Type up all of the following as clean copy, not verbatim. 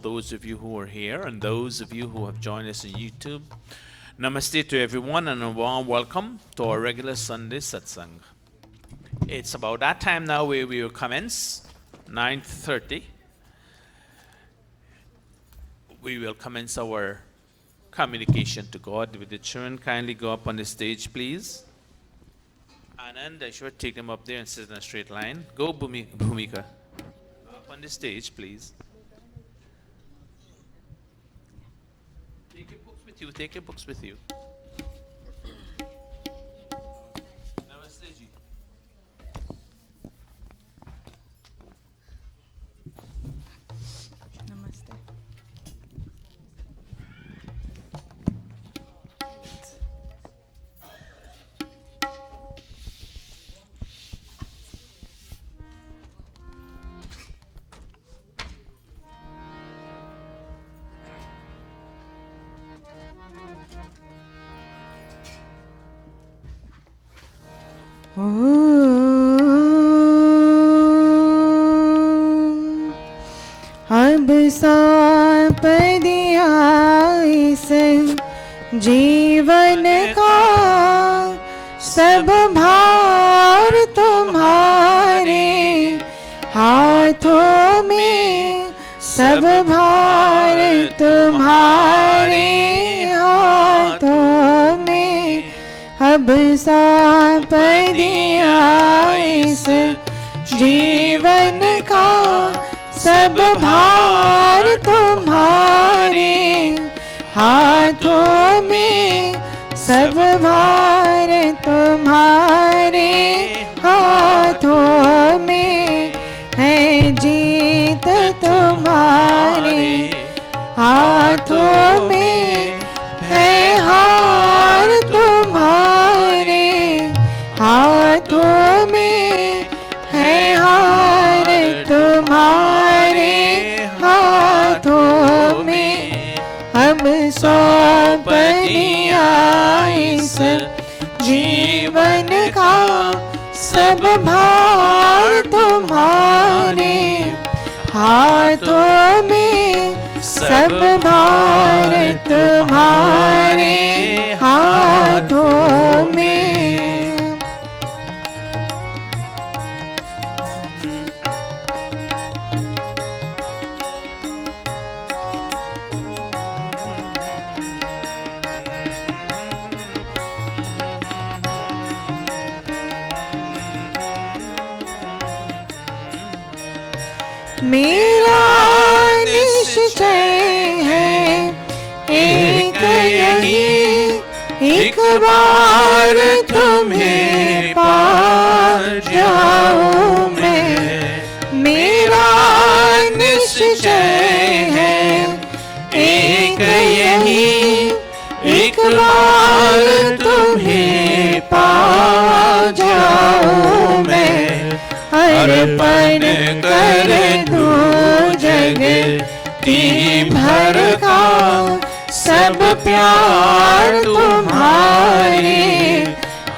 those of you who are here and those of you who have joined us on YouTube. Namaste to everyone and a warm welcome to our regular Sunday Satsang. It's about that time now where we will commence, 9:30. We will commence our communication to God. With the children kindly go up on the stage, please. Anand, I should take them up there and sit in a straight line. Go, Bhumika. Up on the stage, please. Take your books with you. Take your books with you. Namaste ji. Namaste. अब सौंप दिया इस जीवन का सब भार तुम्हारे हाथों में, सब भार तुम्हारे हाथों में। अब सौंप दिया इस जीवन का सब भार तुम्हारे हाथों में, सब भार तुम्हारे हाथों में। है जीत तुम्हारे हाथों में, है हार तुम्हारे हाथों में, है हार तुम्हारे हाथों में। अब सौंप दिया इस जीवन का सब भार तुम्हारे हाथों में, सब भार तुम्हारे हाथों में। मेरा निश्चय है एक यही, एक बार तुम्हें पा जाऊं मैं। मेरा निश्चय है एक यही, एक बार तुम्हें पा जाऊं मैं। अर्पण कर दूं जगती भर का सब प्यार तुम्हारे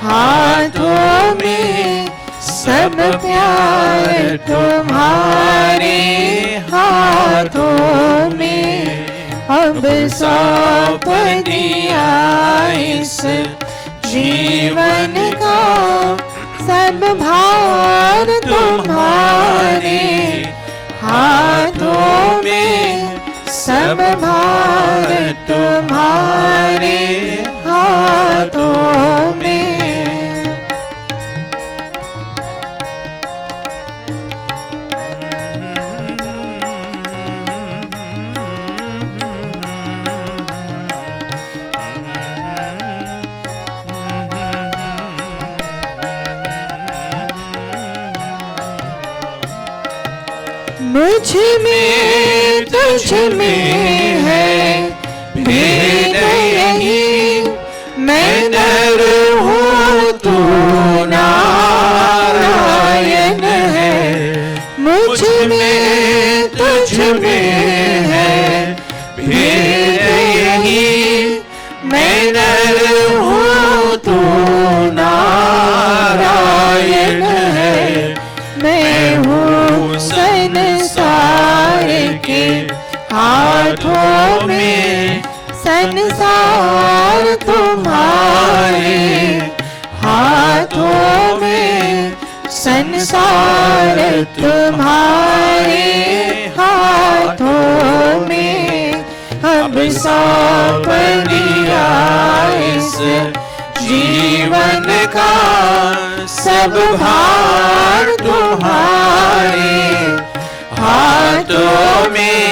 हाथों में, सब प्यार तुम्हारे हाथों में। अब सौंप दिया इस जीवन का सब भार तुम्हारे हाथों में, सब भार तुम्हारे हाथों में। मुझ में तुझ में है भेद यही, मैं नर हूँ तू नारायण है। मुझ में तुझ में है भेद यही, मैं नर हूँ तू नारायण है। मैं हूँ संसार के तुम्हारे हाथों में अब सौंप दिया इस जीवन का सब भार तुम्हारे हाथों में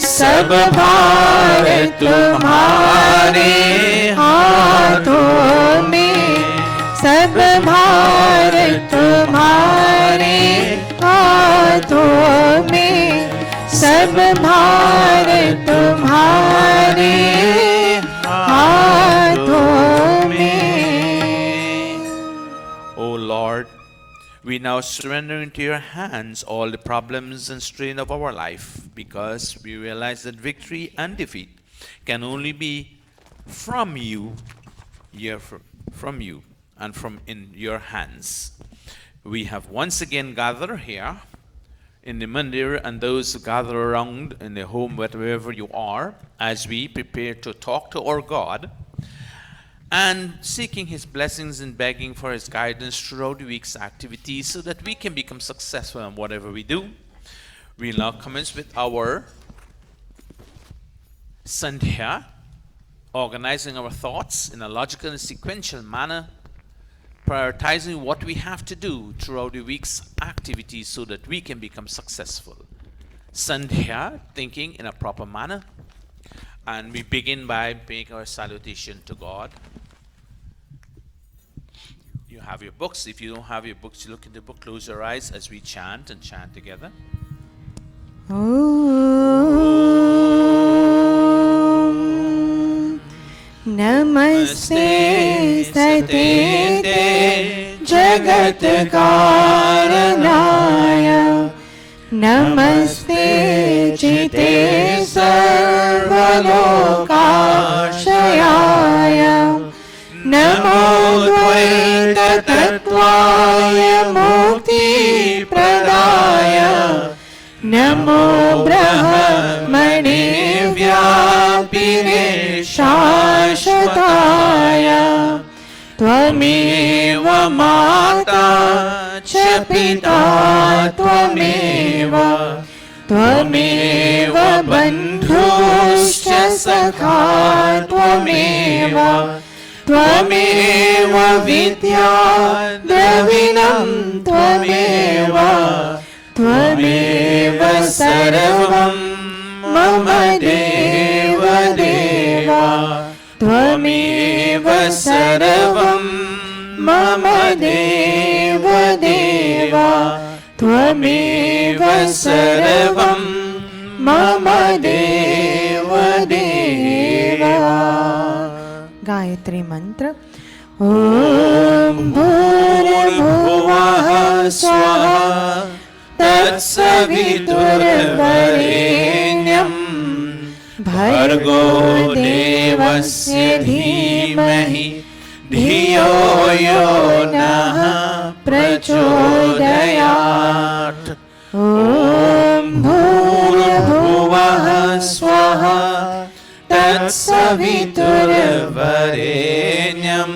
सब भार तुम्हारे हाथों में सब भार तुम्हारे हाथों में सब भार तुम्हारे हाथों में. O Lord, we now surrender into your hands all the problems and strain of our life, because we realize that victory and defeat can only be from you, from you, and from in your hands. We have once again gathered here in the mandir, and those who gather around in the home, wherever you are, as we prepare to talk to our God and seeking His blessings and begging for His guidance throughout the week's activities so that we can become successful in whatever we do. We'll now commence with our Sandhya, organizing our thoughts in a logical and sequential manner, prioritizing what we have to do throughout the week's activities so that we can become successful. Sandhya, thinking in a proper manner. And we begin by making our salutation to God. You have your books. If you don't have your books, you look in the book, close your eyes as we chant and chant together. Namaste Satete Jagat Karanaya Namaste Chite Sarvalokashayaya Namo Dvaita Tattvaya Mukti Pradaya Namo Brahmane Vyapine Shashvataya Tvameva Mata Cha Pita Tvameva Tvameva Bandhuscha Sakha Tvameva Tvameva Vidya Dravinam Tvameva Tvameva Sarvam Mama Deva Deva Tvameva Sarvam Mama Deva Deva Tvameva Sarvam Mama Deva Deva. Gayatri Mantra. Om Bhurabhuvah Swaha Tatsaviturvarenyam Bhargo Devasya Dhimahi Dhiyo Yo Nah Prachodayat. Om Bhurabhuvah Swaha Tatsaviturvarenyam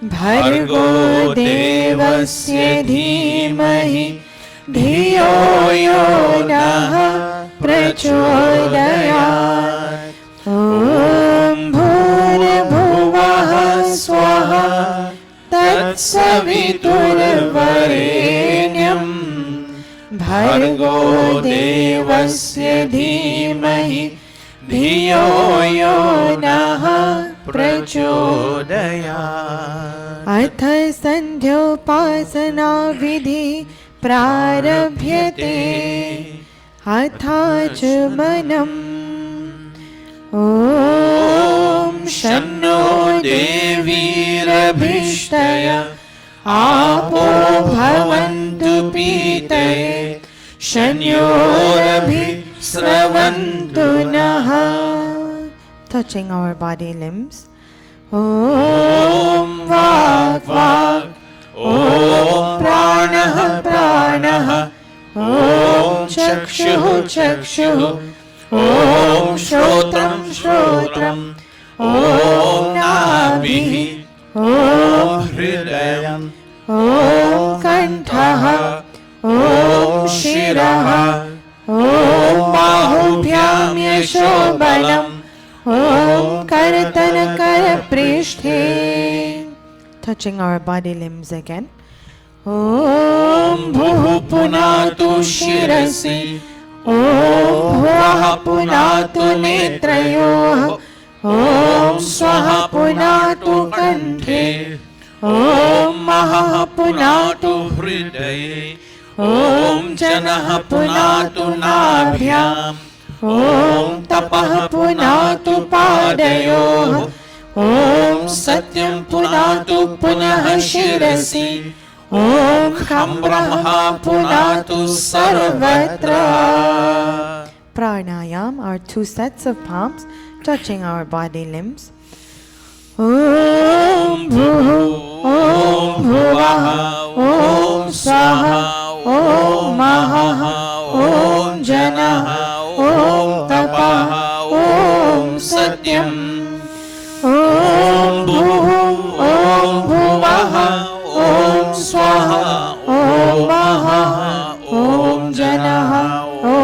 Bhargo Devasya Dhimahi Dhiyo Yo Nah Prachodayat. Om Bhurabhuvah Swaha Tatsaviturvarenyam Bhargo Devasya Dhimahi Dhiyo Yo Nah Prachodayat. Atha Sandhyopasana Vidhi Prarabhyate Athachamanam. Om Shanno Devirabhishtaya Apo Bhavantu Pitaye Shanyorabhi Sravantu Naha. Touching our body limbs. Om Vak Vak Om Pranaha Pranaha Om Chakshuh Chakshuh Om Shrotam Shrotam Om Nabhi Om Hridayam Om Kantaha Om शिरः ॐ बाहुभ्यां यशोबलम् ॐ करतलकरपृष्ठे. Touching our body limbs again. ॐ भुः पुनातु शिरसि ॐ भुवः पुनातु नेत्रयोः ॐ स्वः पुनातु कण्ठे ॐ महः पुनातु हृदये ॐ जनः पुनातु नाभ्याम् ॐ तपः पुनातु पादयोः ॐ सत्यं पुनातु पुनः शिरसि ॐ खं ब्रह्मा पुनातु सर्वत्र. Pranayam are 2 sets of palms touching our body limbs. ॐ भुः ॐ भुवः ॐ स्वः ॐ महः ॐ जनः ॐ तपः ॐ सत्यम्. ॐ भुः ॐ भुवः ॐ स्वः ॐ महः ॐ जनः ॐ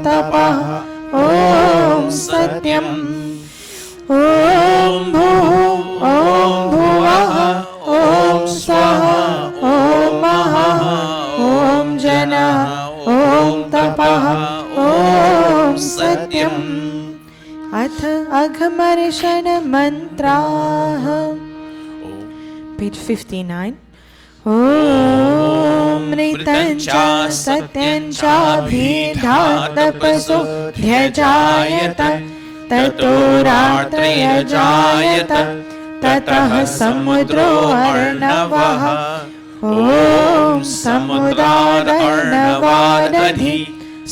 तपः ॐ सत्यम्. ॐ भुः ॐ भुवः ॐ स्वः ॐ महः ॐ जनः ॐ तपः ॐ सत्यम्. अथ अघमर्षण मन्त्राः. Page 59. ॐ मृतं च सत्यं चाभिधातपसो ध्यजायत ततो रात्रयजायत ततः समुद्रो अर्णवः ॐ समुद्रादर्णवादधि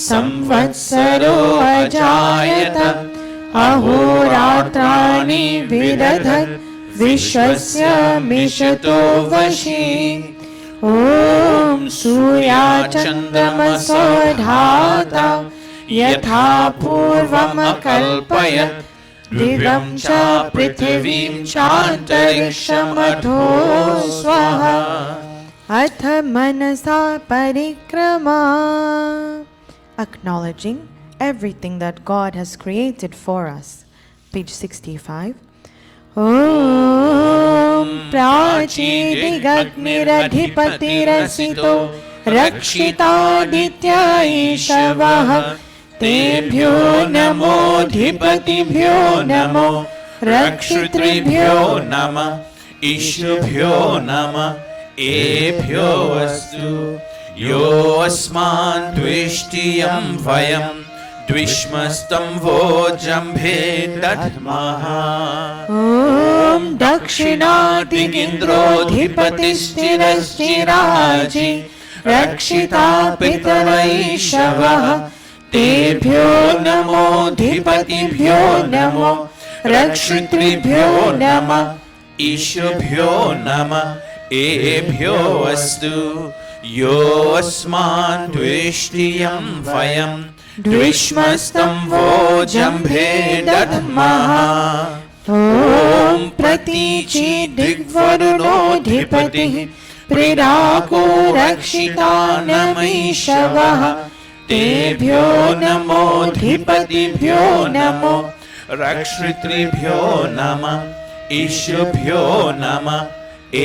संवत्सरो अजायत अहोरात्राणि विदधत् विश्वस्य मिषतो वशी. ॐ सूर्याचन्द्रमसो धाता यथा पूर्वमकल्पयत् दिवं च पृथिवीं चान्तरिक्षमथो स्वः. अथ मनसा परिक्रमा. Acknowledging everything that God has created for us. Page 65. ॐ प्राचीदिगग्निरधिपतिरसितो रक्षितादित्या ईशवः तेभ्यो नमोऽधिपतिभ्यो नमो रक्षितृभ्यो नमः ईशभ्यो नमः एभ्यो अस्तु यो अस्मान् द्वेष्टियं वयं द्विष्मस्तं वो जम्भे दद्मः. ॐ दक्षिणादिगिन्द्रोऽधिपतिश्चिरश्चिराजि रक्षिता पितरैषवः तेभ्यो नमोऽधिपतिभ्यो नमो रक्षितृभ्यो नमः ईशभ्यो नमः एभ्यो अस्तु यो अस्मान् द्वेष्टियं वयं द्विष्मस्तं वो जम्भे दद्मः. ॐ प्रतीचि दिग्वरुणोऽधिपतिः प्रिराको रक्षिता नमैषवः तेभ्यो नमोऽधिपतिभ्यो नमो रक्षितृभ्यो नमः ईशभ्यो नमः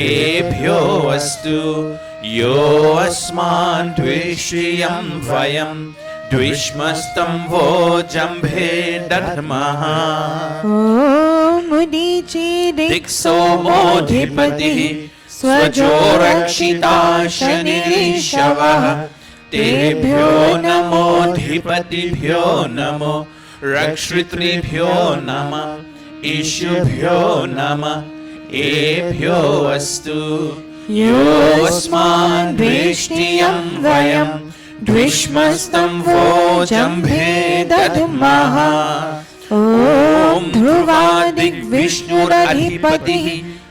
एभ्यो अस्तु यो अस्मान् द्वेष्टियं वयं द्विष्मस्तं वो जम्भे दद्मः. ॐ मुदीचि दिक्सोमोऽधिपतिः स्वजो रक्षिता शनिरीशवः तेभ्यो नमोऽधिपतिभ्यो नमो रक्षितृभ्यो नमः ईशभ्यो नमः एभ्यो अस्तु यो अस्मान् द्वेष्टियं वयं द्विष्मस्तं वो जम्भे दद्मः. ॐ ध्रुवादिग्विष्णुरधिपतिः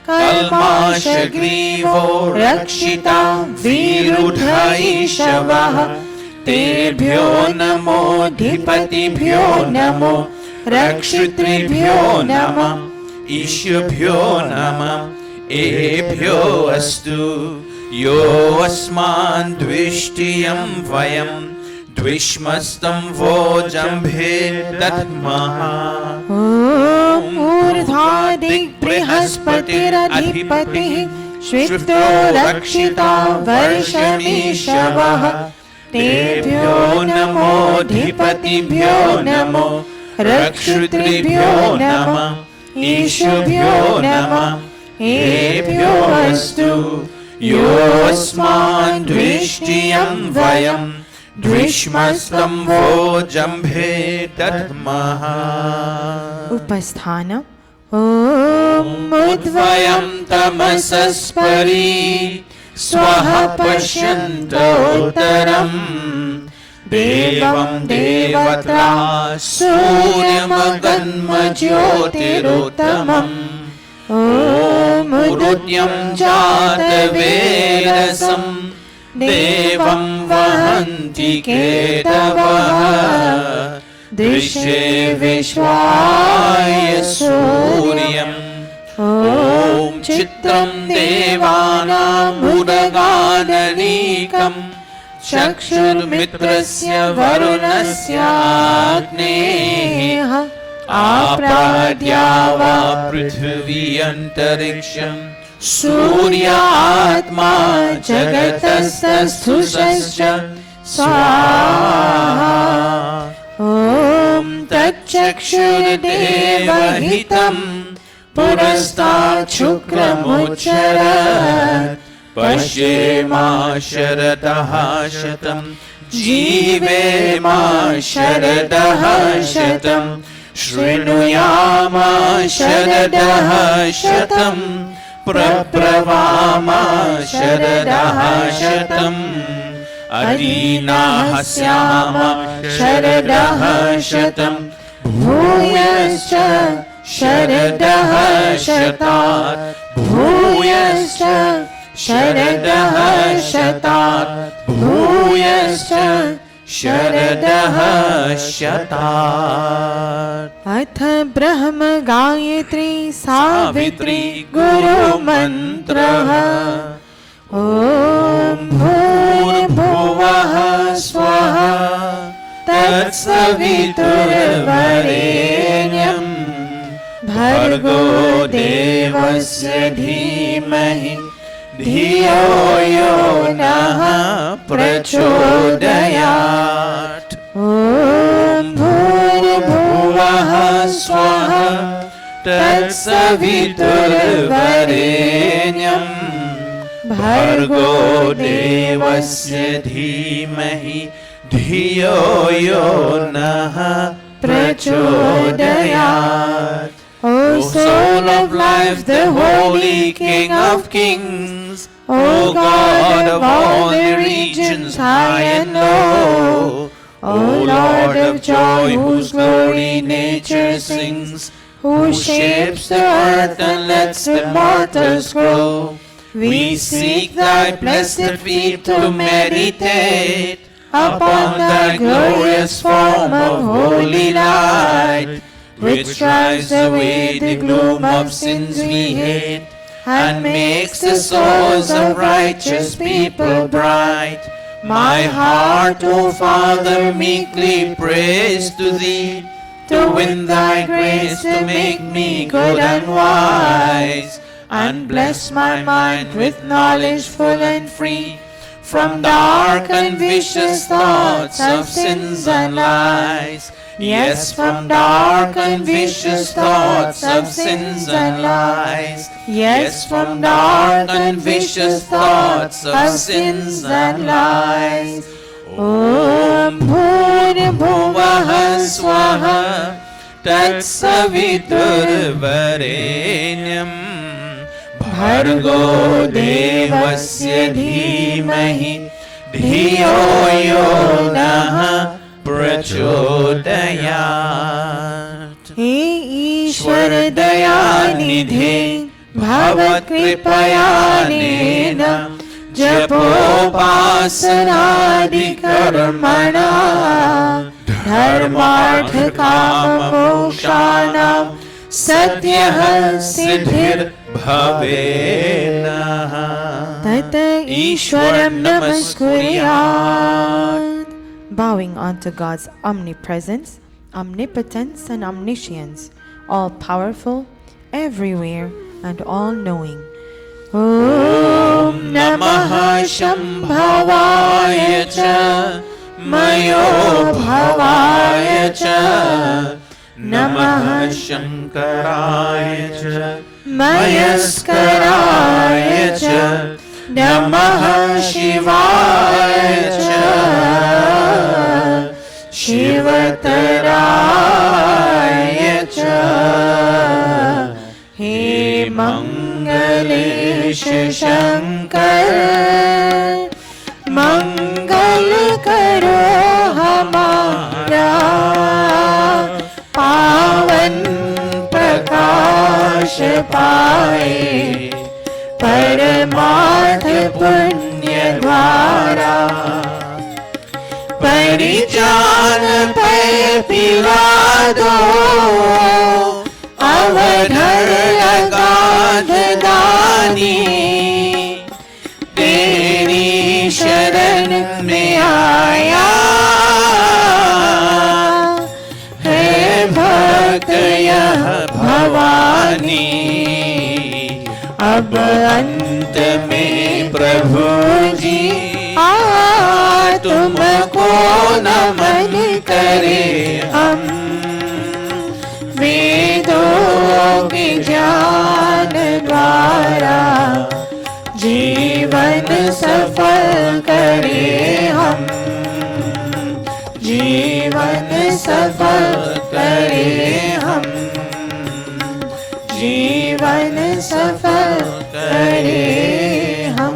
कल्माशग्रीवो रक्षिता वीरुधैषवः तेभ्यो नमोऽधिपतिभ्यो नमो रक्षितृभ्यो नमः ईशभ्यो नमः एभ्यो अस्तु यो अस्मान् द्वेष्टियं वयं द्विष्मस्तं वो जम्भे दद्मः ॐ ऊर्ध्वादिक्बृहस्पतिरधिपतिः श्वित्रो रक्षिता वर्षमीषवः तेभ्यो नमोऽधिपतिभ्यो नमो रक्षितृभ्यो नमः ईशुभ्यो नमः एभ्यो अस्तु योऽस्मान् द्विष्टियं वयं द्विष्मस्तं वो जम्भे दद्मः उपस्थानम् ॐ उद्वयं तमसस्परि स्वः पश्यन्तोत्तरम् देवं देवता सूर्यमगन्मज्योतिरुत्तमम् ॐ उदयं जातवेदसं देवं वहन्ति केतवः दृश्ये विश्वाय सूर्यम् ॐ चित्रं देवानामुदगाननीकम् चक्षुर्मित्रस्य वरुणस्याग्नेः आप्राद्या वा पृथिवी अन्तरिक्षं सूर्य आत्मा जगतस्तस्थुषश्च स्वाहा ॐ तच्चक्षुर्देवहितं पुरस्तात् शुक्रमुच्चरत् पश्येमा शरदः शतं जीवेमा शरदः शतं शृणुयामा शरदः शतं प्रब्रवामा शरदः शतम् अदीनाः स्याम शरदः शतं भूयश्च शरदः शतात् भूयश्च शरदः शतात् भूयश्च शरदः शतात् अथ ब्रह्म गायत्री सावित्री गुरुमन्त्रः ॐ भूर्भुवः स्वः तत्सवितुर्वरेण्यं भर्गो देवस्य धीमहि धियो यो नः प्रचोदयात् ॐ भूर्भुवः स्वः तत्सवितुर्वरेण्यं भर्गो देवस्य धीमहि धियो यो नः प्रचोदयात् O soul of life, the holy King of kings, O God of all the regions high and low, O Lord of joy, whose glory nature sings, who shapes the earth and lets the mortals grow, we seek thy blessed feet to meditate upon thy glorious form of holy light, which drives away the gloom of sins we hate, and makes the souls of righteous people bright. My heart, O Father, meekly prays to thee, to win thy grace to make me good and wise, and bless my mind with knowledge full and free, from dark and vicious thoughts of sins and lies. Yes, from dark and vicious thoughts of sins and lies. Yes, from dark and vicious thoughts of sins and lies. Om Bhurabhuvah Swaha Tatsaviturvarenyam Bhargo Devasya Dhimahi Dhiyo Yo Naha प्रचोदयात् हे ईश्वर दयानिधे भवत्कृपयानेन जपोपासनादिकर्मणा धर्मार्थकाममोक्षाणां सद्यः सिद्धिर्भवेत् तत ईश्वरं नमस्कुर्यात् bowing unto God's omnipresence, omnipotence, and omniscience, all-powerful, everywhere, and all-knowing. Om Namah Shambhavaya Cha Mayo Bhavaya Cha Namah Shankaraya Cha Mayaskaraya Cha Namah Shivaya Cha Shivataraya Cha He Mangalesha Shankar Mangal Karo Hamara Pavan Prakash Paye परमार्थ पुण्य द्वारा परिजान पे पिला दो अवधर अगाध दानी तेरी शरण में आया है भक्त यह भवानी अब अंत में प्रभु जी तुमको नमन करे हम वेदों के ज्ञान द्वारा जीवन सफल करे हम जीवन सफल करे हम जीवन सफल करे हम.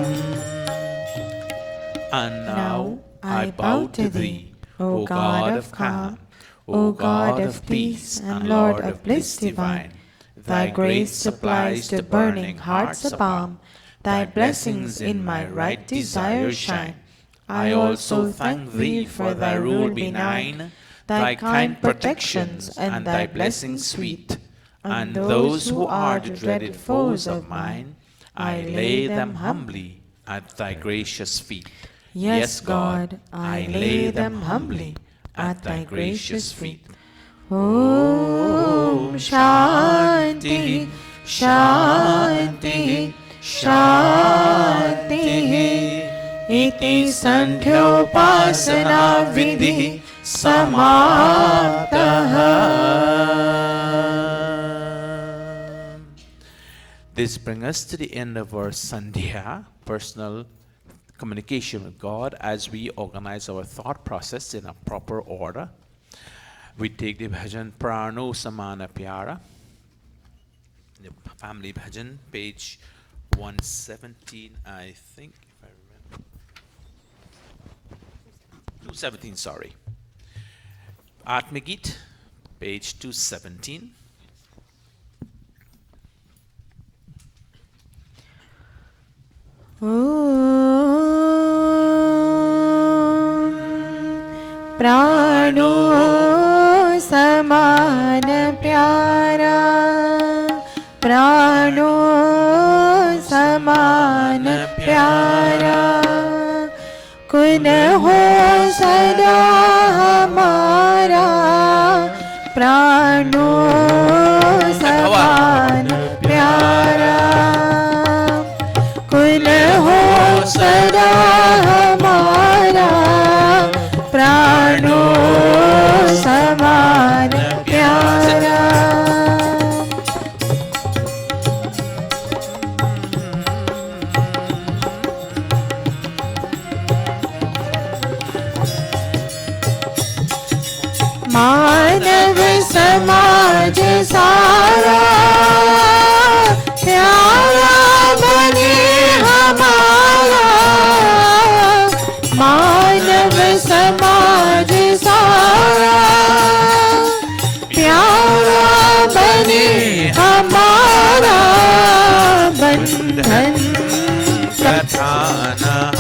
And now I bow to thee, O God of calm, O God of peace and Lord of bliss divine. Thy grace supplies to burning hearts a balm. Thy blessings in my right desire shine. I also thank thee for thy rule benign, thy kind protections and thy blessings sweet. And those who are the dreaded foes of mine, I lay them humbly at thy gracious feet. Yes, God, I lay them humbly at thy gracious feet. Om Shanti, Shanti, Shanti. Iti Sandhyopasana Vidhi Samaptaha. This brings us to the end of our Sandhya, personal communication with God, as we organize our thought process in a proper order. We take the bhajan Prano Samana Pyara, the family bhajan, page 117, I think, if I remember. 217, sorry. Atmagit, page 217. प्राणो समान प्यारा प्राणो समान प्यारा कुन हो सदा हमारा प्राणो समान प्यारा कुन हो सदा हमारा प्राणो समान प्यारा मानव समाज सारा प्यारा बने हमारा मानव समाज सारा प्यारा बने हमारा बंधन कथानहारा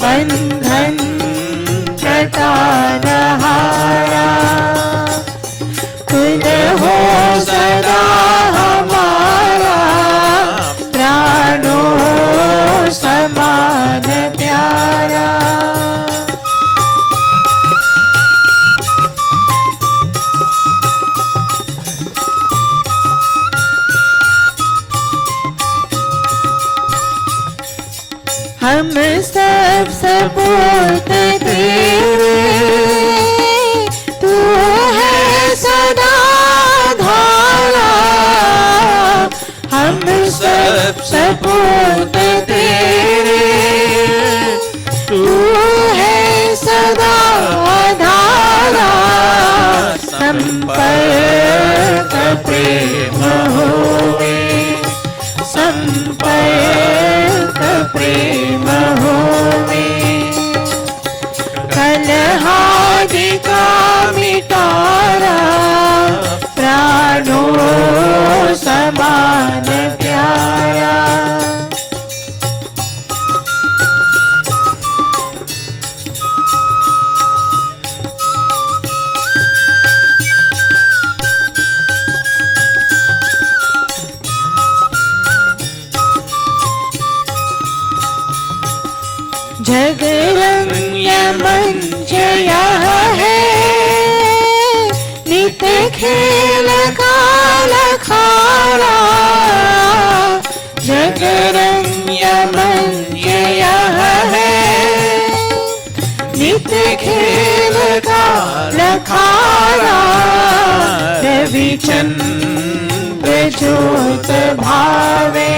बंधन कथानहारा खुद हो सदा हमारा प्राणो समान प्यारा हम सब सपूत तेरे, तू है सदा धारा। हम सब सपूत तेरे, तू है सदा धारा। संपर्क प्रेम होवे, संपर्क प्रेम होवे। कलहादि का मिटारा, प्राणों समान प्यारा। जगरंग मंच यह है, नित्य खेल काल खारा। जगरंग मंच यह है, नित्य खेल काल खारा। रवि चंद्र ज्योत भावे,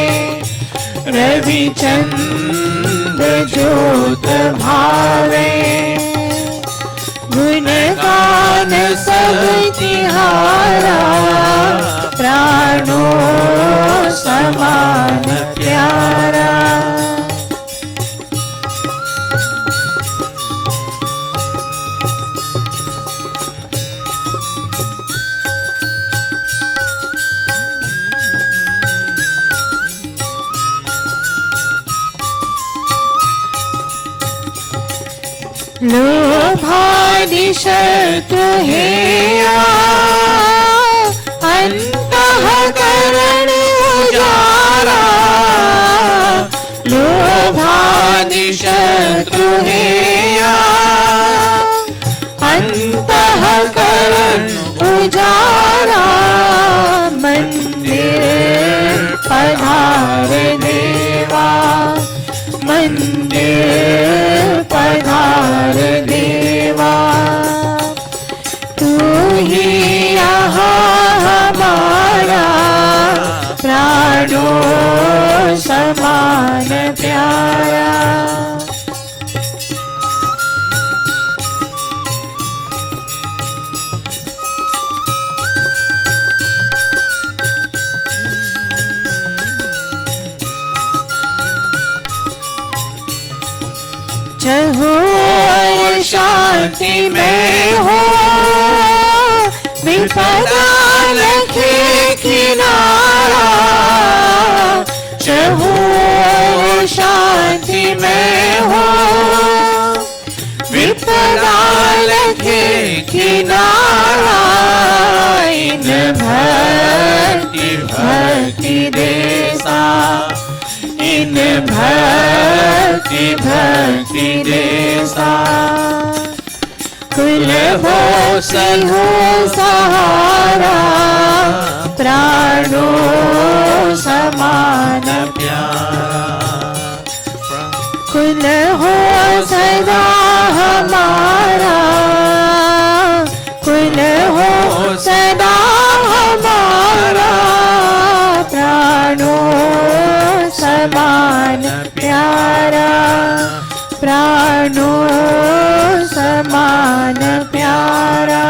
रवि चंद्र ज्योत भावे। गुण गान सब तिहारा, प्राणों समान प्यारा। लोभादि शत्रु हेया, अंतःकरण उजारा। लोभादि शत्रु हेया, अंतःकरण उजारा। मंदिर पधार देवा, मंदिर पधार देवा। तू ही यहाँ हमारा, प्राणों समान प्यारा। चहुओर शांति में हो, विपदा लखे किनारा। चहुओर शांति में हो, विपदा लखे किनारा। इन भक्ति भक्ति देसा, इन भक्ति भक्ति देसा। कुल हो सिंहो सहारा, प्राणों समान प्यारा। कुल हो सदा हमारा, कुल हो सदा हमारा। प्राणों समान प्यारा, प्राणों समान प्यारा।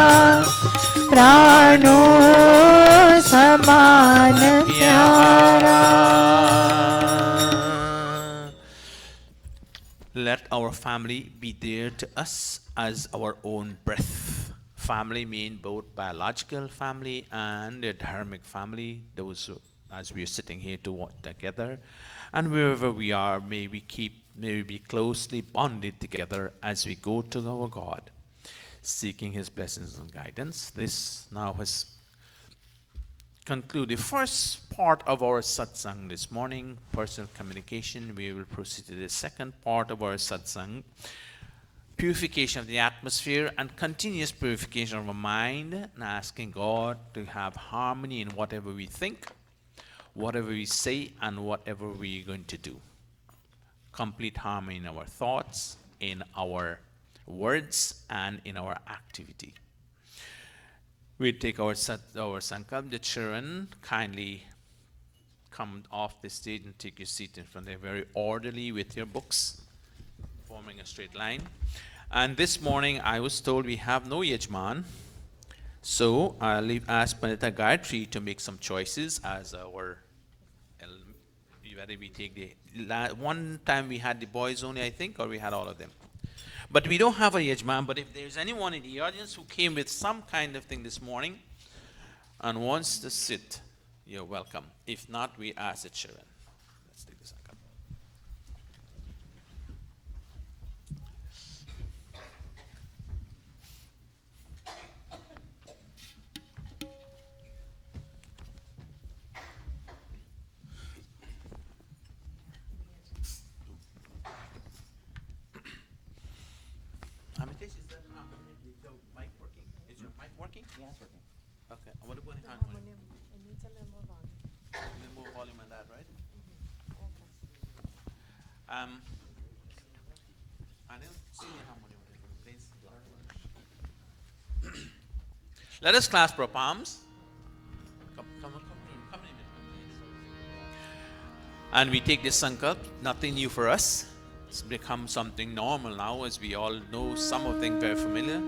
प्राणों समान प्यारा। Let our family be dear to us as our own breath. Family mean both biological family and a dharmic family. Those who, as we are sitting here to walk together, and wherever we are, may we be closely bonded together as we go to our God, seeking His blessings and guidance. This now has concluded the first part of our satsang this morning, personal communication. We will proceed to the second part of our satsang, purification of the atmosphere and continuous purification of our mind, and asking God to have harmony in whatever we think, whatever we say, and whatever we are going to do. complete harmony in our thoughts, in our words, and in our activity. We take our sankalp. The children kindly come off the stage and take your seat in front. They're very orderly with your books, forming a straight line. And this morning I was told we have no yajman, so I'll ask Pandita Gayatri to make some choices as our, whether we take the, one time we had the boys only, I think, or we had all of them. But we don't have a yajman. But if there's anyone in the audience who came with some kind of thing this morning and wants to sit, you're welcome. If not, we ask the children. Let's take this sankalp. Amitesh, is the mic working? Is your mic working? Yeah, it's working. Okay. I want to put it on. It needs a little more volume. A little more volume on that, right? Okay. I don't see a harmonium. Please. Let us clasp our palms. Come in. And we take this sankalp, nothing new for us. It's become something normal now, as we all know some of things very familiar.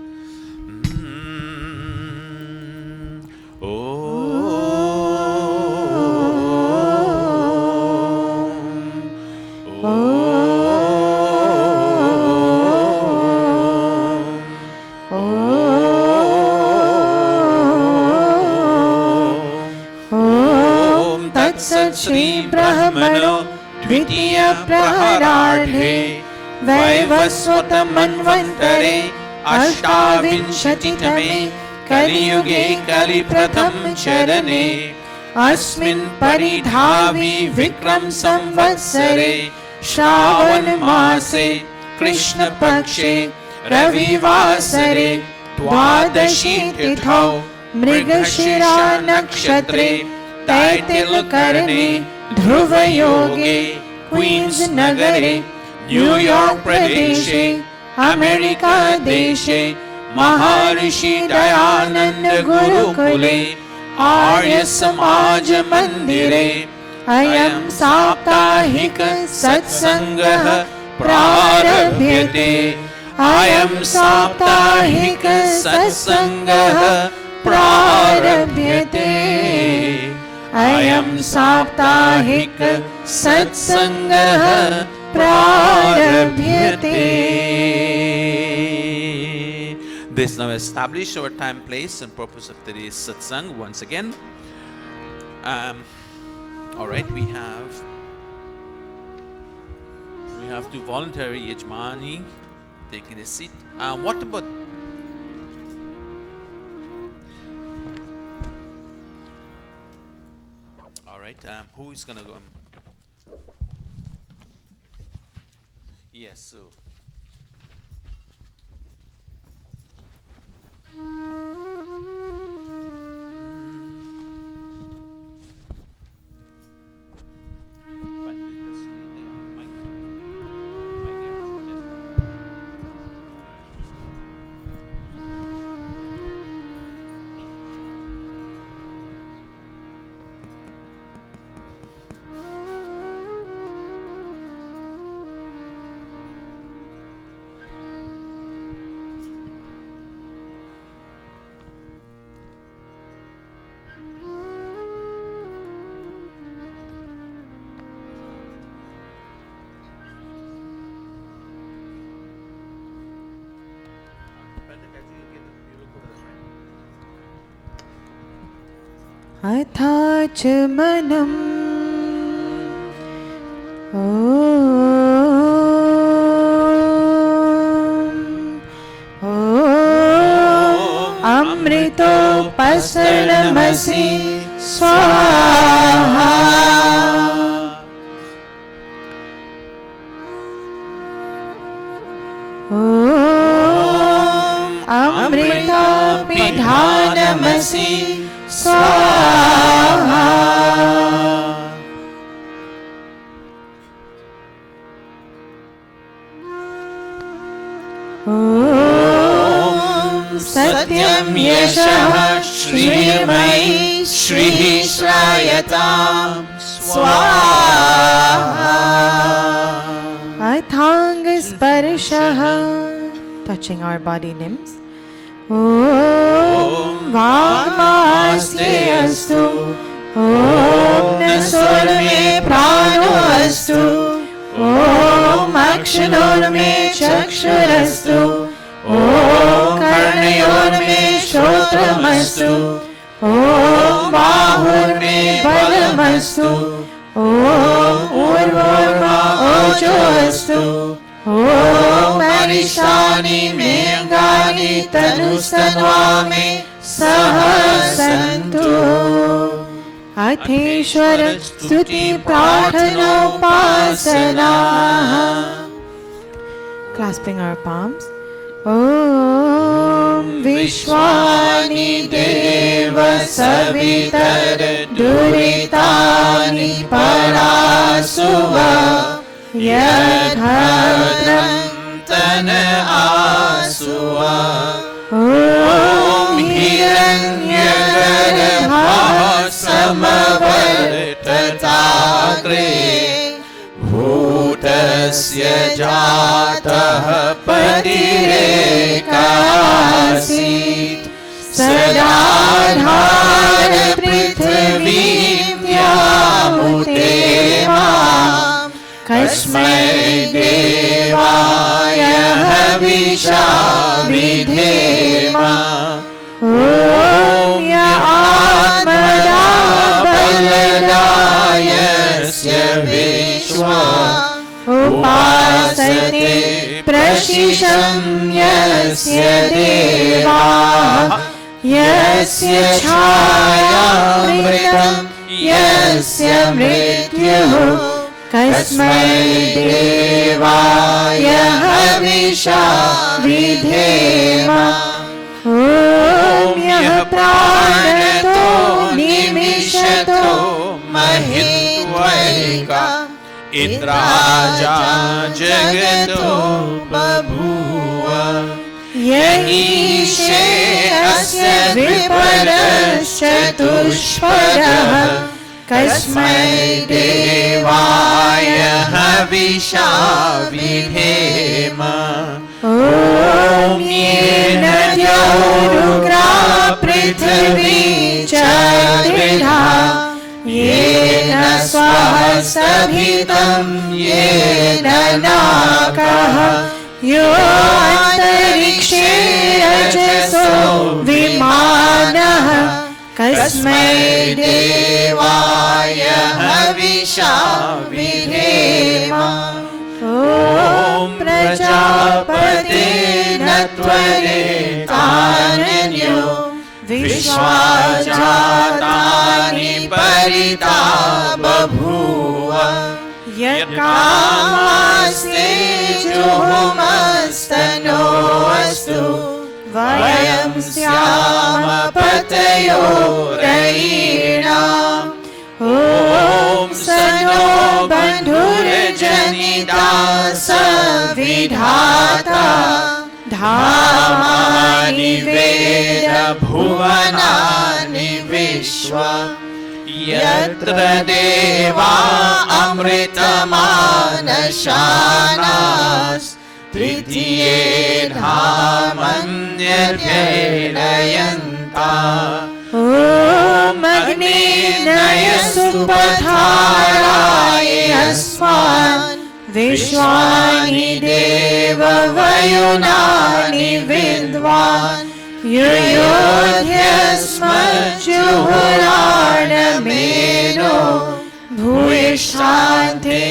Shri Brahmano Dvitiya Prahararthe Vaivaswata Manvantare Ashtavinshati-tame Kali-yuge Kali-pratham Charane Asmin Paridhavi Vikram Samvatsare Shravan Mase Krishna Pakshe Ravivasare Dwadashi Tithau Mrigashira Nakshatre Taitil Karane Dhruva Yoge Queens Nagare New York Pradeshe America Deshe Maharishi Dayananda Gurukule Arya Samaj Mandire Ayam Saptahika Satsangah Prarabhyate Ayam Saptahika Satsangah Prarabhyate Ayam Saptahika Satsangah Prarabhyate. This now establish our time, place, and purpose of today's satsang once again. All right, we have two voluntary yajmani taking a seat. What about? All right, who is gonna go? Yes, so. अथाच मनम् अमृतोपसरणमसि स्वाहा अमृतपिधानमसि स्वाहा सत्यं यशः श्रीमयि श्रीः श्रायतां स्वाहा Aithang Sparshah, touching our body limbs. Om Vagmaste Astu, Om Nasur Me Prano Astu, Om Akshanor Me Chakshurastu, Om Karnayor Me Shrotamastu, Om Bahur Me Balamastu, Om Urvorma Ojoastu, Om Arishani Me Angani Tanustanvami Sahasantu. Atheshwara Stuti Pratana Upasana. Clasping our palms. Om Vishwani Deva Savitar Duritani Parasuva Yadhadram Tana Asuva Om Hiranyagarbha Samavartatagre Bhutasya Jatah Patireikasit Sadadhar Prithvim Vyamutema Kasmai Devaya Havisha Vidhema Om Ya Atmada Baladayasya Vishwa Upasate Prashisham Yasya Deva Yasya Chayamritam Yasya Mrityuh Kasmai Devaya Havisha Vidhema Om Yah Pranato Nimishato Mahitvaika Idraja Jagato Babhuva Yahishe Asya Viparashatushparah Kasmai Devaya Havisha Vidhema Om Yena Dyaurukra Prithvi Chadridha Yena Swahasabhitam Yena Nakaha Yo Antarikshe Rajaso Vimanaha Kasmai Devaya Havisha Vidhema Om Prajapate Natvare Tananyo Vishwajatani Parita Babhuva Yakamaste Juhumastano Astu Vayam Syama Patayo Raina Om Sano Bandhurjanita Savidhata Dhamani Veda Bhuvanani Vishwa Yatra Deva Amritamanashanas Tritiye Dhamanyadhyayanta Om Agni Naya Supatharaya Asman Vishwani Deva Vayunani Vidvan Yuyodhyasmajuhurana Meno Bhuishante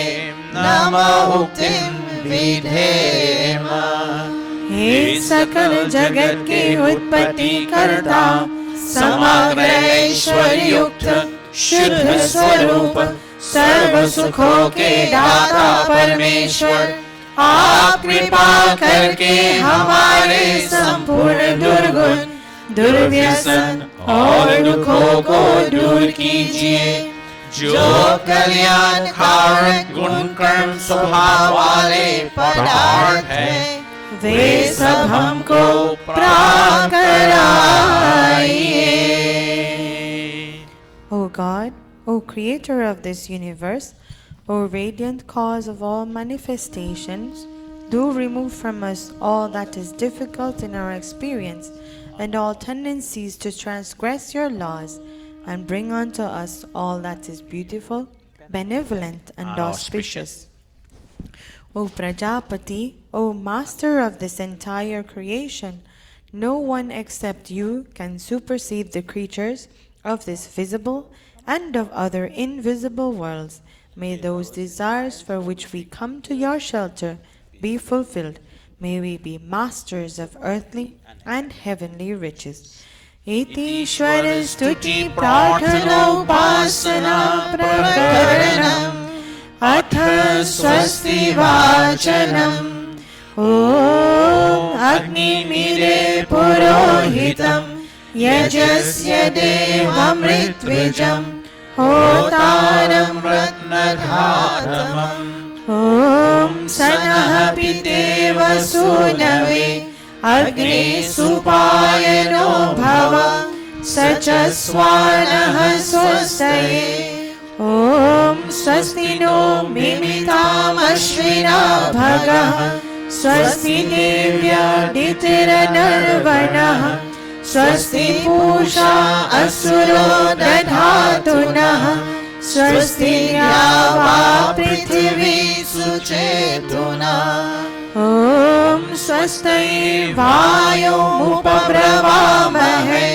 Namahuktim Vidhema हे सकल जगत के उत्पत्ति करता समग्र ऐश्वर्य युक्त शुद्ध स्वरूप सर्व सुखों के दाता परमेश्वर आप कृपा करके हमारे संपूर्ण दुर्गुण दुर्व्यसन और दुखों को दूर कीजिए जो कल्याणकारक गुण कर्म स्वभाव वाले पदार्थ है वे सब हमको प्राप्त कराइए। O God, O Creator of this universe, O radiant cause of all manifestations, do remove from us all that is difficult in our experience and all tendencies to transgress your laws, and bring unto us all that is beautiful, benevolent, and auspicious. O Prajapati, O Master of this entire creation, no one except you can supersede the creatures of this visible and of other invisible worlds. May those desires for which we come to your shelter be fulfilled. May we be masters of earthly and heavenly riches. Itishwar stuti prarthana upasana prakaranam atha swasti vachanam Om Agni Mire Purohitam Yajasya Devamritwijam Hotaram Ratnadhatamam Om Sanaha Piteva Sunave Agni Supayano Bhava Sachaswanaha Swastaye Om Swasti No Mimitam Ashvina Bhagaha Swasti Devya Ditiranarvanaha Swasti Pusha Asuro Dadhatunaha Swasti Yava Prithvi Suchetuna Om Swasti Vayo Upabravamahe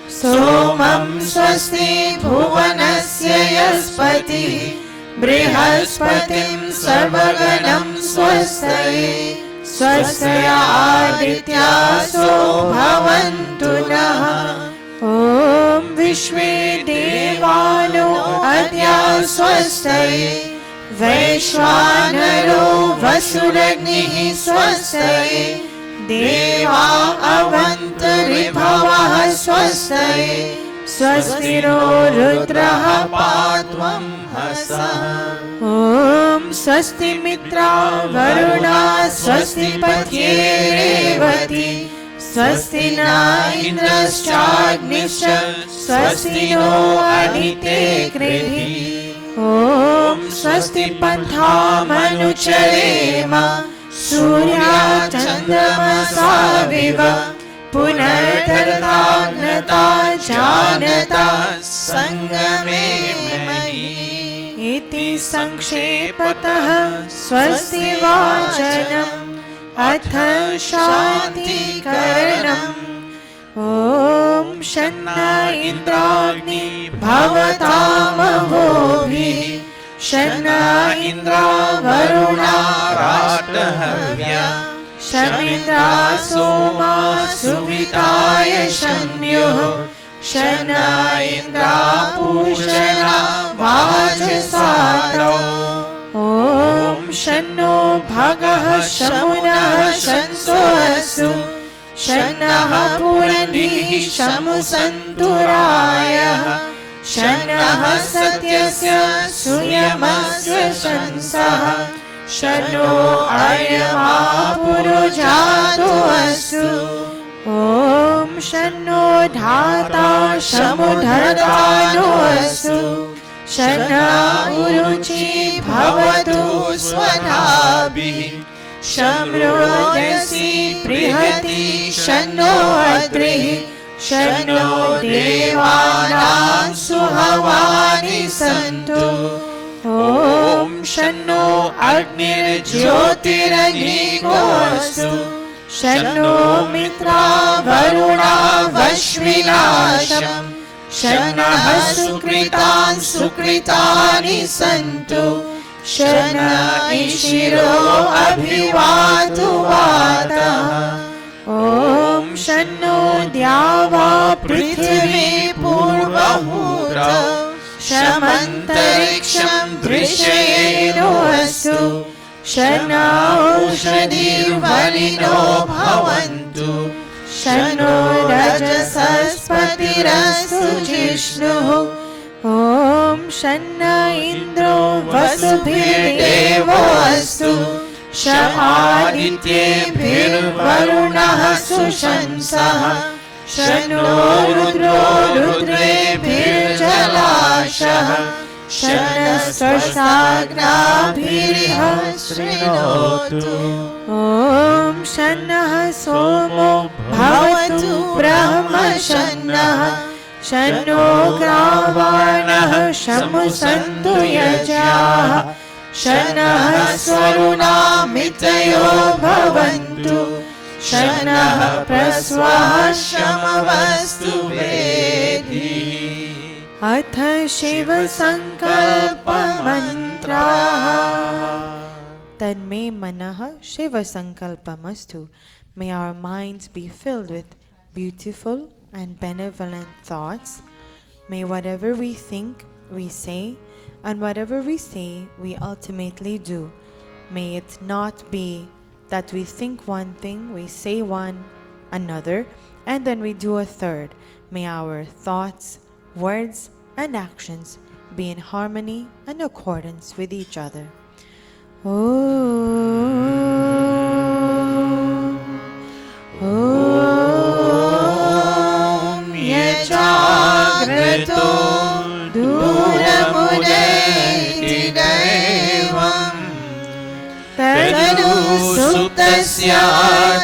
Somam Swasti Bhuvanasya Yaspati Brihaspatim Sarvaganam Swastai Swastaya Adityaso Bhavantu Naha Om Vishve Devano Adya Swastai Vaishwanaro Vasuragnihi Swastai Deva Avantaribhavaha Swastai Swastiro Rudraha Patvam Hasa Om Swasti Mitra Varuna Swasti Patye Revati Swasti Na Indraschagnisha Swasti No Adite Krihi Om Swasti Pantha Manucharema Surya Chandramasa Viva Punartarthagnata Janata Sangame Mahi Iti Sankshepatah Swasti Vachanam Atha Shanti Karanam Om Shanna Indragni Bhavatamahovih Shanna Indra Varuna Ratahavya Shamindra Soma Suvitaya Shanyuh Shana Indra Pushana Vajasato Om Shanno Bhagaha Shamunah Shansoasu Shanaha Puranihi Shamusanturaya Shanaha Satyasya Suyamasya Shansaha Shano Aryama Purujato Astu Om Shano Dhata Shamudhartano Astu Shana Uruchi Bhavatu Swanabhi Shamrodasi Prihati Shano Adrihi Shano Devanam Suhavani Santu Om Shano Agnir Jyotiragnigostu Shano Mitra Varuna Vashvinasham Shana Sukritan Sukritani Santu Shana Ishiro Abhivatu Vataha Om Shano Dyava Prithvi Purvahuta Shamantariksham Drishayeno Astu Shana Ushadhir Valino Bhavantu Shano Rajasaspatirastu Jishnuhu Om Shanna Indro Vasubhidevo Astu शमादित्येभिर्वरुणः सुशंसः Shanno रुद्रो रुद्रेभिर्जलाशः शनः स्रष्टाग्नाभिरिह शृणोतु ॐ शन्नः सोमो भवतु ब्रह्मशन्नः शन्नो ग्रावाणः शमुसन्तु यजाः शनः स्वरुणामितयो भवन्तु शनः प्रस्वः शमवस्तु वेदिः अथ शिवसङ्कल्पमन्त्राः तन्मे मनः शिवसङ्कल्पमस्तु. May our minds be filled with beautiful and benevolent thoughts. May whatever we think, we say, and whatever we say, we ultimately do. May it not be that we think one thing, we say one another, and then we do a third. May our thoughts, words, and actions be in harmony and accordance with each other. Om Yajagrato Duramudeti Devam Tadu Suptasya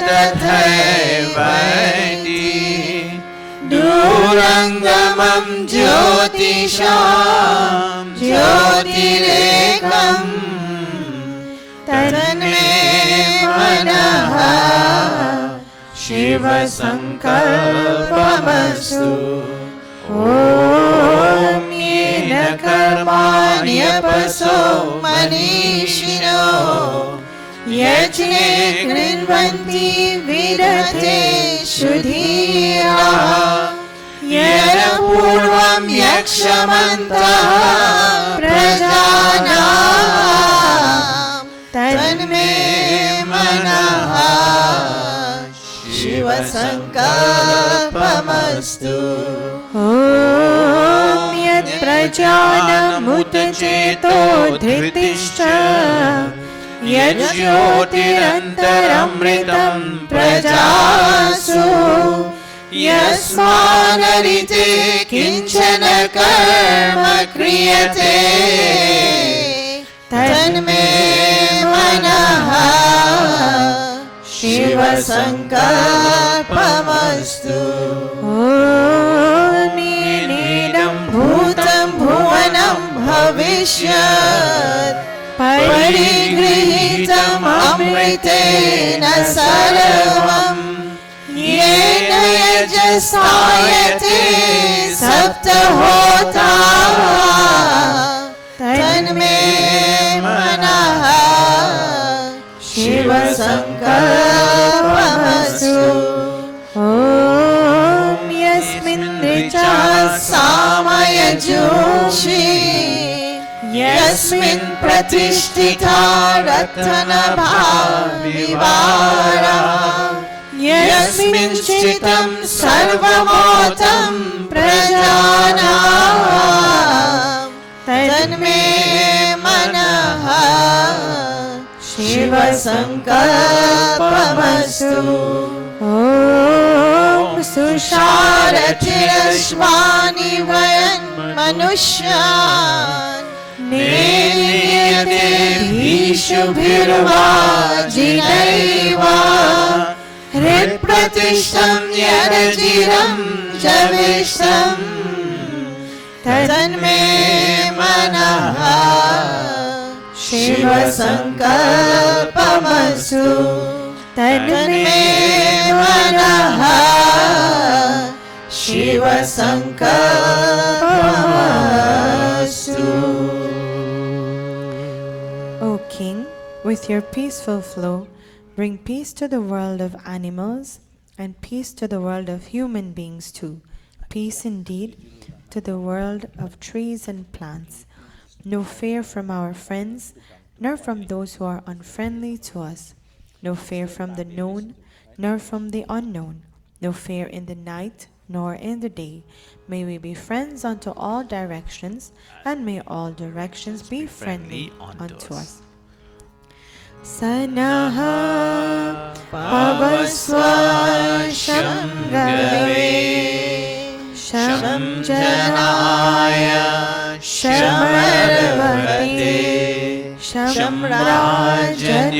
Tathaivaiti Durangamam Jyotisham Jyotirekam Tanme Manaha Shivasankalpamastu. Om Yena Karmanyapaso Manishino Yajne Krinvanti Vidate Shudhiraha Yena Purvam Yakshamanta Prajanam Tanme Manaha Shivasankalpamastu. Om Yat Prajanamutacheto Dhritischa Yat Jyotirantaramritam Prajasu Yasmanarite Kinchana Karma Kriyate Tanme Manaha Shivasankalpamastu. Om Nidam Bhutam Bhuvanam Bhavishyat Parigrihitam Amritena Sarvam Yena Yajasayate Saptahota Tanme Manaha Shivasankalpamastu. Om Yasmin Richa Samaya Joshi Yasmin Pratishtita Ratana Bhavivara Yasmin Chitam Sarvamotam Prajanam Tanme Manaha Shivasankalpamastu. Om Susharachirashvani Vayan Manushyan Niriyate Bhishubhirva Jinaiva Hritpratishtam Yadajiram Javishtam Tanme Manaha Shivasankalpamastu. Tanme Manaha Shivasankalpamastu. O King, with your peaceful flow, bring peace to the world of animals and peace to the world of human beings too. Peace indeed to the world of trees and plants. No fear from our friends, nor from those who are unfriendly to us. No fear from the known, nor from the unknown. No fear in the night, nor in the day. May we be friends unto all directions, and may all directions be friendly unto us. सनः पवस्व शङ्गवे शं जनाय शमर्वते शं राजन्योषधीभ्यः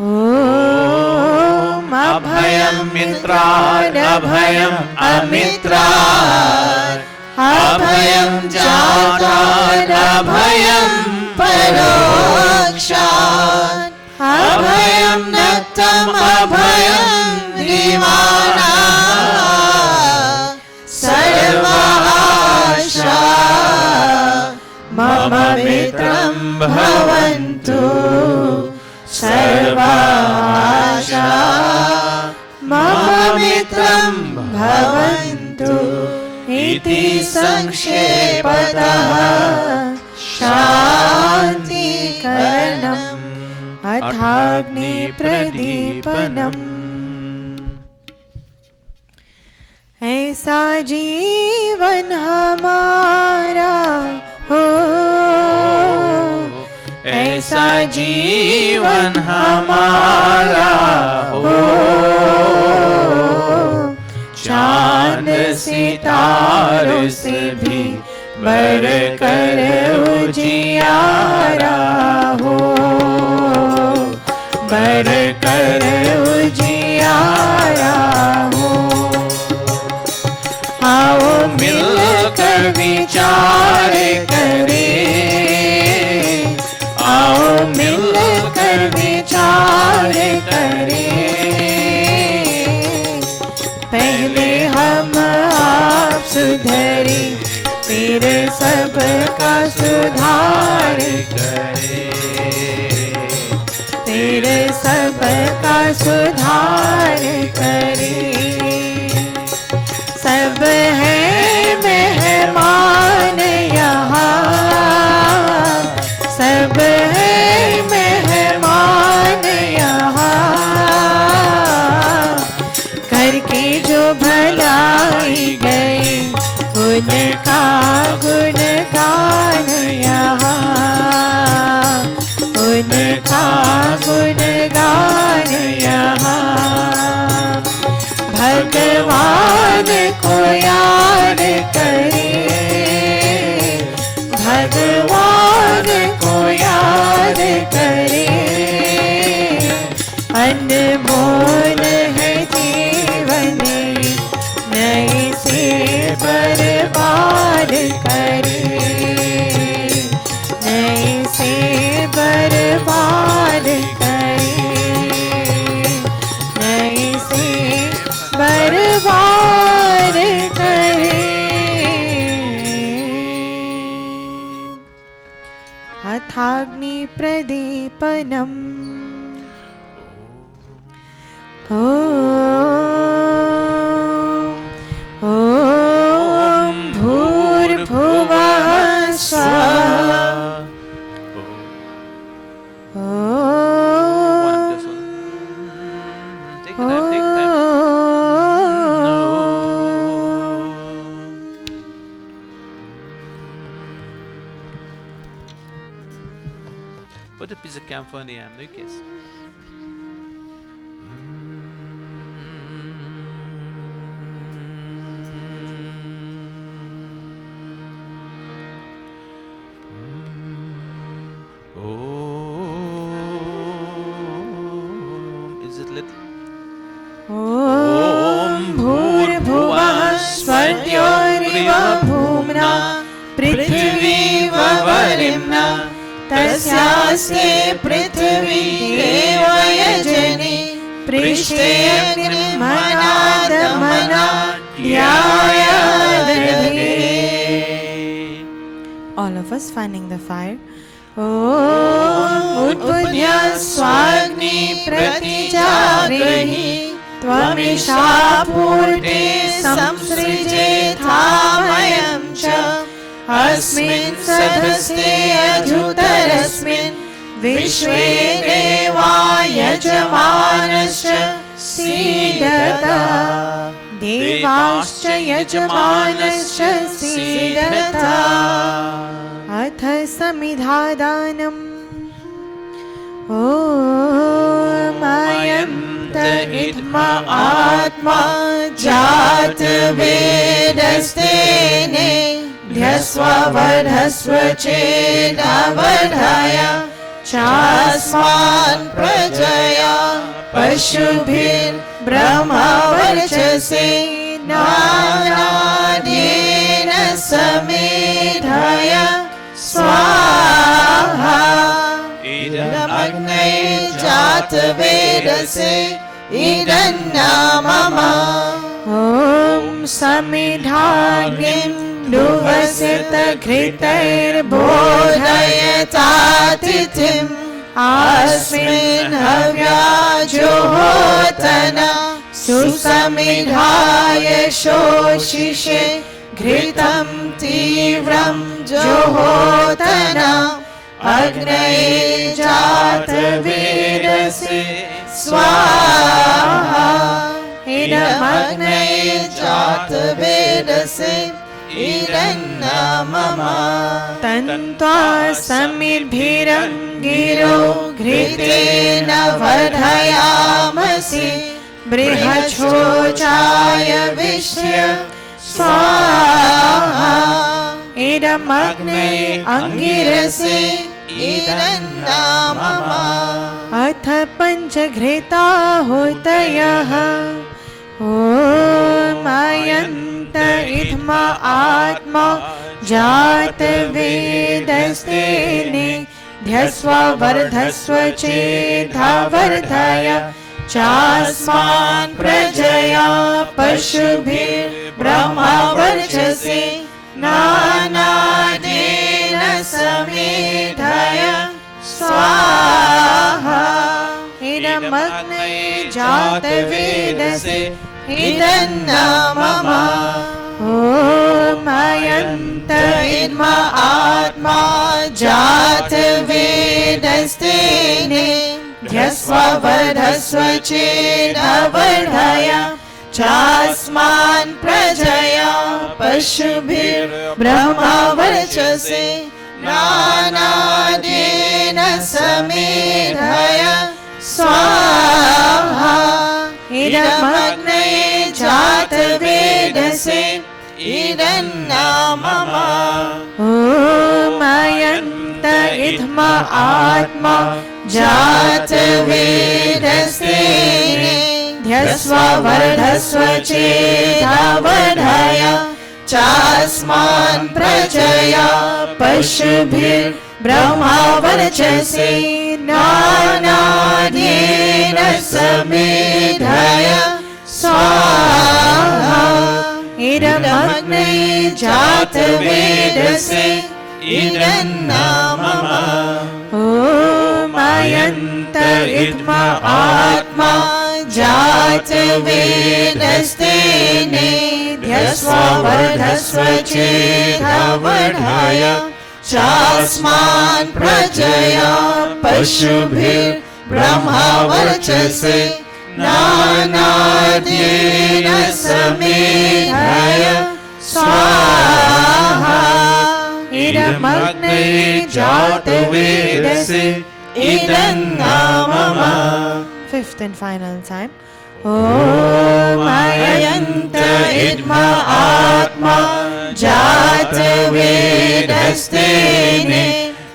ॐ अभयं मित्रान् अभयम् अमित्रान् अभयं जातान् अभयं परोक्षान् अभयं नक्तम् अभयं दीवानां सर्वाशा मम मित्रं भवन्तु सर्वाशा मम मित्रं भवन्तु इति संक्षेपतः शान्तिकरणम् अथाग्निप्रदीपनम् ऐसा जीवन हमारा हो ऐसा जीवन हमारा हो चांद सितारों से भी बढ़कर उजियारा हो बढ़कर उजियारा हो आओ मिलकर विचार करें आओ मिलकर विचार करें पहले हम आप सुधरे फिर सबका सुधार करें फिर सबका सुधार करें सब है मेहमान यहाँ सब है मेहमान यहाँ करके जो भलाई गए उनका गुणगान यहाँ उनका गुणगान यहाँ भगवान को याद करें भगवान को याद करें अनमोल है जीवन नए से बर्बाद करें नए से बर्बाद करें नए से बर्बाद करें अथाग्नि प्रदीपनम् ॐ भूर्भुवः स्वः Put a piece of camphor in the hand, no case. Is it little? ॐ भूर्भुवः स्वर्योरिव भूम्ना पृथिवीव वरिम्ना तस्यास्ते पृथिवी एव यजने पृष्ठे अग्निर्मनादमना ध्यायादधे All of us fanning the fire. ॐ उद्बुध्य स्वाग्नि प्रतिजाग्रहि त्वमिषा पूर्ते संसृजेथामयं च अस्मिन् सदस्ते अधुतरस्मिन् विश्वे देवा यजमानश्च सीदता देवाश्च यजमानश्च सीदता अथ अथ समिधादानम् ॐ अयन्त इद्मा आत्मा जात वेदस्तेने ध्यस्व वर्धस्व चेदवर्धय चास्मान् प्रजया पशुभिर्ब्रह्मवर्चसे नानाद्येन समेधय स्वाहा इदमग्ने जातवेदसे इदन्ना मम ॐ समिधाग्निं दुवसित घृतैर्बोधयतातिथिम् अस्मिन् हव्याजुहोतन सुसमिधाय शोषिषे घृतं तीव्रं जुहोतन अग्नये जातवेदसे स्वाहा इदमग्नये जातवेदसे इदन्ना मम तन्त्वा समिद्भिरङ्गिरो घृतेन वर्धयामसि बृहच्छोचाय विश्य स्वाहा इदमग्ने अङ्गिरसे इदन्ना मम अथ पञ्चघृताहुतयः ॐ अयन्त इद्मा आत्मा जात वेदस्तेने ध्यस्व वर्धस्व चेदवर्धय चास्मान् प्रजया पशुभिर्ब्रह्मवर्चसे नानादेन समेधय स्वाहा इदमग्ने जातवेदसे इदन्ना मम ॐ अयन्त इद्मा आत्मा जात वेदस्तेने ध्यस्व वर्धस्व चेदवर्धय चास्मान् प्रजया पशुभिर्ब्रह्मवर्चसे नानादेन समेधय स्वाहा इदमग्ने जातवेदसे इदन्ना मम ॐ अयन्त इद्मा आत्मा जात वेदस्तेने ध्यस्व वर्धस्व चेदवर्धय चास्मान् प्रजया पशुभिर्ब्रह्मवर्चसे नानाद्येन समेधय स्वाहा इदमग्ने जातवेदसे इदन्ना मम ॐ अयन्त इद्मा आत्मा जात वेदस्तेने ध्यस्व वर्धस्व चेदवर्धय चास्मान् प्रजया पशुभिर्ब्रह्मवर्चसे नानाद्येन समेधय स्वाहा इदमग्ने जातवेदसे इदन्ना मम Fifth and final time. Om Ayanta Idma Atma Jata Vedastene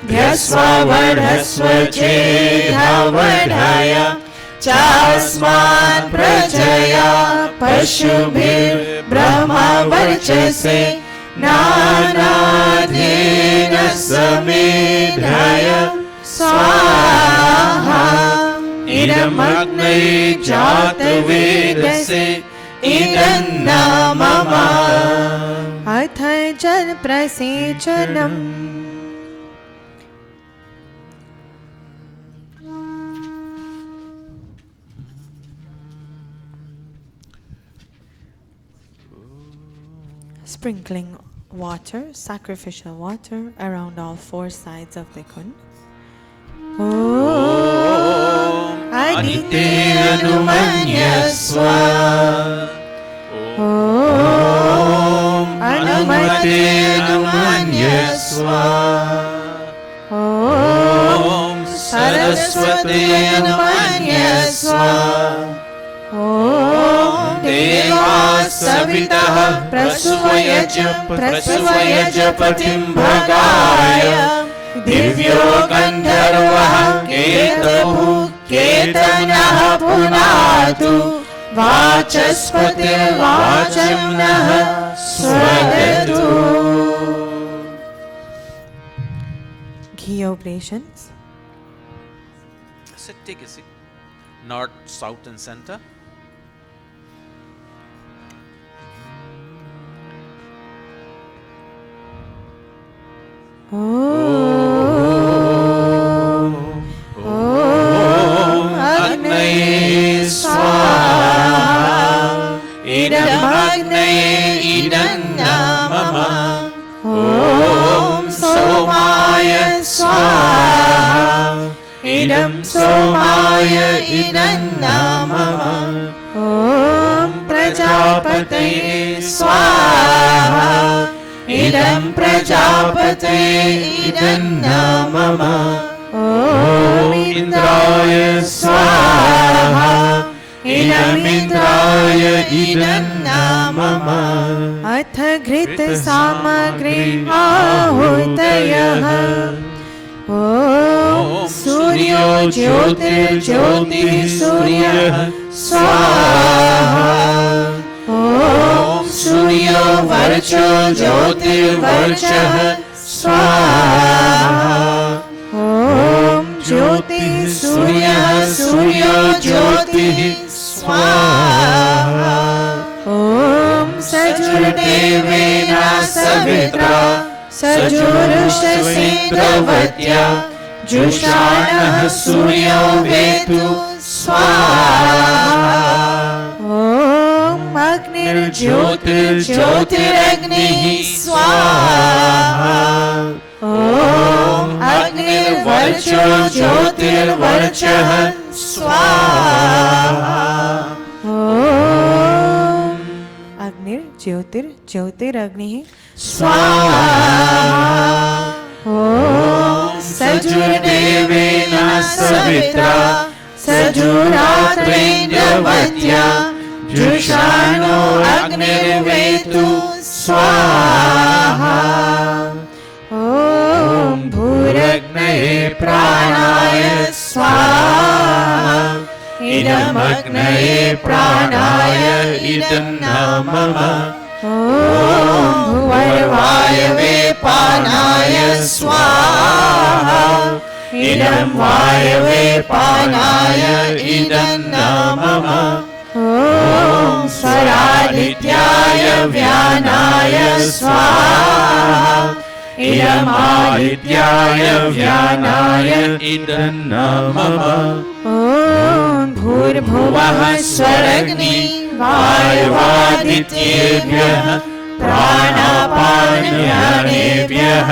Dhyasva Vardhasva Chedha Vardhaya Chasman Prajaya Pashubhir Brahma Varchase Nanadena Samedhaya Swaha इदमग्ने जातवेदसे इदन्ना मम अथ जल प्रसेचनम् Sprinkling water, sacrificial water around all four sides of the kund. Adite Anumanyaswa Om Anumate Anumanyaswa सरस्वत्यै नमन्यस्व ॐ देवाः सवितः प्रसूयज पतिं भगाय दिव्यो गन्धर्वः केतनः पुनातु वाचस्पतिर्वाचं नः स्वदतु. Ghee oblations. Sit, take a seat. North, south and center. अग्नये स्वाहा इदमग्नये इदं मम ॐ सोमाय स्वाहा इदं सोमाय इदं मम ॐ प्रजापतये स्वाहा इदं प्रजापतये इदं मम ॐ इन्द्राय स्वाहा इदमिन्द्राय इदं मम अथ घृत सामग्री आहुतयः ॐ सूर्यो ज्योतिर्ज्योतिः सूर्यः स्वाहा ॐ सूर्यो वर्चो ज्योतिर्वर्चः स्वाहा ॐ ज्योतिः सूर्यः सूर्यो ज्योतिः स्वाहा ॐ सजुर्देवेन सवित्रा सजुरुषसीन्द्रवत्या जुषाणः सूर्यो वेतु स्वाहा ॐ अग्निर्ज्योतिर्ज्योतिरग्निः स्वाहा ॐ अग्निर्वर्चो ज्योतिर्वर्चः स्वाहा ॐ अग्निर्ज्योतिर्ज्योतिरग्निः स्वाहा ॐ सजुर्देवेन सवित्रा सजुरात्रेन्द्रवत्या जुषाणो अग्निर्वेतु स्वाहा ॐ भूरग्नये प्राणाय स्वाहा इदमग्नये प्राणाय इदं मम ॐ भुवर्वायवे पानाय स्वाहा इदं वायवे पानाय इदं मम ॐ स्वरादित्याय व्यानाय स्वाहा इदमादित्याय व्यानाय इदं मम ॐ भूर्भुवः स्वरग्नि वायुवादित्येभ्यः प्राणापानयानेभ्यः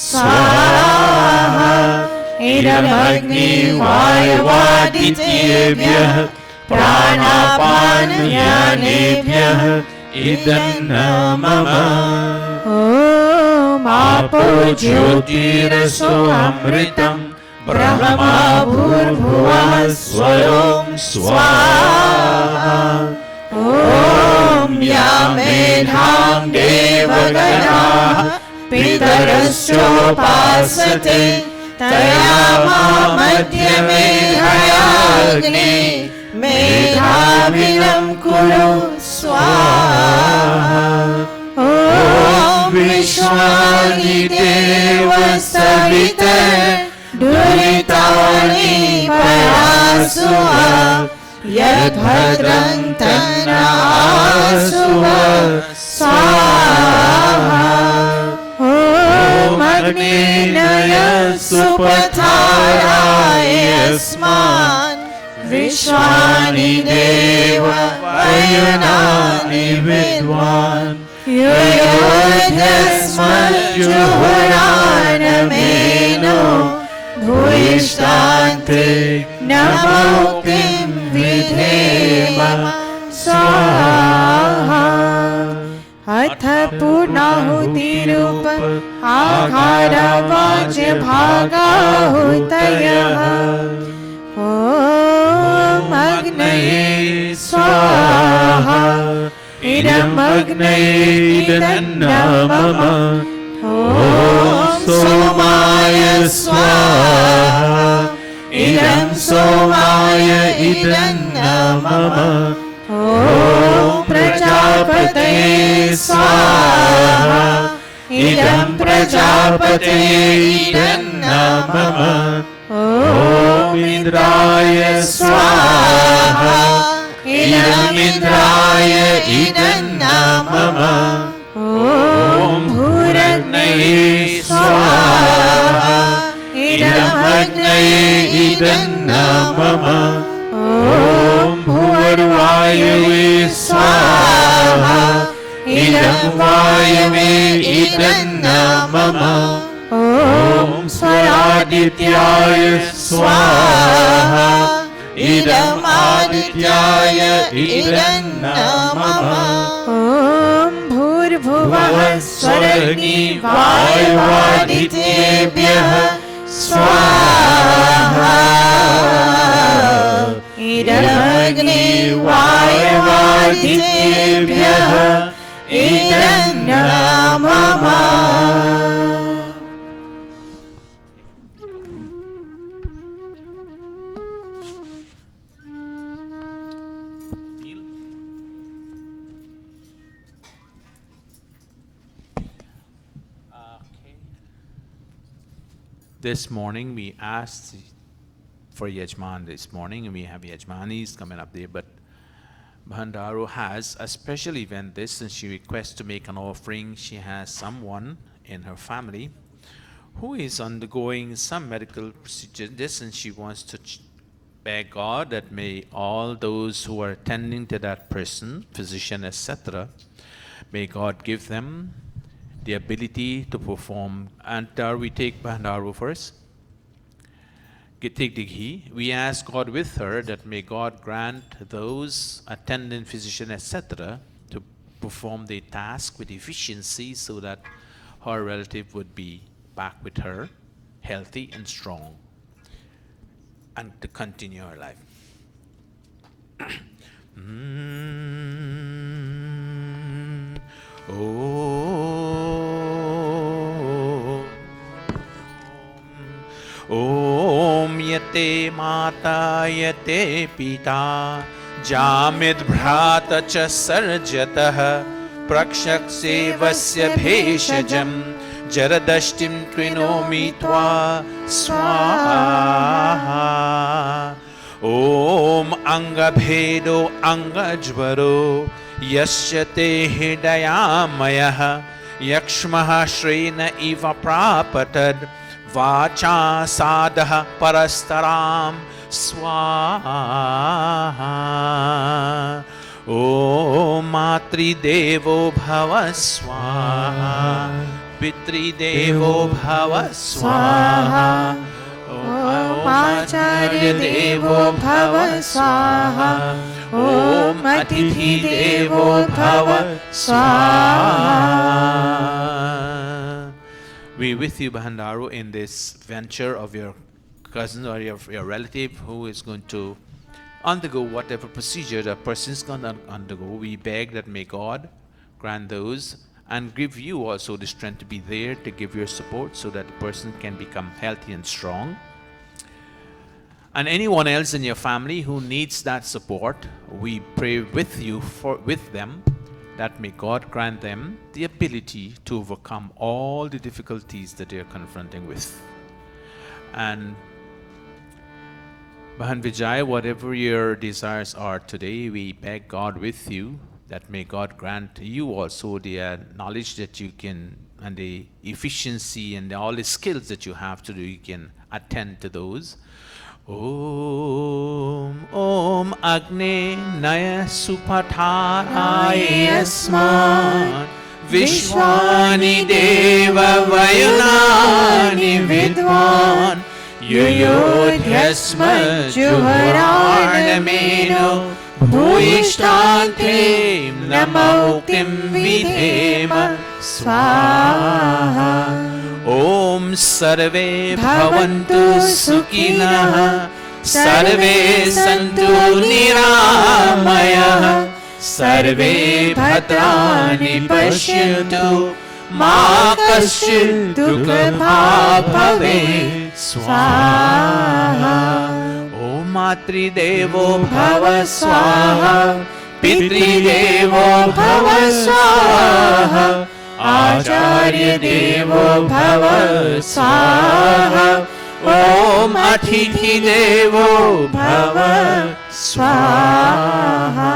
स्वाहा इदमग्नि वायुवादित्येभ्यः प्राणापानयानेभ्यः इदं मम ॐ आपो ज्योतिरसो अमृतं ब्रह्मा भूर्भुवः स्वयं स्वाहा ॐ यामेधां देवगणाः पितरश्चोपासते तया मध्यमेधयाग्ने मेधाविनं कुरु स्वाहा ॐ विश्वानि देव सवितर्दुरितानि परासुः यद्भद्रं तन्नासुः स्वाहा ॐ अग्निनय सुपथाराय अस्मान् विश्वानि देव वयुनानि विद्वान् युयोध्यस्मज्जुहुरानमेनो भूयिष्ठान्ते नमो किं विधेम स्वाहा अथ अथ पूर्णाहुतिरूप आहारवाच्य भागाहुतयः ॐ अग्नये स्वाहा इदम् अग्नये इदन्नमः ॐ सोमाय स्वाहा इदं सोमाय इदन्नमः ॐ प्रजापतये स्वाहा इदं प्रजापतये इदन्नमः ॐ इन्द्राय स्वाहा इदम् इन्द्राय इदन्नमः ॐ भूरग्नये स्वाहा इदम् अग्नये इदन्नमः ॐ भूर्वायुवे स्वाहा इदं वायवे इदन्नमः ॐ स्वरादित्याय स्वाहा इदम् आदित्याय इदन्नमः ॐ भूर्भुवः स्वरग्नि वायुवादित्येभ्यः स्वाहा इदमग्नि वायुवादित्येभ्यः इदन्नमः This morning we asked for Yajman this morning, and we have Yajmanis coming up there, but Bhandaru has a special event this, and she requests to make an offering. She has someone in her family who is undergoing some medical procedure this, and she wants to beg God that may all those who are attending to that person, physician, etc., may God give them the ability to perform. And we take Bhandaru first. Take the ghee. We ask God with her that may God grant those attendant physician, etc., to perform their task with efficiency so that her relative would be back with her, healthy and strong, and to continue her life. Om yate mata yate pita jamid bhrata cha sarjatah prakshak sevasya bheshajam jaradashtim twinomi tva swaha. Om anga bhedo anga jvaro yasya te hridayamaya yakshmaha shrena iva prapatad vacha sadha parastaram swaha. Om matri devo bhava swaha pitri devo bhava swaha. Om acharya devo bhava swaha. Om atithi devo bhava swaha. We with you, Bhandaru, in this venture of your cousin or your relative who is going to undergo whatever procedure the person is going to undergo. We beg that may God grant those and give you also the strength to be there to give your support so that the person can become healthy and strong. And anyone else in your family who needs that support, we pray with you, with them, that may God grant them the ability to overcome all the difficulties that they are confronting with. And Bhan Vijay, whatever your desires are today, we beg God with you that may God grant you also the knowledge that you can, and the efficiency and all the skills that you have to do, you can attend to those. Om Om Agne Naya Supatharaya Yasman Vishwani Deva Vayunani Vidwan Yuyodhyasma Juharanameno भूयिष्ठान्ते नमोक्तिं विधेम स्वाहा। ॐ सर्वे भवन्तु सुखिनः सर्वे सन्तु निरामयाः सर्वे भद्राणि पश्यन्तु मा कश्चित् दुःखभाग् भवेत् स्वाहा। ॐ मातृदेवो भव स्वाहा पितृदेवो भव स्वाहा आचार्यदेवो भव स्वाहा। ॐ अतिथिदेवो भव स्वाहा।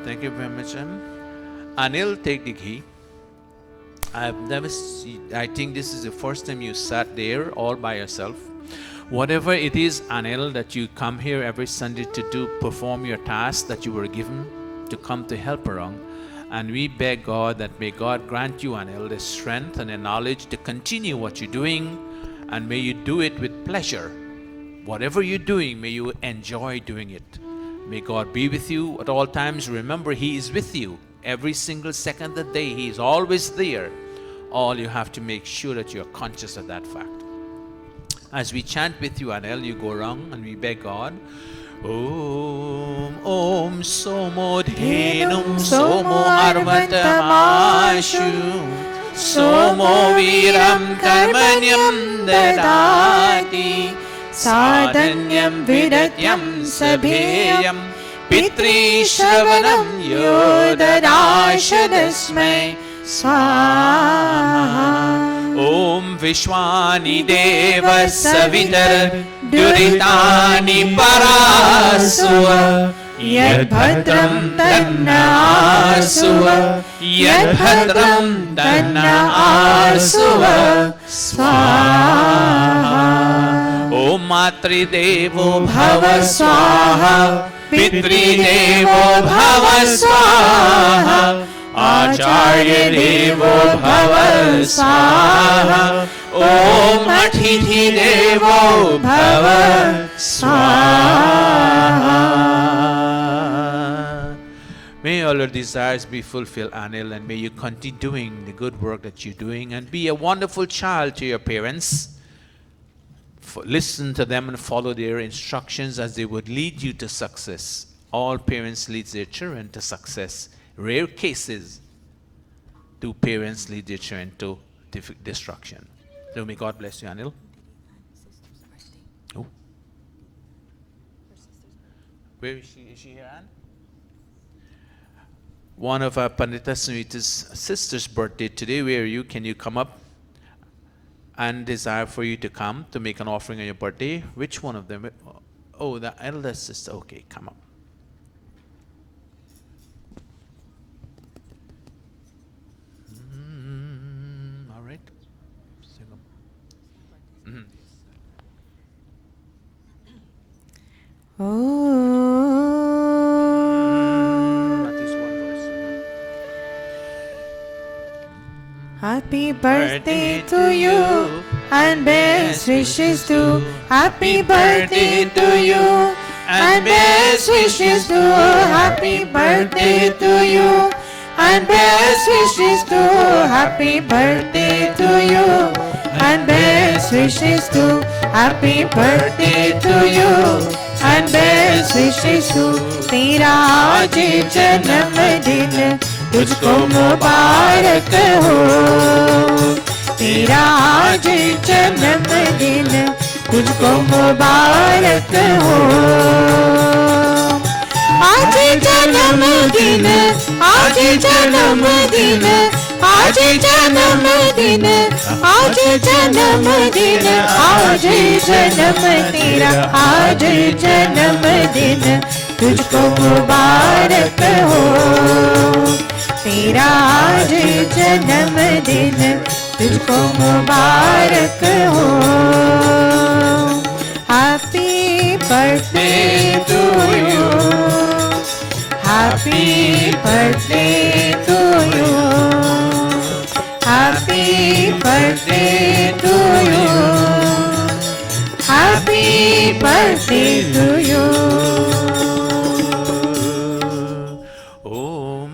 Thank you very much. Anil, take the ghee. I've never seen, I think this is the first time you sat there all by yourself. Whatever it is, Anil, that you come here every Sunday to do, perform your task that you were given to come to help around. And we beg God that may God grant you, Anil, the strength and the knowledge to continue what you're doing, and may you do it with pleasure. Whatever you're doing, may you enjoy doing it. May God be with you at all times. Remember, He is with you every single second of the day. He is always there. All you have to make sure that you're conscious of that fact. As we chant with you, Anil, you go around and we beg God. Om Somo Dhenum Somo Arvatamashu Somo Viram Karmanyam Dadati Sadanyam Vidatyam Sabheyam Pitri Shravanam Yodadashadasmai Swaha. Om Vishwani Deva Savitar Duritani Parasuva Yad Bhadram Tanna Asuva Yad Bhadram Tanna Asuva Swaha. Om Matri Devo Bhava Swaha Pitri Devo Bhava Swaha Acharya Devo Bhava Swaha Om Atithi Devo Bhava Swaha. May all your desires be fulfilled, Anil, and may you continue doing the good work that you're doing and be a wonderful child to your parents. Listen to them and follow their instructions as they would lead you to success. All parents lead their children to success. Rare cases do parents lead their children to destruction. So may God bless you, Anil. Oh. Where is she? Is she here, Anne? One of our Pandita Smriti's sister's birthday today. Where are you? Can you come up? And desire for you to come to make an offering on your birthday. Which one of them? Oh, the eldest sister. Okay, come up. All right. Happy birthday to you and best wishes to. Happy birthday to you and best wishes to. Happy birthday to you and best wishes to. Happy birthday to you and best wishes to. Happy birthday to you and best wishes to. तेरा आज जन्मदिन तुझको मुबारक हो. तेरा आज जन्मदिन तुझको मुबारक हो. आज जन्मदिन आज जन्मदिन आज जन्मदिन आज जन्मदिन आज जन्म तेरा आज जन्मदिन तुझको मुबारक हो. तेरा आज जन्मदिन तुझको मुबारक हो. Happy birthday to you. Happy birthday to you. Happy birthday to you. Happy birthday to you.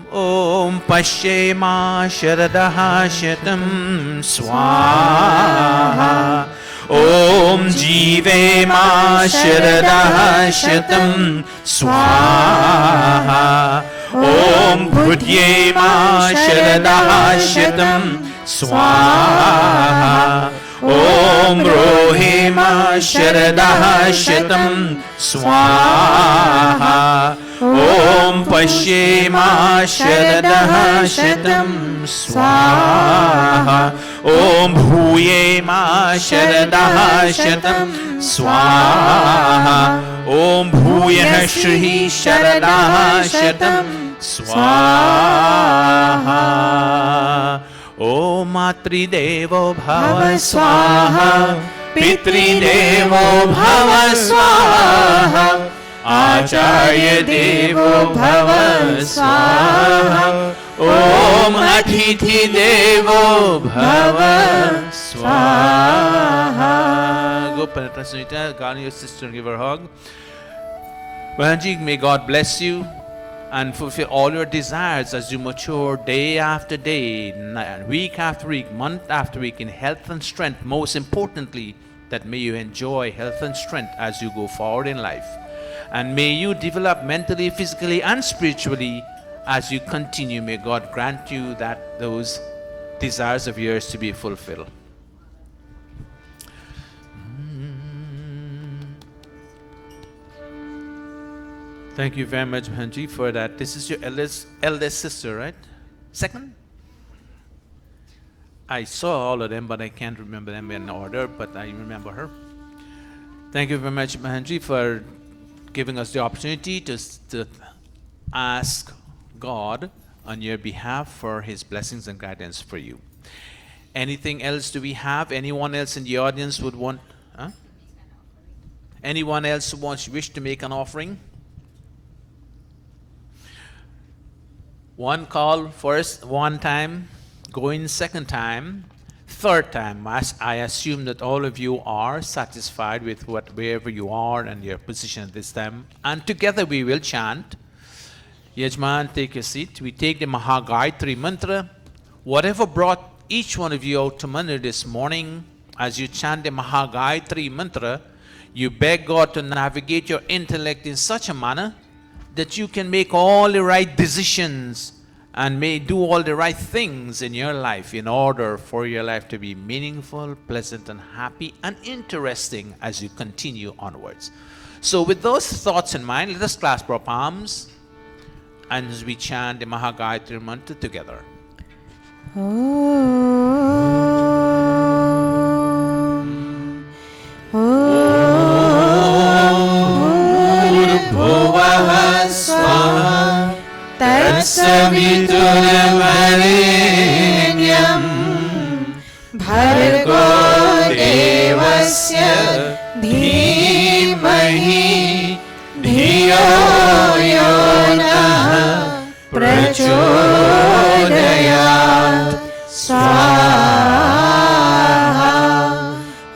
Om Pashyema Sharadaha Shatam Swaha. Om Jivema Sharadaha Shatam Swaha. Om Bhudyema Sharadaha Shatam Swaha. Om Rohema Sharadaha Shatam Swaha. Om Pashyema Sharadaha Shatam Swaha. Om Bhuyema Sharadaha Shatam Swaha. Om Bhuyah Shri Sharadaha Shatam Swaha. Om Matridevo Bhava Swaha. Pitridevo Bhava Swaha. Acharya Devo Bhava Swaha. Om Atithi Devo Bhava Swaha. Go Penetra Sunita, garland your sister and give her a hug. Bhajanji, may God bless you and fulfill all your desires as you mature day after day, week after week, month after week in health and strength. Most importantly, that may you enjoy health and strength as you go forward in life. And may you develop mentally, physically, and spiritually as you continue. May God grant you that those desires of yours to be fulfilled. Thank you very much, Bhajanji, for that. This is your eldest sister, right? Second? I saw all of them, but I can't remember them in order, but I remember her. Thank you very much, Bhajanji, for giving us the opportunity to ask God on your behalf for His blessings and guidance for you. Anything else do we have? Anyone else in the audience would want? Anyone else who wish to make an offering? One call first, one time, go in second time, third time. I assume that all of you are satisfied with wherever you are and your position at this time. And together we will chant. Yajman, take your seat. We take the Mahagayatri mantra. Whatever brought each one of you out to mandir this morning, as you chant the Mahagayatri mantra, you beg God to navigate your intellect in such a manner that you can make all the right decisions and may do all the right things in your life in order for your life to be meaningful, pleasant, and happy, and interesting as you continue onwards. So with those thoughts in mind, let us clasp our palms and as we chant the Mahagayatri mantra together. Tatsavituravarinyam bhargo devasya dhimahi dhiyo yonah prachodayat swaha.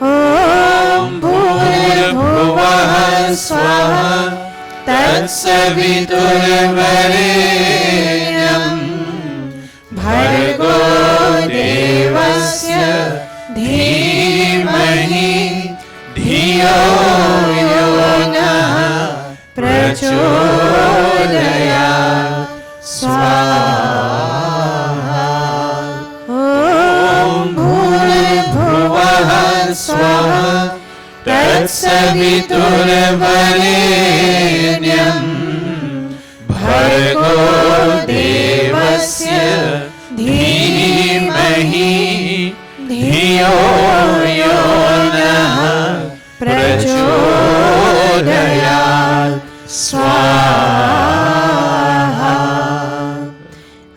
Om bhurabhuvah swaha Tatsavituravarinyam bhargo devasya dhimahi dhiyo yonah prachodayat swaha. Om bhurabhuvah swaha Tatsavituravarinyam bhargo devasya dhimahi dhiyo yonah prachodayat swaha.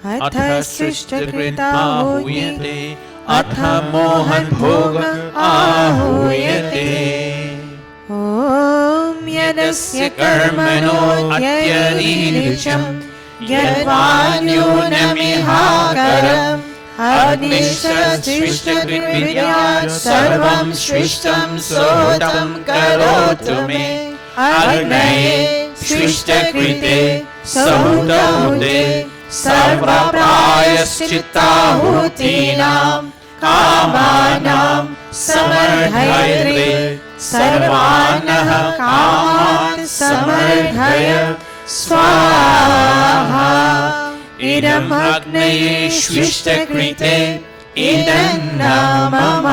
Atha srishtakrita huyate atha mohan bhoga ahuyate. Om yadasya karmano atyarinicham yadvanyunamihakaram अग्निश्चिष्टकृद्विद्यात् सर्वं सृष्टं सोतं करोतु मे अग्नये सृष्टकृते सहुतौदे सर्वप्रायश्चित्ताहुतीनां कामानां समर्धयते सर्वानः कामान् समर्धय स्वाहा इदम् अग्नये सृष्टकृते इदं मम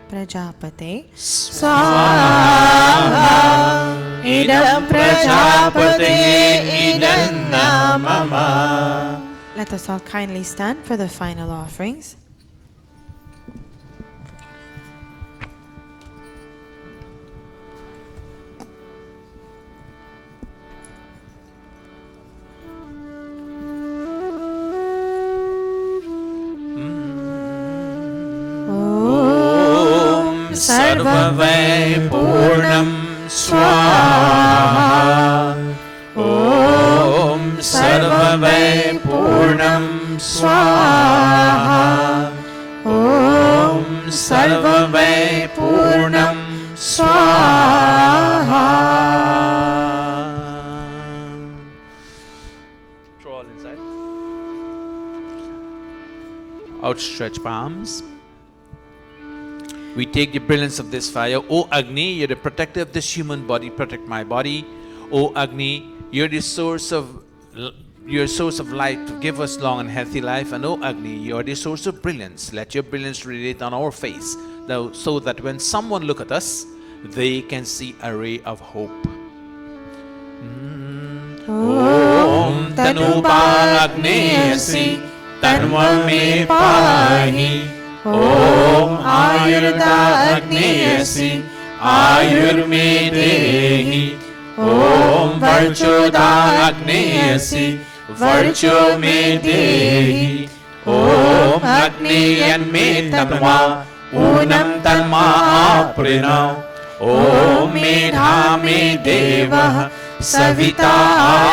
प्रजापते स्वाहा इदं प्रजापते इदं मम. Let us all kindly stand for the final offerings. सर्ववै पूर्णं स्वाहा ॐ सर्ववै पूर्णं स्वाहा ॐ सर्ववै पूर्णं स्वाहा. Draw all inside. Outstretched palms. We take the brilliance of this fire. O Agni, you're the protector of this human body. Protect my body. O Agni, you're the source of light to give us long and healthy life. And O Agni, you're the source of brilliance. Let your brilliance radiate on our face, so that when someone look at us, they can see a ray of hope. Om Tanupa Agnesi Tanvame Pahi. Om Ayurda Agnesi Ayurme Dehi. Om Varchoda Agnesi Varcho Me Dehi. Om Agniyan Me Tanva Unam Tanma Aprinam. Om Medha Me Deva Savita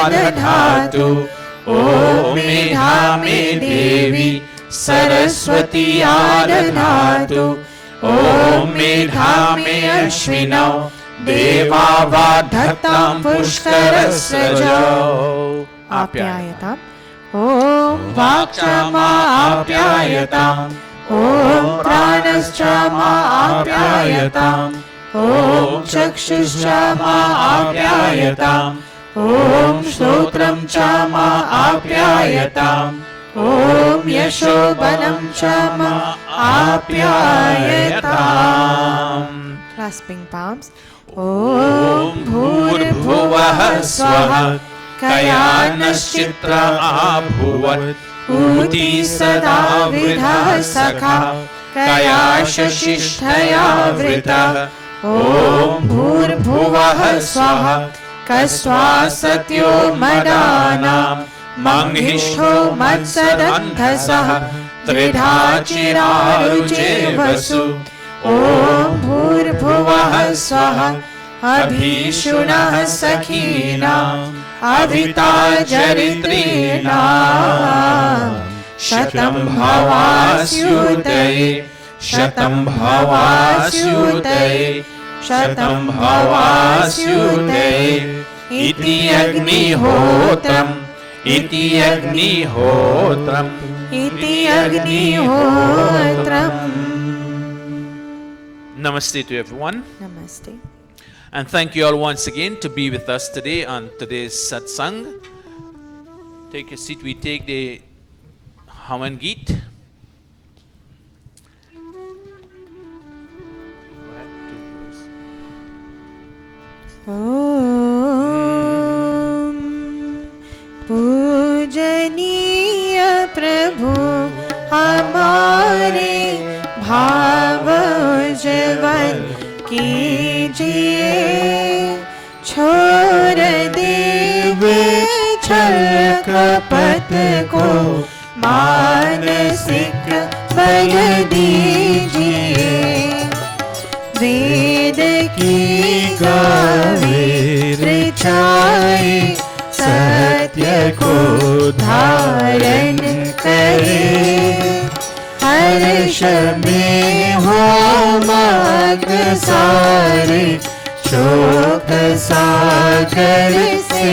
Adadhatu. Om Medha Me Devi Saraswati Adadhatu. Om Medha Me Ashwinau Deva Vadhatam Pushkarasrajau. Apyayatam. Om Vakchama Apyayatam. Om Pranashchama Apyayatam. Om Chakshuschama Apyayatam. Om Shotram Chama Apyayatam. Om Yashobanam Chama Apyayatam. Clasping palms. Om Bhurbhuvah Swaha Kayanaschitra Abhuvat Uti Sada Vridha Sakha Kaya Shashishtaya Vrita. Om Bhurbhuvah Swaha Kasva Satyo Madanam Manghishto Matsadanthasaha Tridha Chiraruche Vasu. Om Bhurbhuvah Swaha Abhishunah Sakhinam Avita Jaritrinam Shatam Bhavasyutaye Shatam Bhavasyutaye Shatam Bhavasyutaye Iti Agnihotram Iti Agnihotram Iti Agnihotram. Namaste to everyone. Namaste. And thank you all once again to be with us today on today's Satsang. Take a seat. We take the Haman Geet. Om Pujaniya Prabhu Hamare Bhav Ujjwal कीजिए छोड़ देवे छल कपट को मानसिक बल दीजिए वेद की गावे ऋचाए सत्य को सुख सागर से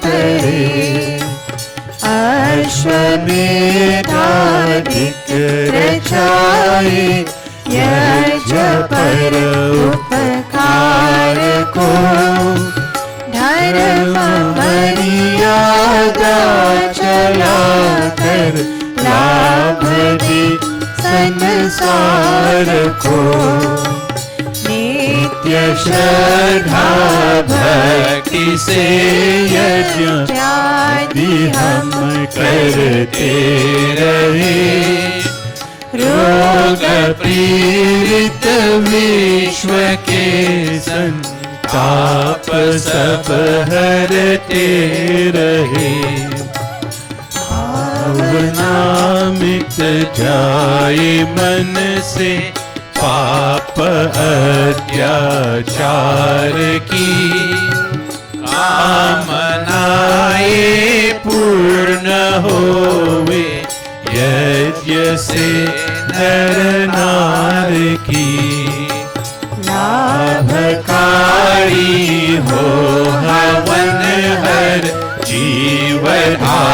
तरे अश्वमेधाधिक रचाए यज्ञ पर उपकार को धर्म मर्यादा चला कर लाभ दे संसार को नित्य श्रद्धा भक्ति से यज्ञ आदि हम करते रहे रोग पीड़ित विश्व के संताप सब हरते रहे भावना मिट जाए मन से पाप अत्याचार की कामनाएं पूर्ण होवे यज्ञ से नर नार की लाभकारी हो हवन हर जीवधारी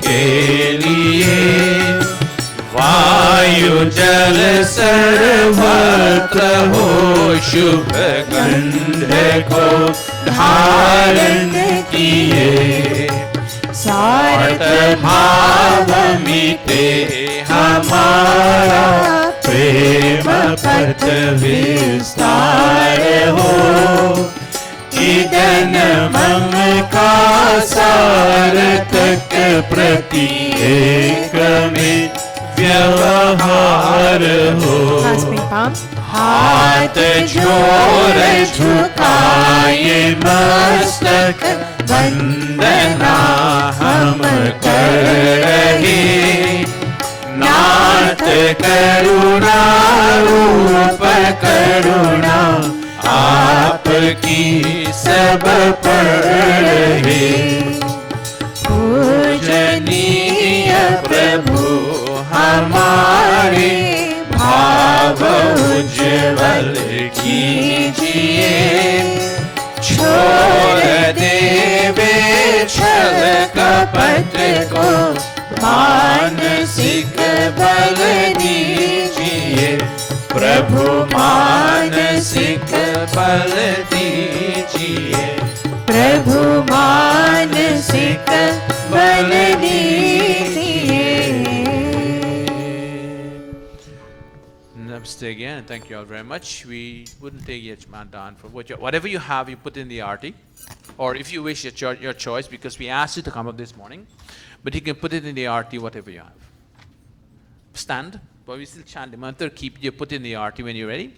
के लिए वायु जल सर्वत्र हो शुभ गंध को धारण किए सार्थ भाव मिटे हमारा प्रेम पथ विस्तार हो इदन मम का सार्थक प्रति एक में व्यवहार हो हाथ जोड़ झुकाए मस्तक वंदना हम कर रहे नाथ करुणा रूप करुणा आपकी सब पर रहे पूजनीय प्रभु हमारे भाव उज्ज्वल कीजिए छोड़ देवे छल कपट को मानसिक बल दीजिए प्रभु मानसिक बल दीजिए प्रभु मानसिक बल दीजिए. Namaste again, and thank you all very much. We wouldn't take Yajman down for whatever you have, you put in the arti, or if you wish, your choice, because we asked you to come up this morning, but you can put it in the arti, whatever you have. Stand, but we still chant the mantra. Keep you put in the arti when you're ready.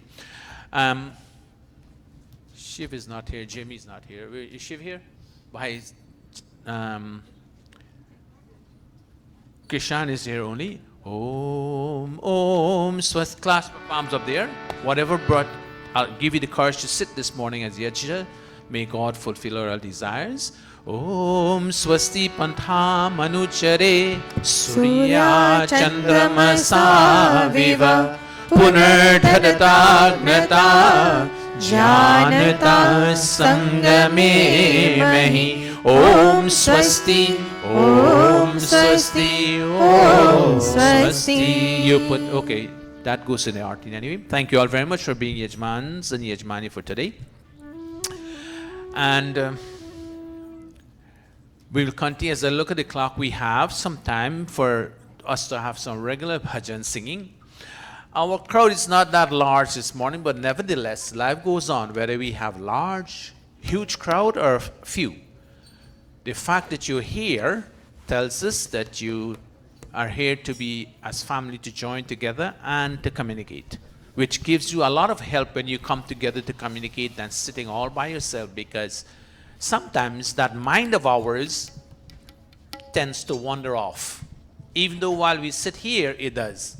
Shiv is not here. Jimmy is not here. Is Shiv here? Why? Krishan is here only. Om, Om, Swast. Clasp your palms up there. Whatever brought, I'll give you the courage to sit this morning as Yajna. May God fulfill our desires. Om Swasti Pantha Manuchare Surya Chandramasa Viva Punardhadata Gnata Janata Sangame Mahi Om Swasti Om Swasti Om Swasti. You put, okay, that goes in the arti anyway. Thank you all very much for being Yajmans and Yajmani for today. And we will continue. As I look at the clock, we have some time for us to have some regular bhajan singing. Our crowd is not that large this morning, but nevertheless, life goes on, whether we have large, huge crowd or few. The fact that you're here tells us that you are here to be as family, to join together and to communicate, which gives you a lot of help when you come together to communicate than sitting all by yourself, because sometimes that mind of ours tends to wander off. Even though while we sit here, it does.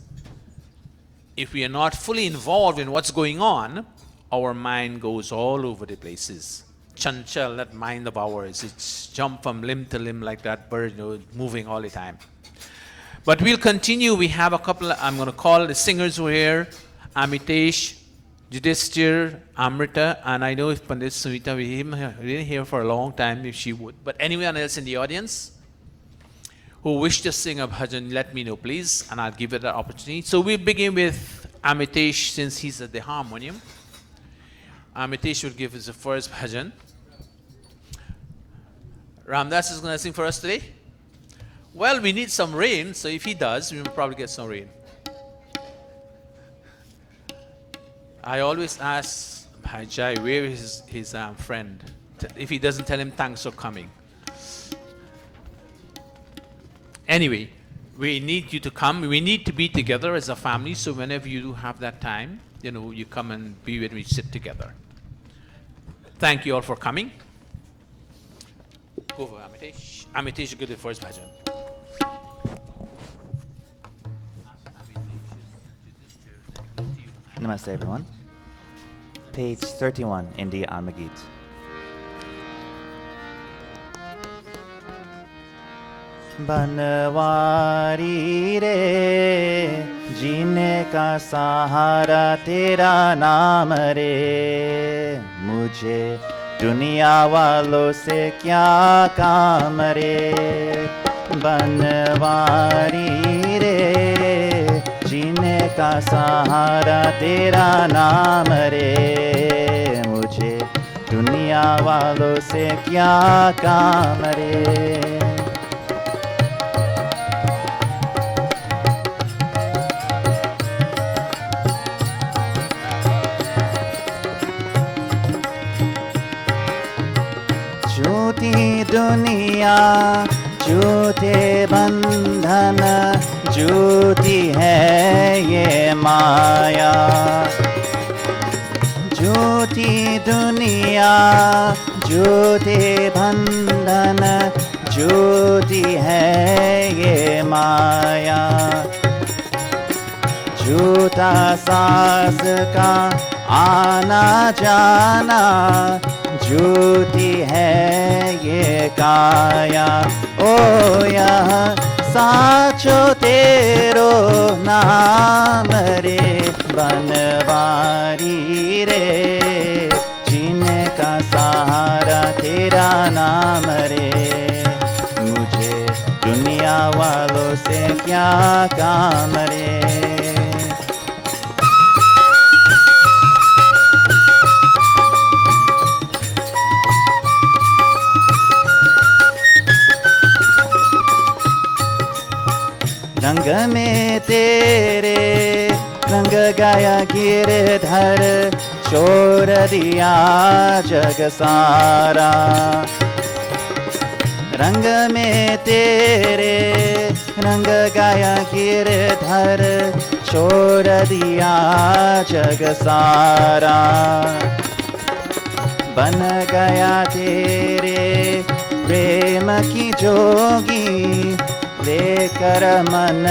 If we are not fully involved in what's going on, our mind goes all over the places. Chanchal, that mind of ours, it's jump from limb to limb like that bird, moving all the time. But we'll continue. We have a couple, I'm going to call the singers who are here. Amitesh, Yudhishthir, Amrita, and I know if Pandit Sumita, we didn't hear for a long time if she would. But anyone else in the audience who wish to sing a bhajan, let me know, please, and I'll give it an opportunity. So we begin with Amitesh, since he's at the harmonium. Amitesh will give us the first bhajan. Ramdas is going to sing for us today. Well, we need some rain, so if he does, we will probably get some rain. I always ask Bhajai where is his friend. If he doesn't tell him thanks for coming. Anyway, we need you to come. We need to be together as a family. So whenever you do have that time, you come and be when we sit together. Thank you all for coming. Go for Amitesh. Amitesh, give the first bhajan. Namaste everyone. Page 31 in the Almagit. Banwari रे जीने का सहारा तेरा नाम रे मुझे दुनिया वालों से क्या काम रे बनवारी रे जीने का सहारा तेरा नाम रे मुझे दुनिया वालों से क्या काम रे दुनिया झूठे बंधन झूठी है ये माया झूठी दुनिया झूठे बंधन झूठी है ये माया झूठा सास का आना जाना झूठी है ये काया ओ यह साचो तेरो नाम रे बनवारी रे जीने का सहारा तेरा नाम रे मुझे दुनिया वालों से क्या काम रे रंग में तेरे रंग गाया गिरधर छोड़ दिया जग सारा रंग में तेरे रंग गाया गिरधर छोड़ दिया जग सारा बन गया तेरे प्रेम की जोगी लेकर मन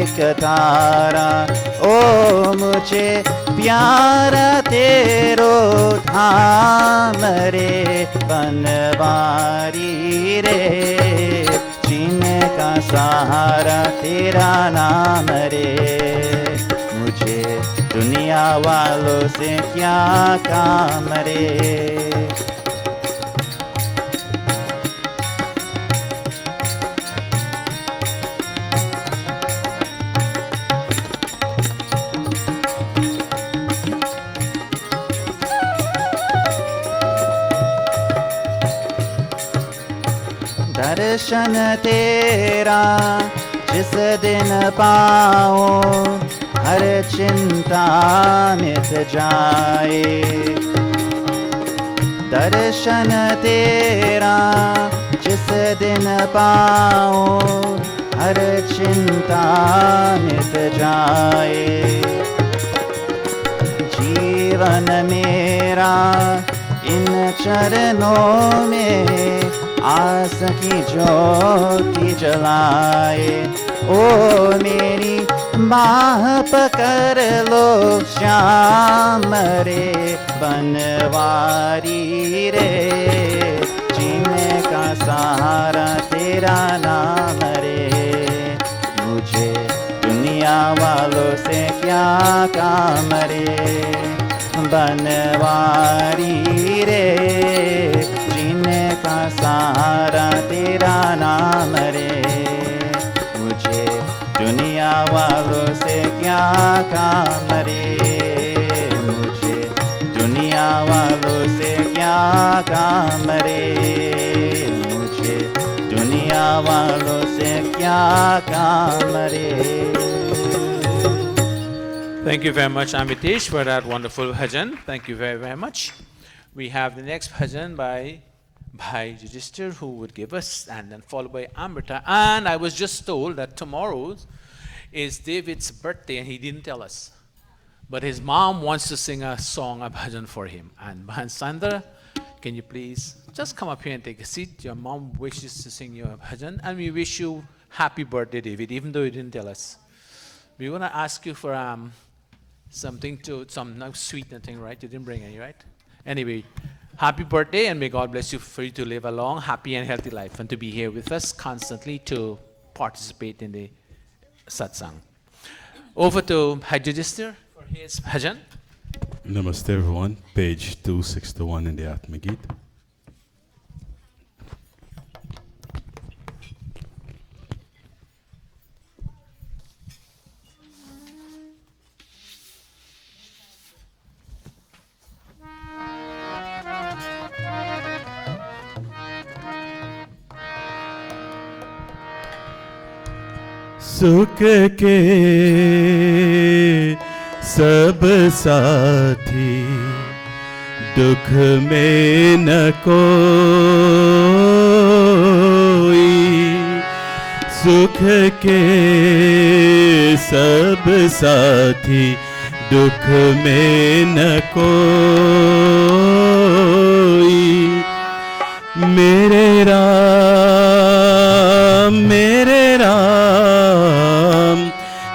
एक तारा ओ मुझे प्यारा तेरो धाम रे बनवारी रे जीने का सहारा तेरा नाम रे मुझे दुनिया वालों से क्या काम रे दर्शन तेरा जिस दिन पाओ हर चिंता मिट जाए दर्शन तेरा जिस दिन पाओ हर चिंता मिट जाए जीवन मेरा इन चरणों में आस की ज्योति जलाए ओ मेरी बाह पकड़ लो श्याम रे बनवारी रे जीने का सहारा तेरा नाम रे मुझे दुनिया वालों से क्या काम रे बनवारी रे, जिनका सारा तेरा नाम रे। मुझे दुनिया वालों से क्या काम रे, मुझे दुनिया वालों से क्या काम रे, मुझे दुनिया वालों से क्या काम रे। Thank you very much, Amitesh, for that wonderful bhajan. Thank you very, very much. We have the next bhajan by Bhai Yudhishthir, who would give us, and then followed by Amrita. And I was just told that tomorrow is David's birthday, and he didn't tell us. But his mom wants to sing a song, a bhajan for him. And Bhan Sandra, can you please just come up here and take a seat? Your mom wishes to sing you a bhajan, and we wish you happy birthday, David, even though you didn't tell us. We want to ask you for something to, some no sweet nothing, right? You didn't bring any, right? Anyway, happy birthday, and may God bless you for you to live a long, happy, and healthy life, and to be here with us constantly to participate in the satsang. Over to Bhai Yudhishthir for his bhajan. Namaste everyone, page 261 in the Atmagit. सुख के सब साथी, दुख में न कोई। सुख के सब साथी, दुख में न कोई। मेरे राम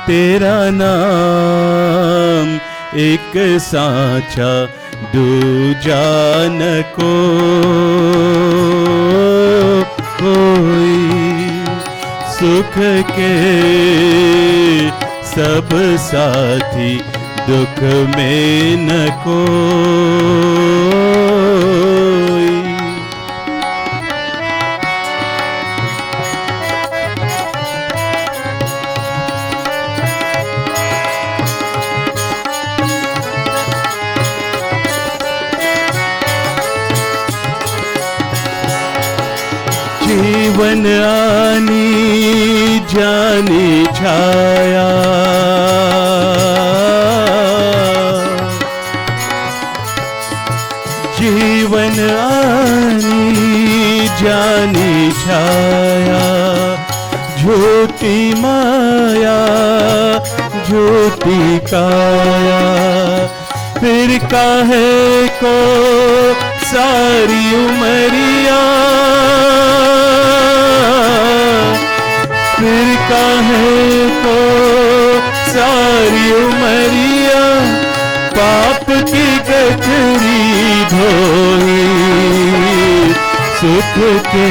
तेरा नाम एक साचा, दूजा न कोई। सुख के सब साथी, दुख में न कोई। जीवन आनी जानी छाया, जीवन आनी जानी छाया। झूठी माया झूठी काया, फिर काहे को सारी उमरिया। फिर काहे को सारी उमरिया, पाप की गठरी धोई। सुख के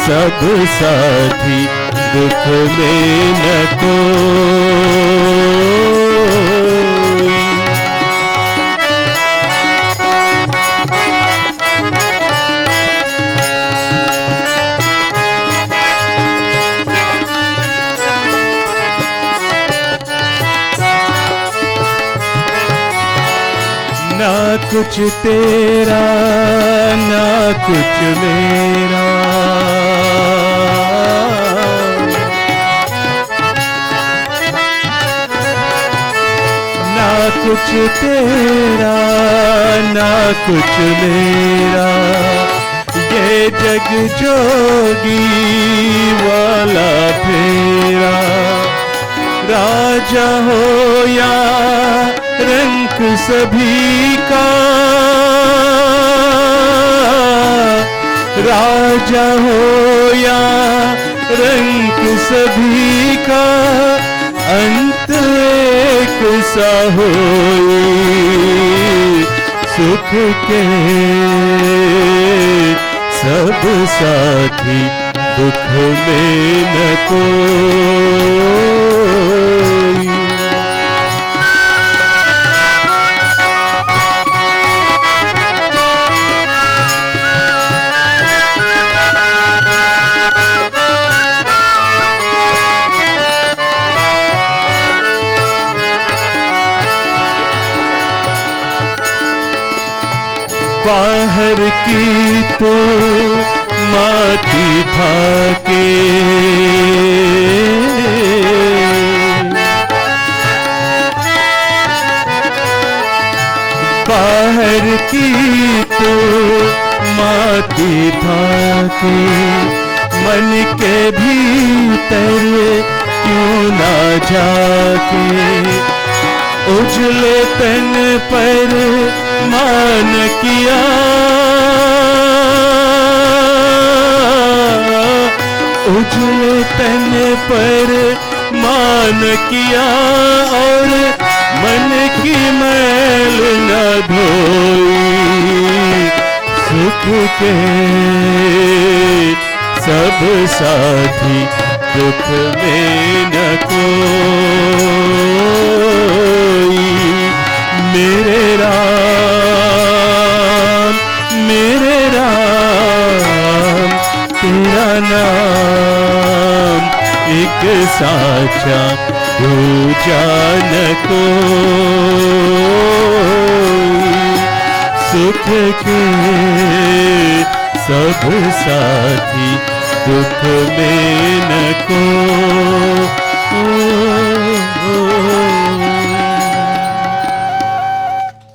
सब साथी, दुख में न कोई। ना कुछ तेरा ना कुछ मेरा, ना कुछ तेरा ना कुछ मेरा। ये जग जोगी वाला फेरा, राजा हो या रंक सभी का। राजा हो या रंक सभी का, अंत एक सा होई। सुख के सब साथी, दुख में न कोई। बाहर की तो माटी भाके, बाहर की तो माटी भाके, मन के भीतर क्यों ना जाके, उजले तन पर मान किया, उजले तन पर मान किया, और मन की मैल न धोई, सुख के सब साथी दुख में न कोई, मेरे राम तेरा नाम एक साचा दूजा न कोई, सुख के सब साथी दुख में न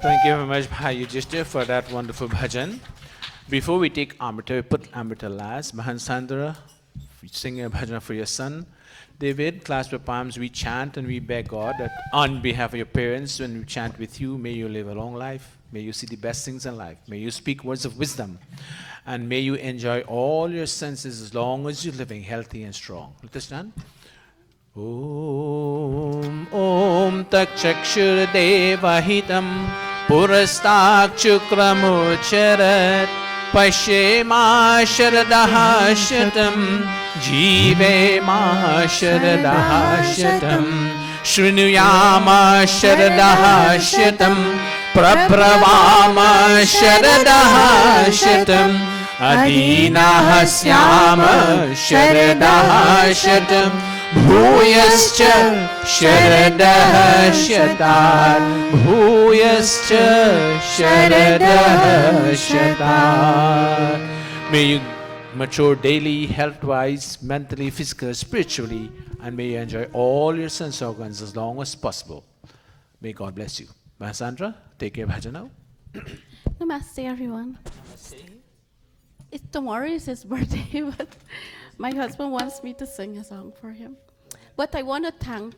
Thank you very much, Bhai Yudhishthir, for that wonderful bhajan. Before we take Amrita, we put Amrita last. Mahan Sandra, sing a bhajan for your son. David, clasp your palms, we chant and we beg God that on behalf of your parents, when we chant with you, may you live a long life. May you see the best things in life. May you speak words of wisdom. And may you enjoy all your senses as long as you're living healthy and strong. Let us stand. Om Tak Chakshur Devahitam Purastak Chukramucharat Pashe Ma Sharadaha Shatam Jive Ma Sharadaha Shatam Shrunuyama Sharadaha Shatam Prabhavama Sharadaha Shatam Adina Hasyama Sharadaha Shatam Bhuyascha Sharadaha Shatat Bhuyascha Sharadaha Shatat. May you mature daily, health-wise, mentally, physically, spiritually, and may you enjoy all your sense organs as long as possible. May God bless you. Mahasandra, take your bhajan now. Namaste, everyone. Tomorrow is his birthday, but my husband wants me to sing a song for him. But I want to thank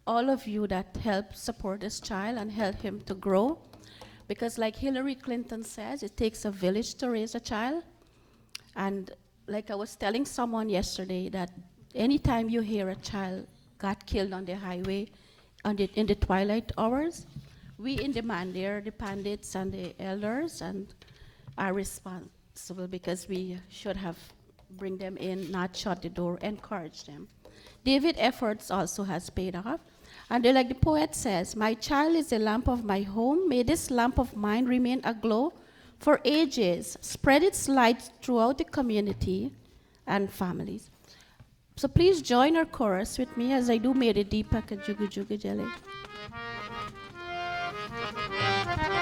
all of you that helped support this child and help him to grow. Because like Hillary Clinton says, it takes a village to raise a child. And like I was telling someone yesterday, that anytime you hear a child got killed on the highway in the twilight hours, we in the Mandir, the Pandits and the elders, and are responsible because we should have bring them in, not shut the door, encourage them. David's efforts also has paid off. And like the poet says, my child is the lamp of my home. May this lamp of mine remain aglow for ages, spread its light throughout the community and families. So please join our chorus with me as I do Mere Deepak Jugu Jugu Jale.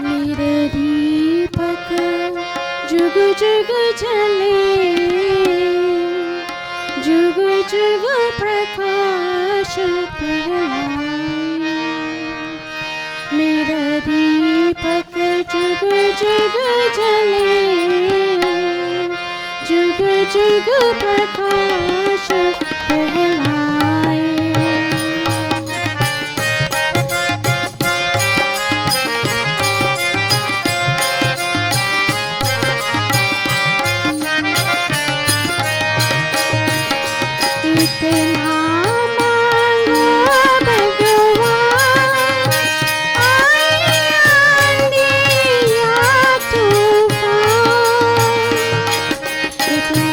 Mere Deepak Jugu Jugu Jale, Jugu Jugu Prakash Pehalaye. Mere Deepak Jugu Jugu Jale, Jugu Jugu Prakash Pehalaye. Itna mango bhagwan, aandi ya tufan. Itna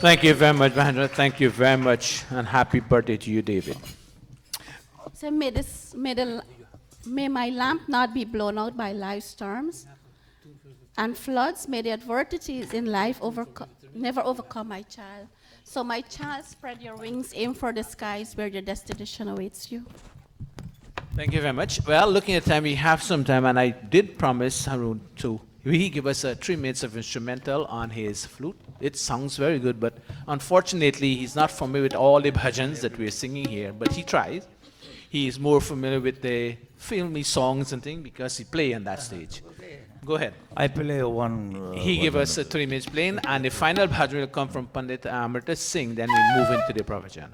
Thank you very much, Mahendra. Thank you very much, and happy birthday to you, David. So may my lamp not be blown out by life's storms and floods. May the adversities in life never overcome my child. So my child, spread your wings, aim for the skies where your destination awaits you. Thank you very much. Well, looking at time, we have some time, and I did promise Harun to he give us 3 minutes of instrumental on his flute. It sounds very good, but unfortunately, he's not familiar with all the bhajans that we're singing here, but he tries. He is more familiar with the filmy songs and things because he play on that stage. Go ahead. I play one. He gave us 3 minutes playing, and the final bhajan will come from Pandit Amrita Singh, then we move into the pravachan.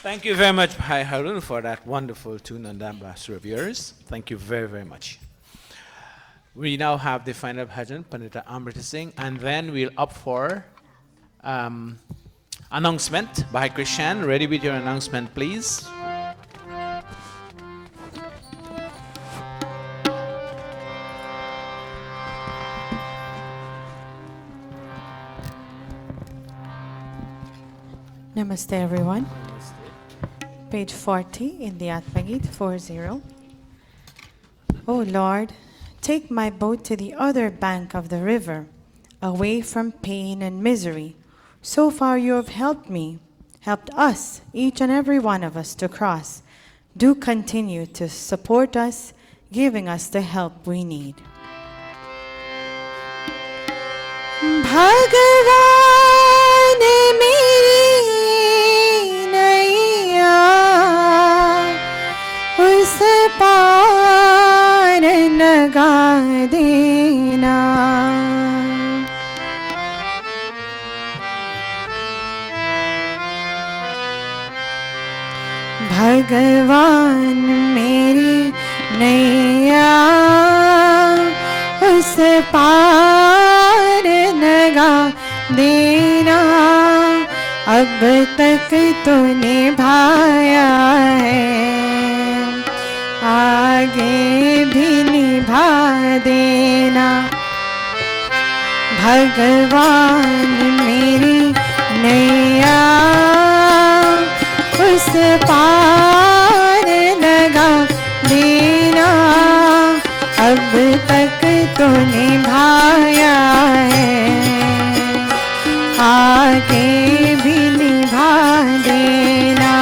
Thank you very much, Bhai Harun, for that wonderful tune on the ambassador of yours. Thank you very, very much. We now have the final bhajan, Pandita Amrita Singh, and then we'll up for announcement by Krishan. Ready with your announcement, please. Namaste, everyone. Page 40 in the Atmagit 40. Oh Lord, take my boat to the other bank of the river, away from pain and misery. So far you have helped me, helped us, each and every one of us, to cross. Do continue to support us, giving us the help we need. भगवान मेरी नैया उस पार लगा देना। भगवान मेरी नैया उस पार लगा देना। अब तक तो निभाया है, आगे भी निभा देना। भगवान मेरी नैया उस पार लगा देना। अब तक तो निभाया है, आगे भी निभा देना।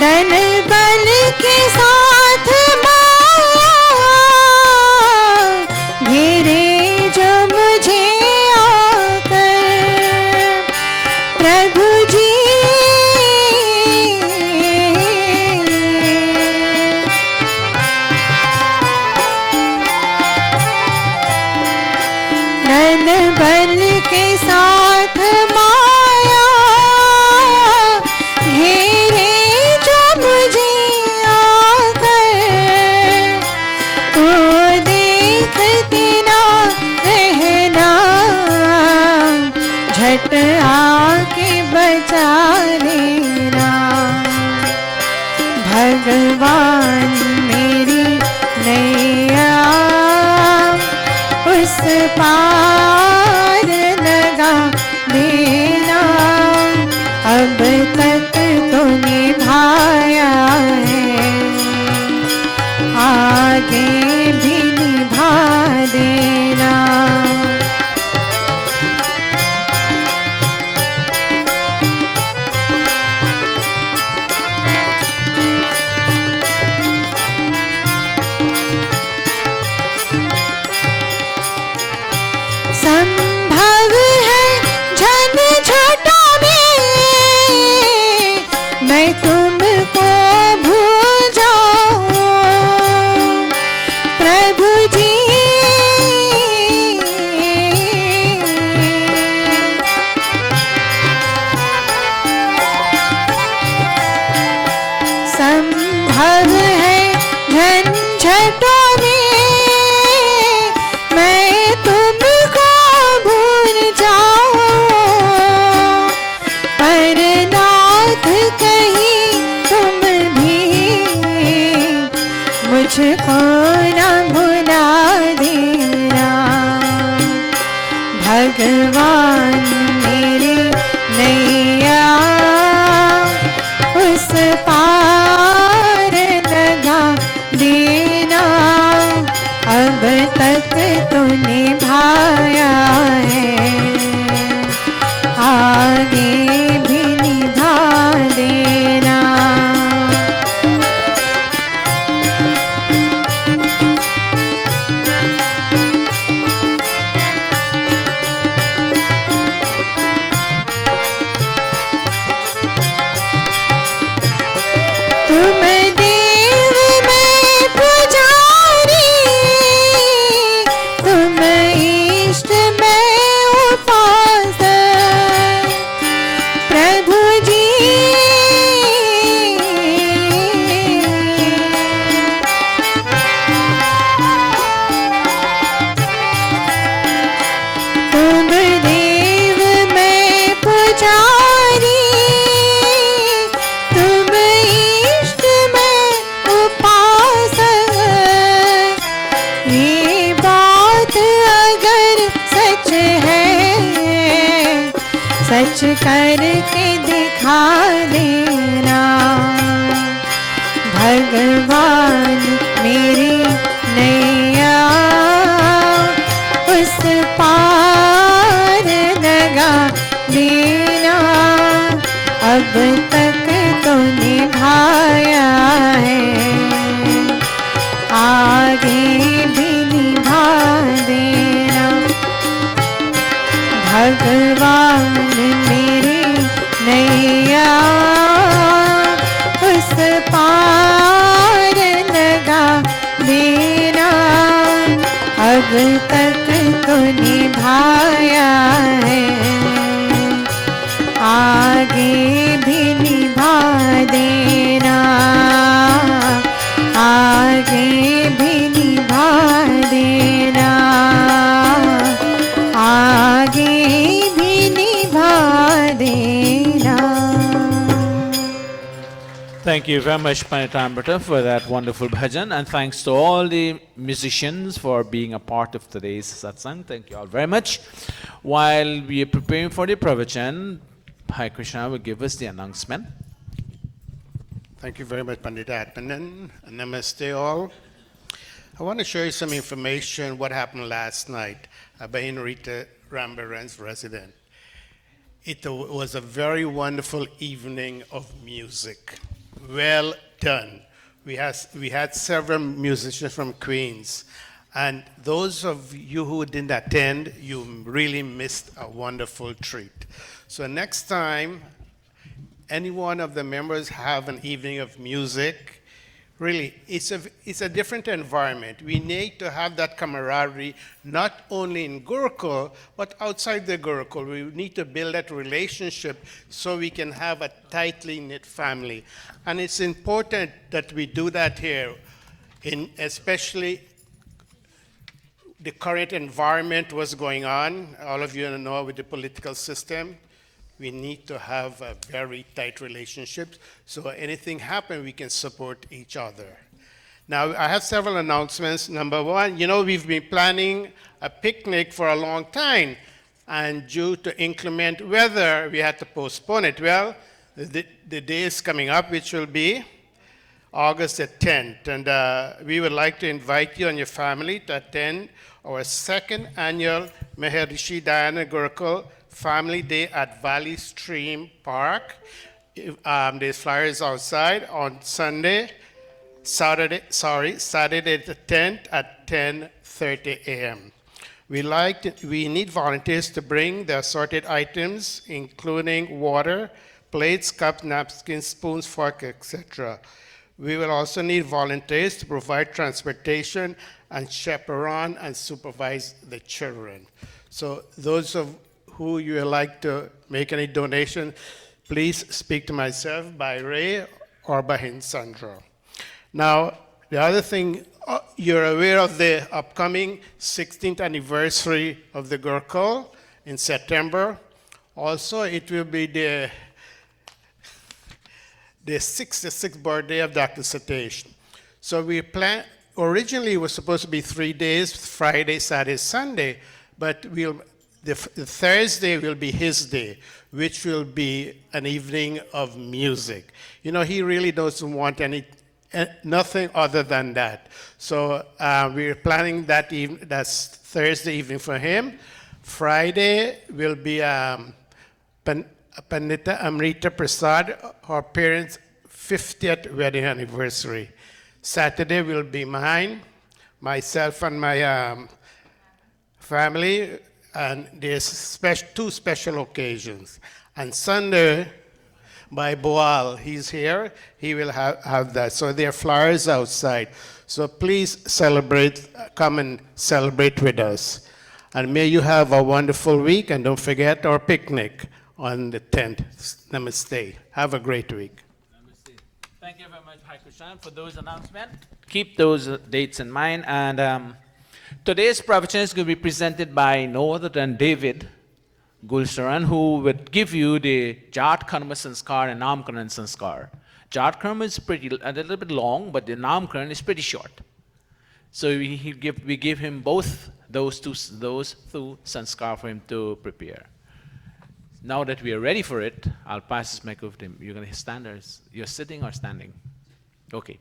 धन बल के साथ माया घेरे जो मुझे आकर। प्रभु जी धन बल के साथ माया घेरे जो मुझे आकर। तो देखते ना रहना, झट आके बचा लेना। भगवान मेरी नैया उस पार लगा देना। अब तक तो निभाया है, आगे भी निभा देना। संभव है झंझटों में मैं तुमको भूल जाऊं। प्रभु जी संभव है झंझटों में मैं तुमको भूल जाऊं। पर नाथ कहीं तुम भी मुझको न भुला देना। भगवान मेरी नैया उस पार लगा देना। अब तक तो निभाया है, आगे भी निभा देना। तुम देव मैं पुजारी, तुम इष्ट मैं उपासक। प्रभु जी तुम देव मैं पुजारी, तुम इष्ट मैं उपासक। ये बात अगर सच है, सच करके दिखा देना। भगवान मेरी पार लगा देना, अब तक तो निभाया है, आगे भी निभा देना। भगवान मेरी नैया उस पार लगा देना, अब तक तो निभाया है, आगे भी निभा देना, आगे भी निभा देना, आगे भी निभा देना। Thank you very much, Panitamrita, for that wonderful bhajan, and thanks to all the musicians for being a part of today's satsang. Thank you all very much. While we are preparing for the pravachan, Bhai Krishna will give us the announcement. Thank you very much, Pandita Atmanan. Namaste all. I want to show you some information what happened last night at Bahin Rita Rambaran's residence. It was a very wonderful evening of music. Well done. We had several musicians from Queens, and those of you who didn't attend, you really missed a wonderful treat. So next time, any one of the members have an evening of music, really, it's a different environment. We need to have that camaraderie, not only in Gurukul, but outside the Gurukul. We need to build that relationship so we can have a tightly knit family. And it's important that we do that here, especially the current environment was going on. All of you know with the political system. We need to have a very tight relationship, so anything happen, we can support each other. Now, I have several announcements. Number one, we've been planning a picnic for a long time, and due to inclement weather, we had to postpone it. Well, the day is coming up, which will be August the 10th, and we would like to invite you and your family to attend our second annual Maharishi Dayananda Gurukula Family Day at Valley Stream Park. There's flyers outside on Saturday the 10th at 10:30 a.m. We need volunteers to bring the assorted items, including water, plates, cups, napkins, spoons, forks, etc. We will also need volunteers to provide transportation and chaperone and supervise the children. So those of who you would like to make any donation, please speak to myself, by Ray, or by Sandra. Now, the other thing, you're aware of the upcoming 16th anniversary of the Gurukula in September. Also, it will be the 66th birthday of Dr. Satish. So we plan, originally it was supposed to be 3 days, Friday, Saturday, Sunday, but the Thursday will be his day, which will be an evening of music. He really doesn't want nothing other than that. So we're planning that's Thursday evening for him. Friday will be Pandita Amrita Prasad, her parents' 50th wedding anniversary. Saturday will be mine, myself and my family, and there's two special occasions. And Sunday, by Boal, he's here, he will have that. So there are flyers outside. So please come and celebrate with us. And may you have a wonderful week, and don't forget our picnic on the 10th. Namaste. Have a great week. Namaste. Thank you very much, Bhai Krishna, for those announcements. Keep those dates in mind. And today's pravachan is going to be presented by no other than David Gulsaran, who would give you the Jat Karma Sanskar and Namkaran Sanskar. Jat Karma is a little bit long, but the Namkaran is pretty short. So we give him both those two sanskar for him to prepare. Now that we are ready for it, I'll pass this mic over to him. You're going to stand or you're sitting or standing? Okay.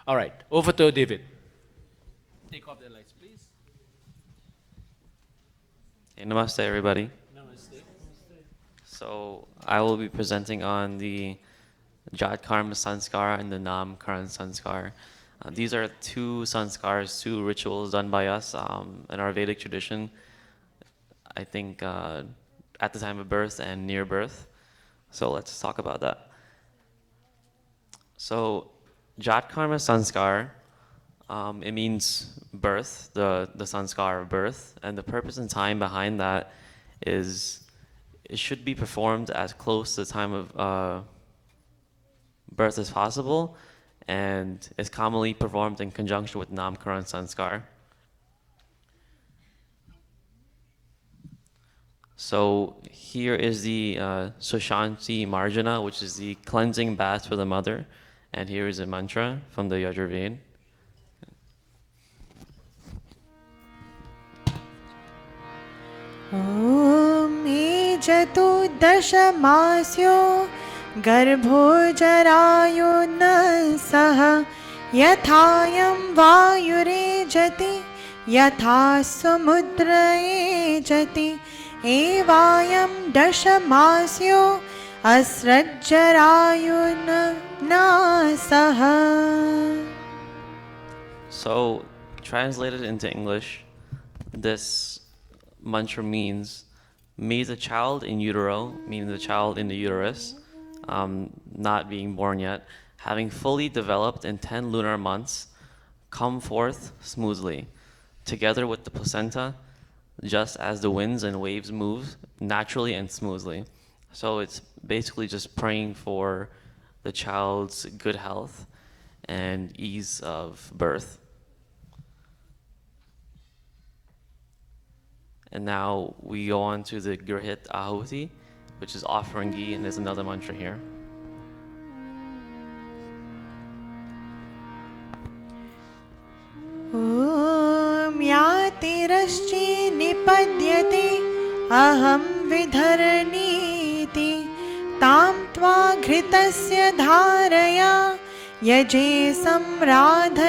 All right. Over to David. Take off the lights, please. Hey, namaste, everybody. So I will be presenting on the Jat Karma Sanskar and the Nam Karan Sanskar. These are two sanskars, two rituals done by us in our Vedic tradition, I think at the time of birth and near birth. So let's talk about that. So Jat Karma Sanskar, it means birth, the sanskar of birth, and the purpose and time behind that is it should be performed as close to the time of birth as possible, and is commonly performed in conjunction with Namkaran Sanskar. So here is the Sushanti Marjana, which is the cleansing bath for the mother, and here is a mantra from the Yajurveda. ॐ मे चतुर्दशमास्यो गर्भो जरायो न सह यथायं वायुरेजति यथा समुद्रयेजति एवायं दशमास्यो अस्रज्जरायो न सह. So, translated into English, this mantra means, may the child in utero, meaning the child in the uterus, not being born yet, having fully developed in 10 lunar months, come forth smoothly, together with the placenta, just as the winds and waves move naturally and smoothly. So it's basically just praying for the child's good health and ease of birth. And now we go on to the Grihit Ahuti, which is offering ghee, and there's another mantra here. ॐ यातिरश्चि निपद्यते अहं विधरणीति तां त्वा घृतस्य धारया यजे सम्राधनीमहं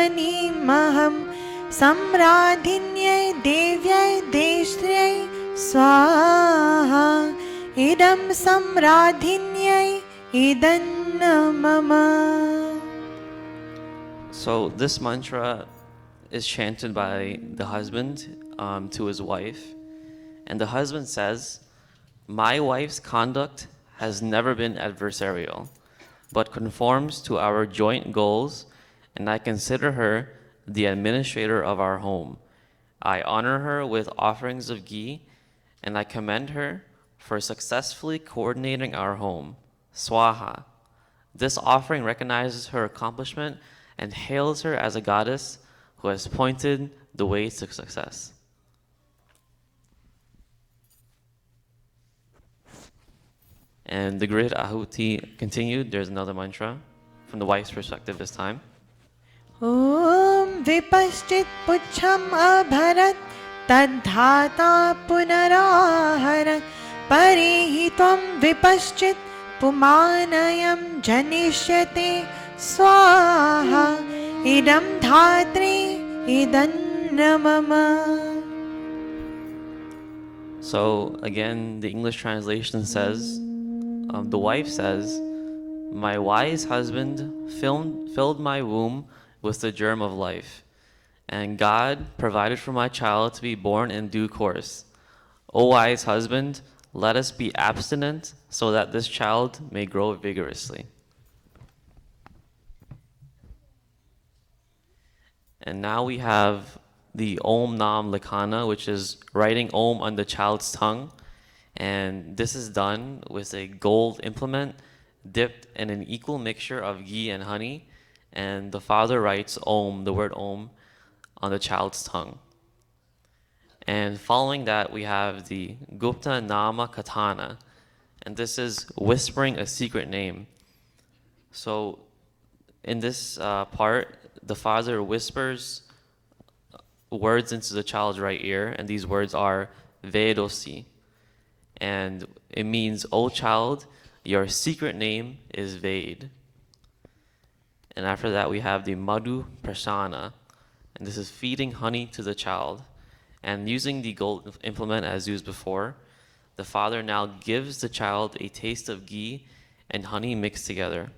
सम्राधिन्यै देव्यै देश्र्यै स्वाहा इदं सम्राधिन्यै इदन्न मम. So this mantra is chanted by the husband to his wife. And the husband says, my wife's conduct has never been adversarial, but conforms to our joint goals, and I consider her the administrator of our home. I honor her with offerings of ghee, and I commend her for successfully coordinating our home. Swaha. This offering recognizes her accomplishment and hails her as a goddess who has pointed the way to success. And the Grid Ahuti continued. There's another mantra from the wife's perspective this time. ॐ विपश्चित् पुच्छम् अभरत् तद्धाता पुनराहरत् परेहि त्वं विपश्चित् पुमानयं जनिष्यते स्वाहा इदं धात्री इदन्न मम. So again, the English translation says, the wife says, my wise husband filled my womb with the germ of life, and God provided for my child to be born in due course. O wise husband, let us be abstinent so that this child may grow vigorously. And now we have the Om Nam Likhana, which is writing Om on the child's tongue. And this is done with a gold implement dipped in an equal mixture of ghee and honey. And the father writes Om, the word Om, on the child's tongue. And following that, we have the Gupta Nama Katana. And this is whispering a secret name. So in this part, the father whispers words into the child's right ear, and these words are Vedosi. And it means, O child, your secret name is Ved. And after that, we have the Madhu Prasana, and this is feeding honey to the child. And using the gold implement as used before, the father now gives the child a taste of ghee and honey mixed together.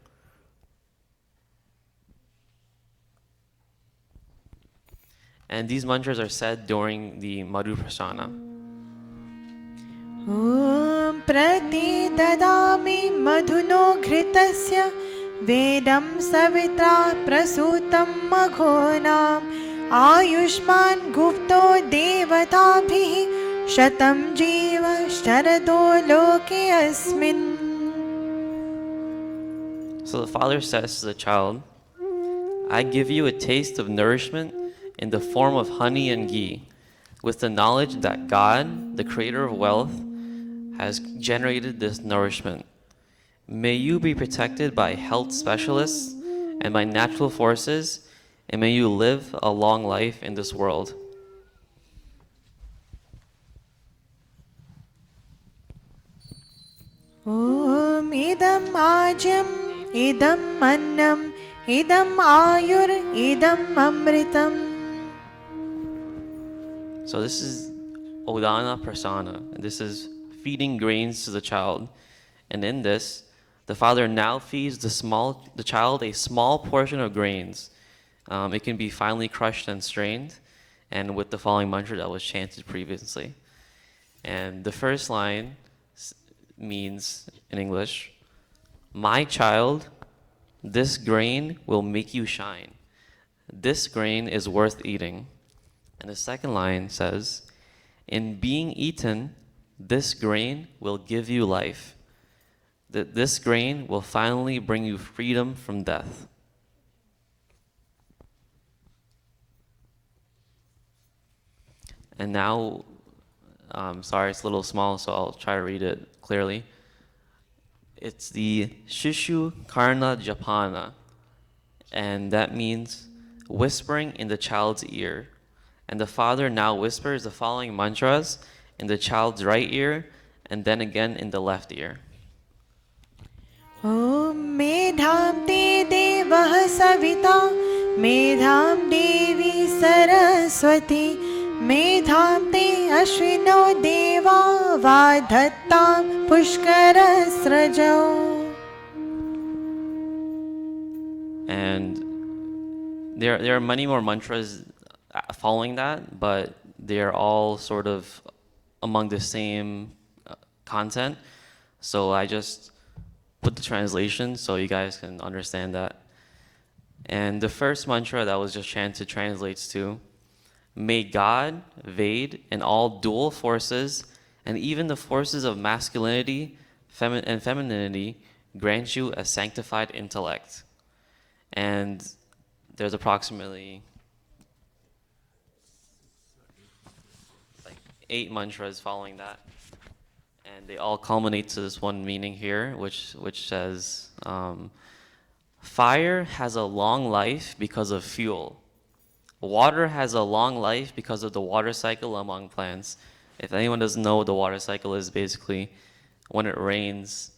And these mantras are said during the Madhuprasana. ॐ प्रतिददामि मधुनो घृतस्य वेदं सविता प्रसूतं मघोनाम् आयुष्मान् गुप्तो देवताभिः शतं जीव शरदो लोके अस्मिन्. So the father says to the child, I give you a taste of nourishment in the form of honey and ghee, with the knowledge that God, the creator of wealth, has generated this nourishment. May you be protected by health specialists and by natural forces, and may you live a long life in this world. ॐ इदम् आज्यम् इदम् अन्नम् इदम् आयुर् इदम् अमृतम्. So this is Odana Prasana, and this is feeding grains to the child. And in this, the father now feeds the child a small portion of grains. It can be finely crushed and strained, and with the following mantra that was chanted previously. And the first line means, in English, my child, this grain will make you shine. This grain is worth eating. And the second line says, in being eaten, this grain will give you life. This grain will finally bring you freedom from death. And now, sorry, it's a little small, so I'll try to read it clearly. It's the Shishu Karna Japana, and that means whispering in the child's ear. And the father now whispers the following mantras in the child's right ear and then again in the left ear. ॐ मेधां ते देवः सविता मेधां देवी सरस्वती मेधां ते अश्विनो देवा वाधत्तां पुष्करस्रजौ. And there are many more mantras following that, but they're all sort of among the same content. So I just put the translation so you guys can understand that. And the first mantra that was just chanted translates to, may God, Ved, and all dual forces, and even the forces of masculinity and femininity, grant you a sanctified intellect. And there's approximately 8 mantras following that, and they all culminate to this one meaning here, which says, fire has a long life because of fuel. Water has a long life because of the water cycle among plants. If anyone doesn't know what the water cycle is, basically, when it rains,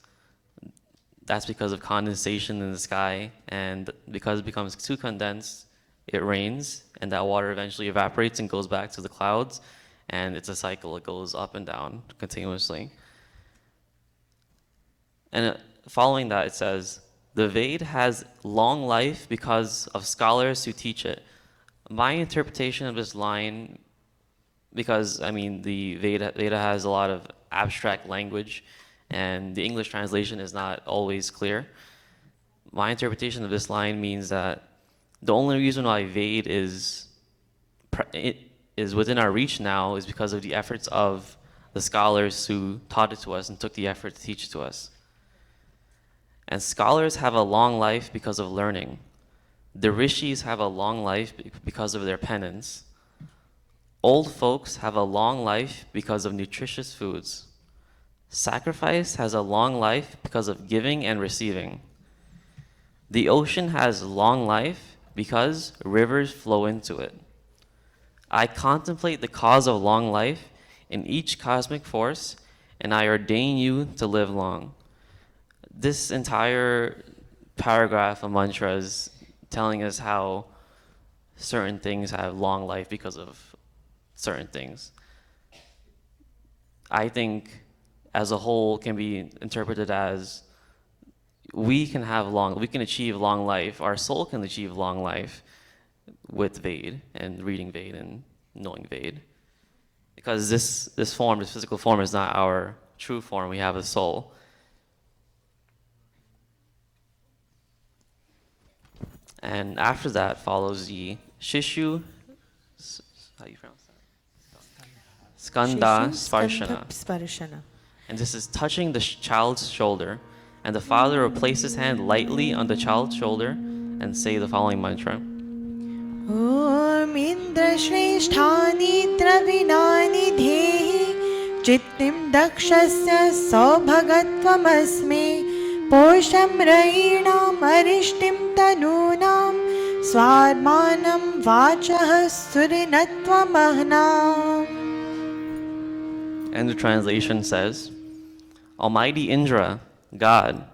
that's because of condensation in the sky, and because it becomes too condensed, it rains, and that water eventually evaporates and goes back to the clouds. And it's a cycle, it goes up and down continuously. And following that, it says, the Ved has long life because of scholars who teach it. My interpretation of this line, because the Veda has a lot of abstract language, and the English translation is not always clear. My interpretation of this line means that the only reason why Ved is within our reach now is because of the efforts of the scholars who taught it to us and took the effort to teach it to us. And scholars have a long life because of learning. The rishis have a long life because of their penance. Old folks have a long life because of nutritious foods. Sacrifice has a long life because of giving and receiving. The ocean has long life because rivers flow into it. I contemplate the cause of long life in each cosmic force, and I ordain you to live long. This entire paragraph of mantras telling us how certain things have long life because of certain things. I think as a whole can be interpreted as we can achieve long life, our soul can achieve long life with Ved and reading Ved and knowing Ved. Because this physical form is not our true form, we have a soul. And after that follows the Shishu, how do you pronounce that? Skanda Sparshana. Sparshana. And this is touching the child's shoulder. And the father will place his hand lightly on the child's shoulder and say the following mantra. Om Indra Shreshthani Travinani Dhehi Chittim Dakshasya Saubhagatvamasme Posham Rainam Arishtim Tanunam Swadmanam Vachah Surinattvamahnam. And the translation says, Almighty Indra, God,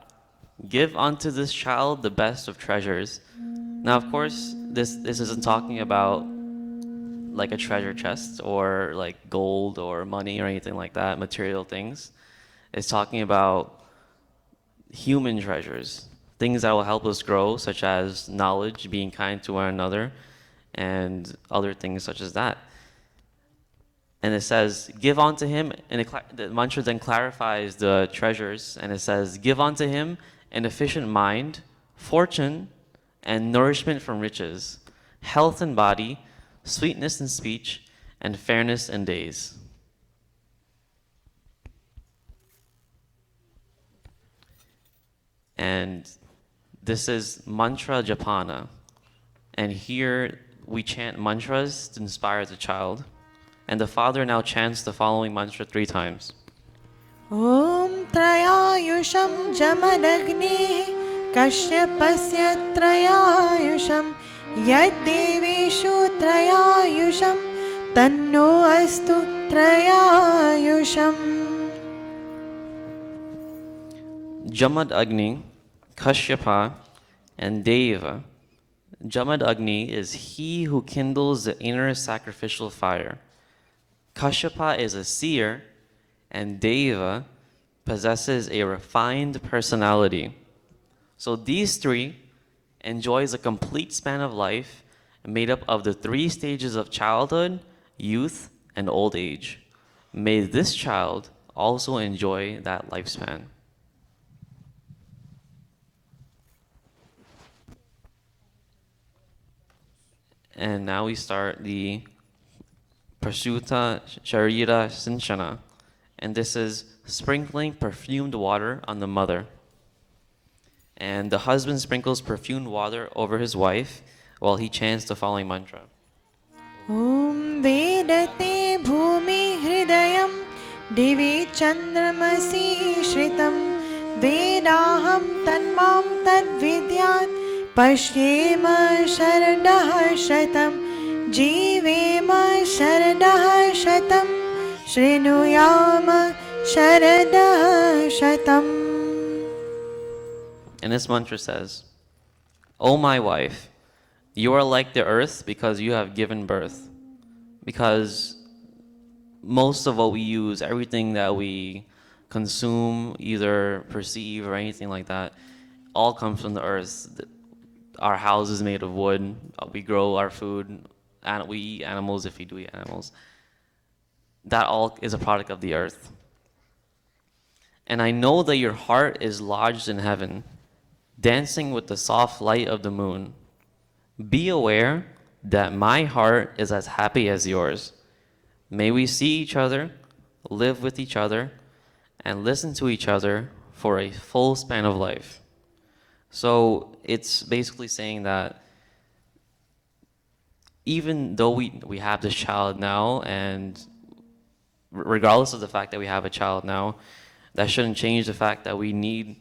give unto this child the best of treasures. Now, of course, this isn't talking about like a treasure chest or like gold or money or anything like that, material things. It's talking about human treasures, things that will help us grow, such as knowledge, being kind to one another, and other things such as that. And it says, give unto him, and the mantra then clarifies the treasures, and it says, give unto him an efficient mind, fortune, and nourishment from riches, health in body, sweetness in speech, and fairness in days. And this is mantra japana. And here we chant mantras to inspire the child. And the father now chants the following mantra 3 times. Om Trayayusham Jamadagni Kashyapasya Trayayusham Yad Deveshu Trayayusham Tanno Astu Trayayusham. Jamad Agni, Kashyapa, and Deva. Jamad Agni is he who kindles the inner sacrificial fire. Kashyapa is a seer, and Deva possesses a refined personality. So these 3 enjoys a complete span of life made up of the 3 stages of childhood, youth, and old age. May this child also enjoy that lifespan. And now we start the Prasuta Sharira Sinchana. And this is sprinkling perfumed water on the mother. And the husband sprinkles perfumed water over his wife while he chants the following mantra. Om Vedate Bhumi Hridayam Divi Chandramasi Shritam Vedaham Tanmam Tadvidyat Pashyema Sharadaha Shatam Jivema Sharadaha Shatam Shrinuyama Sharadaha Shatam. And this mantra says, O my wife, you are like the earth because you have given birth. Because most of what we use, everything that we consume, either perceive or anything like that, all comes from the earth. Our house is made of wood. We grow our food. And we eat animals if we do eat animals. That all is a product of the earth. And I know that your heart is lodged in heaven, dancing with the soft light of the moon. Be aware that my heart is as happy as yours. May we see each other, live with each other, and listen to each other for a full span of life. So it's basically saying that even though we have this child now, and regardless of the fact that we have a child now, that shouldn't change the fact that we need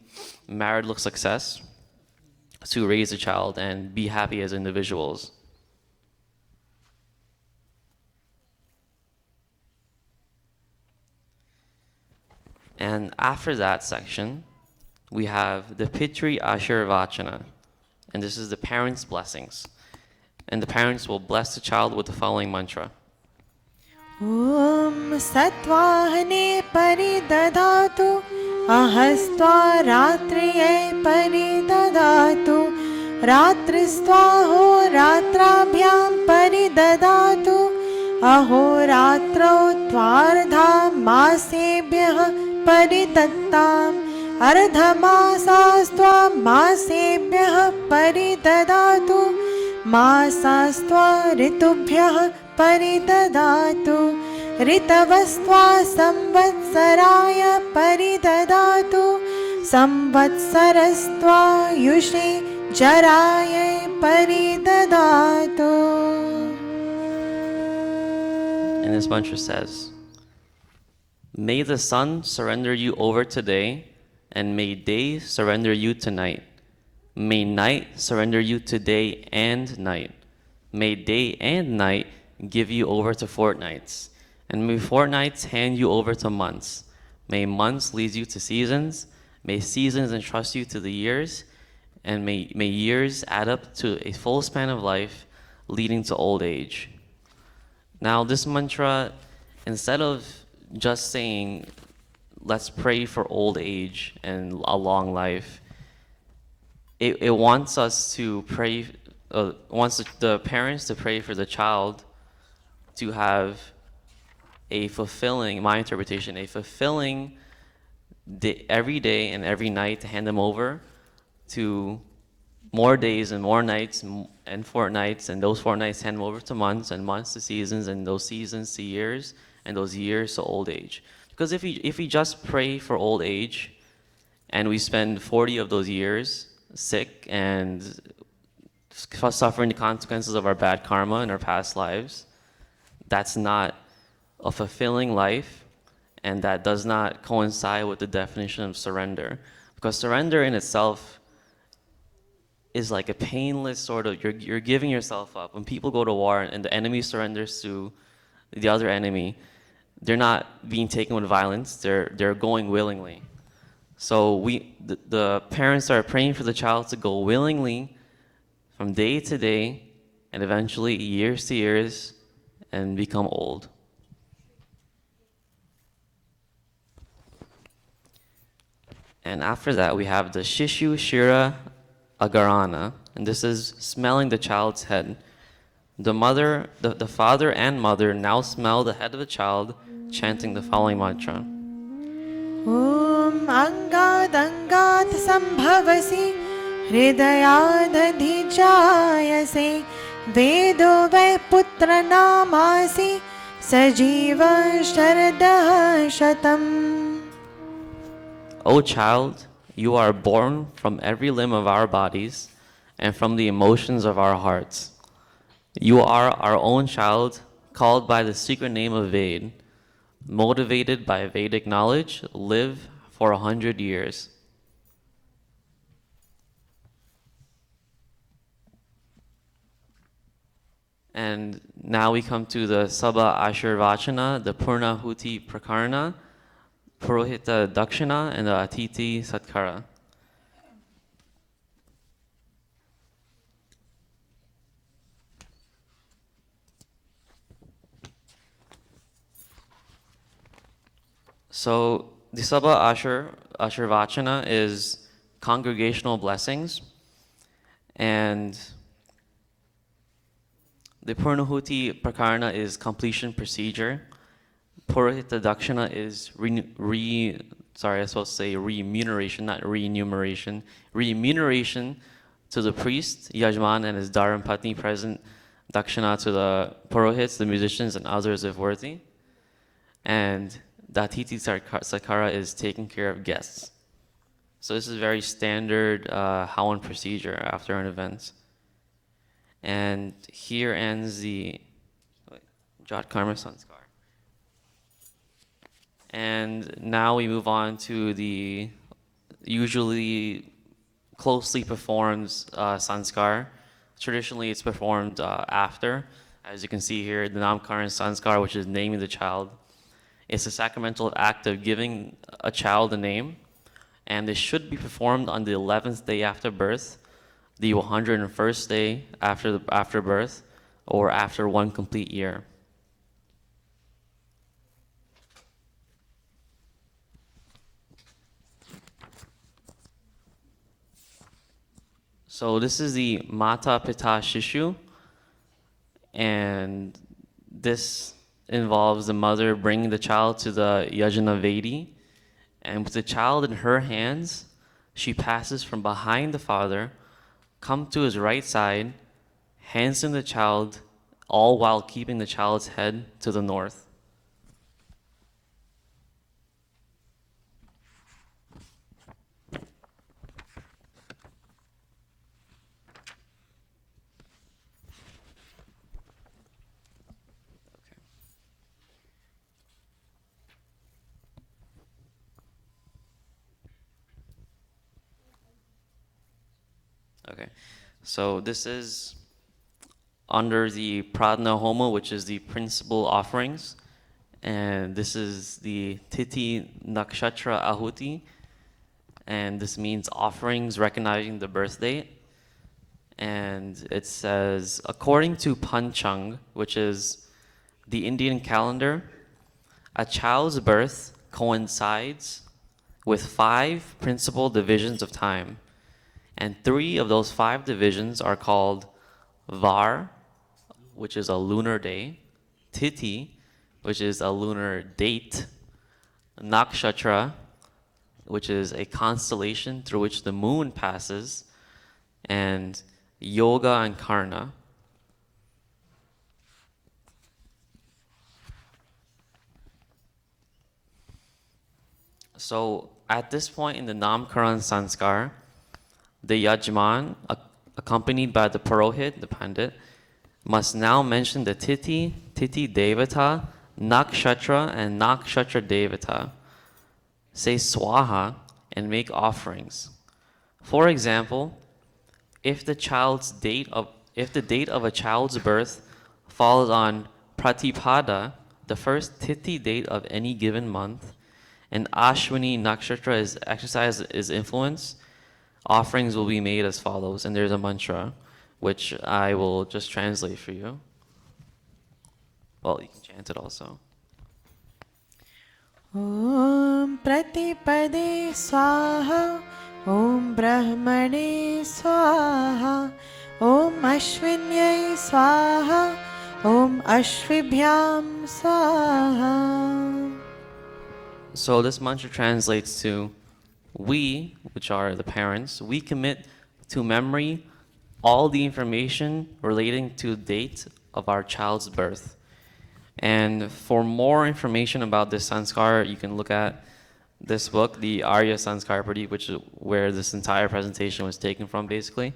marital success to raise a child and be happy as individuals. And after that section, we have the Pitri Ashirvachana, and this is the parents' blessings. And the parents will bless the child with the following mantra. Om सत्वाहने परिददातु अहस्त्वा रात्रिये परिददातु रात्रिस्त्वाहो रात्राभ्यां परिददातु अहोरात्रौ त्वार्धा मासेभ्यः परिदत्ताम् अर्धमासास्त्वा मासेभ्यः परिददातु मासास्त्वा ऋतुभ्यः परिददातु ऋतवस्त्वा संवत्सराय परिददातु संवत्सरस्त्वा युषे जराय परिददातु. And this mantra says, may the sun surrender you over today, and may day surrender you tonight. May night surrender you today and night. May day and night give you over to fortnights, and may fortnights hand you over to months. May months lead you to seasons, may seasons entrust you to the years, and may years add up to a full span of life, leading to old age. Now this mantra, instead of just saying, let's pray for old age and a long life, it wants us to pray, wants the parents to pray for the child to have a fulfilling, my interpretation, a fulfilling every day and every night to hand them over to more days and more nights and fortnights, and those fortnights hand them over to months, and months to seasons, and those seasons to years, and those years to old age. Because if we just pray for old age, and we spend 40 of those years sick and suffering the consequences of our bad karma in our past lives, that's not a fulfilling life, and that does not coincide with the definition of surrender. Because surrender in itself is like a painless sort of, you're giving yourself up. When people go to war and the enemy surrenders to the other enemy, they're not being taken with violence, they're going willingly. So the parents are praying for the child to go willingly from day to day, and eventually years to years, and become old. And after that, we have the Shishu Shira Agarana, and this is smelling the child's head. The father and mother now smell the head of the child, chanting the following mantra. Om Angad Angad Sambhavasi Hridayadadhijayase Vedo Ve Putra Namasi Sajiva Sharadah Shatam. O child, you are born from every limb of our bodies and from the emotions of our hearts. You are our own child, called by the secret name of Ved, motivated by Vedic knowledge, live for 100 years. And now we come to the Sabha Ashirvachana, the Purnahuti Prakarna, Purohita Dakshina, and the Atiti Satkara. So the Sabha Ashirvachana is congregational blessings, and the Purnahuti Prakarna is completion procedure. Purohita Dakshina is remuneration, not remuneration. Remuneration to the priest, Yajman, and his Dharam Patni present. Dakshina to the Purohits, the musicians, and others if worthy. And Datiti Sakara is taking care of guests. So this is very standard Hawan procedure after an event. And here ends the Jat Karma Sanskar. And now we move on to the usually closely performed Sanskar. Traditionally it's performed after. As you can see here, the Namkaran Sanskar, which is naming the child. It's a sacramental act of giving a child a name, and it should be performed on the 11th day after birth, the 101st day after birth, or after one complete year. So this is the Mata Pita Shishu, and this involves the mother bringing the child to the Yajna Vedi, and with the child in her hands, she passes from behind the father, come to his right side, hands him the child, all while keeping the child's head to the north. Okay, so this is under the Pradna Homa, which is the principal offerings. And this is the Titi Nakshatra Ahuti. And this means offerings recognizing the birth date. And it says, according to Panchang, which is the Indian calendar, a child's birth coincides with 5 principal divisions of time. And 3 of those 5 divisions are called Var, which is a lunar day, Titi, which is a lunar date, Nakshatra, which is a constellation through which the moon passes, and Yoga and Karna. So at this point in the Namkaran Sanskar, the Yajman, accompanied by the Purohit, the Pandit, must now mention the Titi, Titi Devata, Nakshatra, and Nakshatra Devata. Say Swaha and make offerings. For example, if the date of a child's birth falls on Pratipada, the first Titi date of any given month, and Ashwini Nakshatra is exercised its influence, offerings will be made as follows. And there's a mantra, which I will just translate for you. Well, you can chant it also. Om Pratipade Swaha, Om Brahmane Swaha, Om Ashwinyai Swaha, Om Ashvibhyam Swaha. So this mantra translates to, we, which are the parents, we commit to memory all the information relating to the date of our child's birth. And for more information about this sanskar, you can look at this book, the Arya Sanskar Prati, which is where this entire presentation was taken from, basically.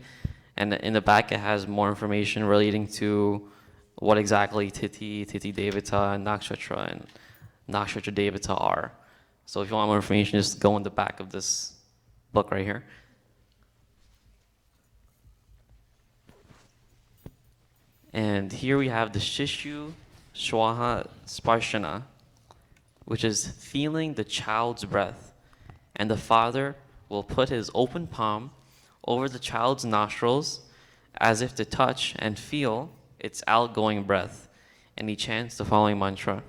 And in the back, it has more information relating to what exactly Titi, Titi Devata, and Nakshatra Devata are. So if you want more information, just go in the back of this book right here. And here we have the Shishu Swaha Sparshana, which is feeling the child's breath. And the father will put his open palm over the child's nostrils as if to touch and feel its outgoing breath. And he chants the following mantra.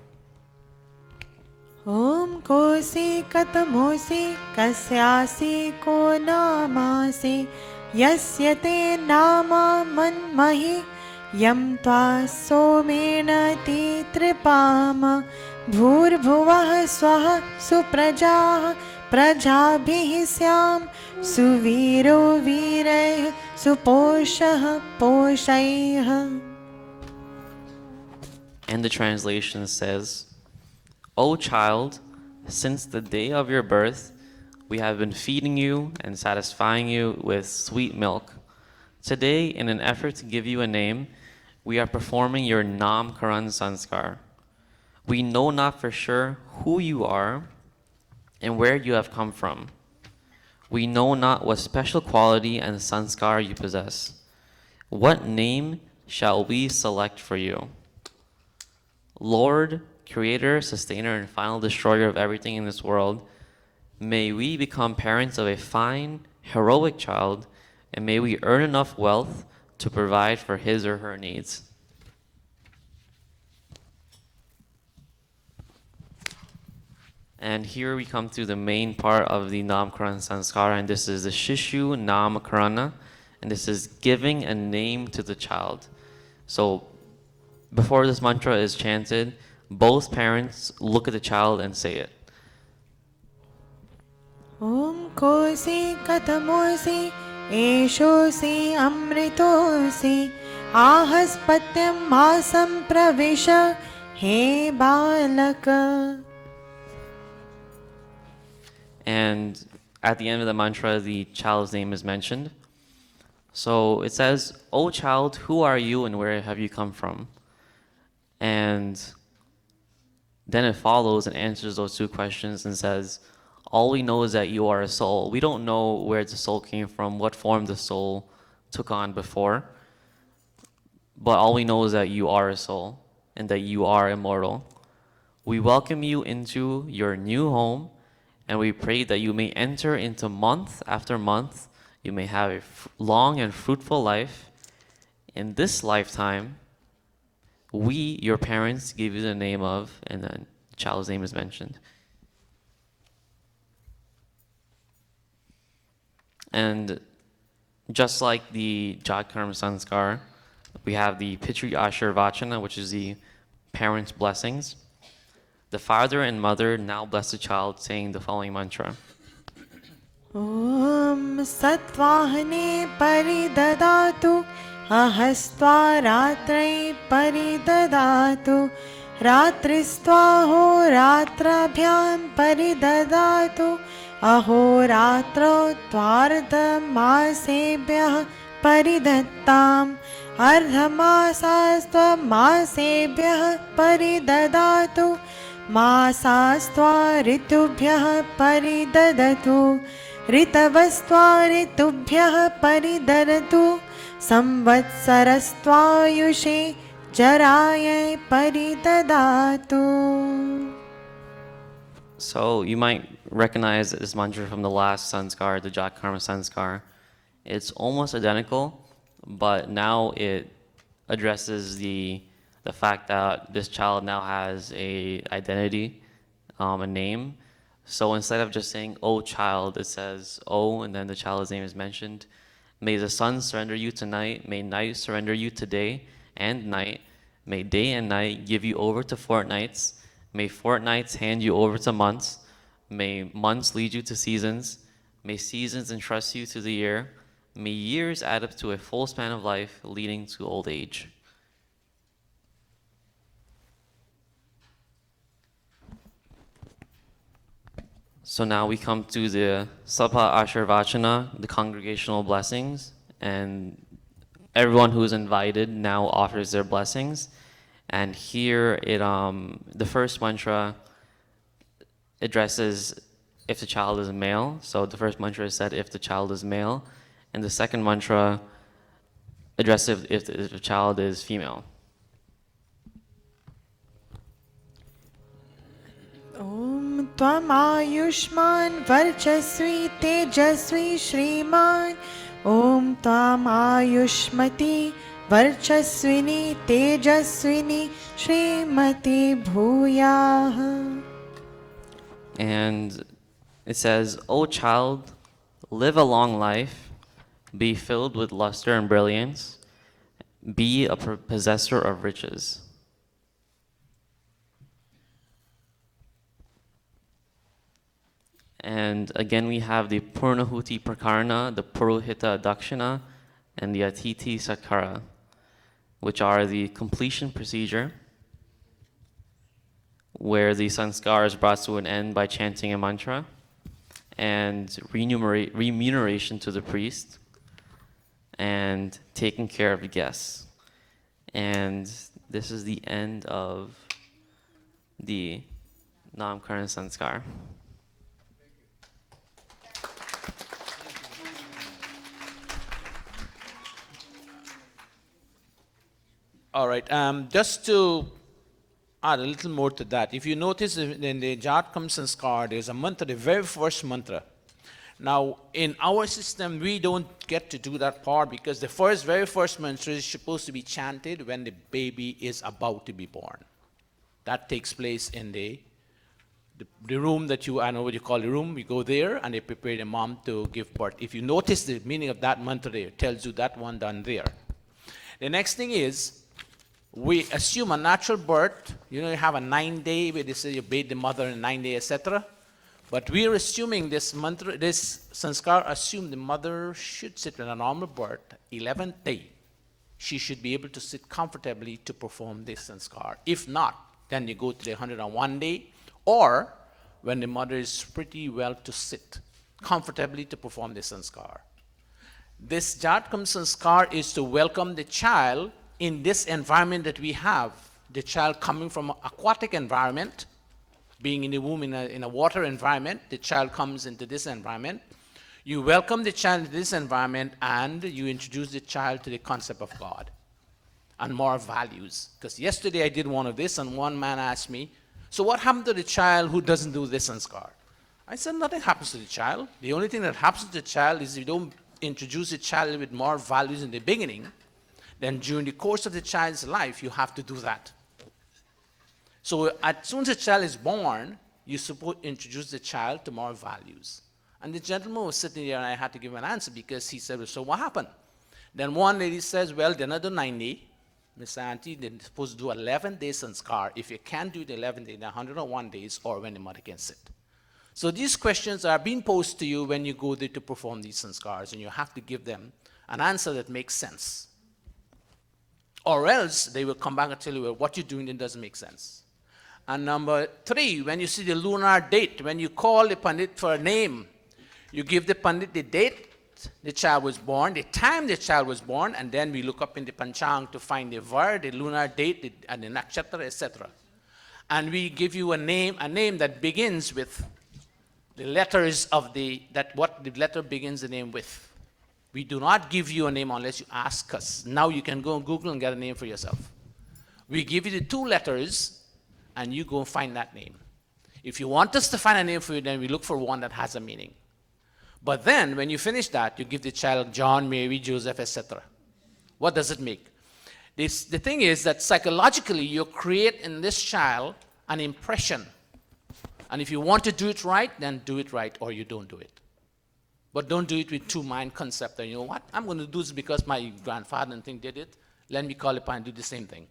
Om kosi katamosi kasyasi ko namasi yasya te nama manmahi yam tva somena te tripama bhurbhuvah swaha suprajah prajabhih syam suviro vireh suposhah poshaih. And the translation says, O child, since the day of your birth, we have been feeding you and satisfying you with sweet milk. Today, in an effort to give you a name, we are performing your Namkaran Sanskar. We know not for sure who you are and where you have come from. We know not what special quality and sanskar you possess. What name shall we select for you? Lord, Creator, Sustainer, and final destroyer of everything in this world, may we become parents of a fine, heroic child, and may we earn enough wealth to provide for his or her needs. And here we come to the main part of the Namkaran Sanskara, and this is the Shishu Namakarana. and this is giving a name to the child. So before this mantra is chanted, both parents look at the child and say it. Om kosi katamosi eshosi amritosi ahaspatyam masam pravisha he balaka. And at the end of the mantra, the child's name is mentioned. So it says, "O child, who are you and where have you come from?" And then it follows and answers those two questions and says, all we know is that you are a soul. We don't know where the soul came from, what form the soul took on before, but all we know is that you are a soul and that you are immortal. We welcome you into your new home, and we pray that you may enter into month after month. You may have a long and fruitful life. In this lifetime, we, your parents, give you the name of, and then the child's name is mentioned. And just like the Jat Karma Sanskar, we have the Pitri Ashir Vachana, which is the parents' blessings. The father and mother now bless the child, saying the following mantra. Om satvahane paridadatu ahastva ratrai paridadatu ratristvah ratrabhyam paridadatu ahoratra tvardhamasebhyah paridattam ardhamasastva masebhyah paridadatu मासास्त्वा ऋतुभ्यः परिददतु ऋतवस्त्वा ऋतुभ्यः परिददतु संवत्सरस्त्वायुषे जरायै परिददातु. So you might recognize this mantra from the last sanskar, the Jat Karma Sanskar. It's almost identical, but now it addresses the fact that this child now has a identity, a name. So instead of just saying, "Oh child," it says, "Oh," and then the child's name is mentioned. May the sun surrender you tonight. May night surrender you today and night. May day and night give you over to fortnights. May fortnights hand you over to months. May months lead you to seasons. May seasons entrust you to the year. May years add up to a full span of life, leading to old age. So now we come to the Sabha Ashirvachana, the congregational blessings, and everyone who is invited now offers their blessings. And here it the first mantra addresses if the child is male. So the first mantra is said if the child is male, and the second mantra addresses if the child is female. Om Tvam Ayushman Varchasvi Tejasvi Shriman Om Tvam Ayushmati Varchasvini Tejasvini Shrimati Bhuyah. And it says, "O child, live a long life, be filled with luster and brilliance, be a possessor of riches." And again, we have the Purnahuti Prakarna, the Purohita Dakshina, and the Atiti Sakara, which are the completion procedure, where the sanskar is brought to an end by chanting a mantra, and remuneration to the priest, and taking care of the guests. And this is the end of the Namkaran Sanskar. All right, just to add a little more to that, if you notice in the Jat Karma Sanskar, there's a mantra, the very first mantra. Now, in our system, we don't get to do that part because the very first mantra is supposed to be chanted when the baby is about to be born. That takes place in the the room that I know what you call the room, you go there and they prepare the mom to give birth. If you notice the meaning of that mantra there, it tells you that one done there. The next thing is, we assume a natural birth. You know, you have a 9-day where they say you bathe the mother in 9 days, etc. But we are assuming this mantra, this sanskar, assume the mother should sit in a normal birth, 11th day. She should be able to sit comfortably to perform this sanskar. If not, then you go to the 101 day, or when the mother is pretty well to sit comfortably to perform this sanskar. This Jatkam sanskar is to welcome the child in this environment that we have. The child coming from an aquatic environment, being in the womb in a water environment, the child comes into this environment. You welcome the child into this environment and you introduce the child to the concept of God and moral values. Because yesterday I did one of this and one man asked me, so what happened to the child who doesn't do this sanskar? I said, nothing happens to the child. The only thing that happens to the child is if you don't introduce the child with moral values in the beginning, then during the course of the child's life, you have to do that. So as soon as the child is born, you're supposed to introduce the child to moral values. And the gentleman was sitting there and I had to give him an answer because he said, well, so what happened? Then one lady says, well, they're not doing 90. Miss Auntie, they're supposed to do 11 days sanskar. If you can't do the 11 days, then 101 days or when the mother can sit. So these questions are being posed to you when you go there to perform these sanskars, and you have to give them an answer that makes sense. Or else they will come back and tell you, well, what you're doing then doesn't make sense. And number 3, when you see the lunar date, when you call the Pandit for a name, you give the Pandit the date the child was born, the time the child was born, and then we look up in the Panchang to find the var, the lunar date, and the nakshatra, etc. And we give you a name that begins with the letters of what the letter begins the name with. We do not give you a name unless you ask us. Now you can go on Google and get a name for yourself. We give you the 2 letters, and you go and find that name. If you want us to find a name for you, then we look for one that has a meaning. But then, when you finish that, you give the child John, Mary, Joseph, etc. What does it make? The thing is that psychologically, you create in this child an impression. And if you want to do it right, then do it right, or you don't do it. But don't do it with 2-mind concept. And you know what? I'm going to do this because my grandfather and thing did it. Let me call upon and do the same thing.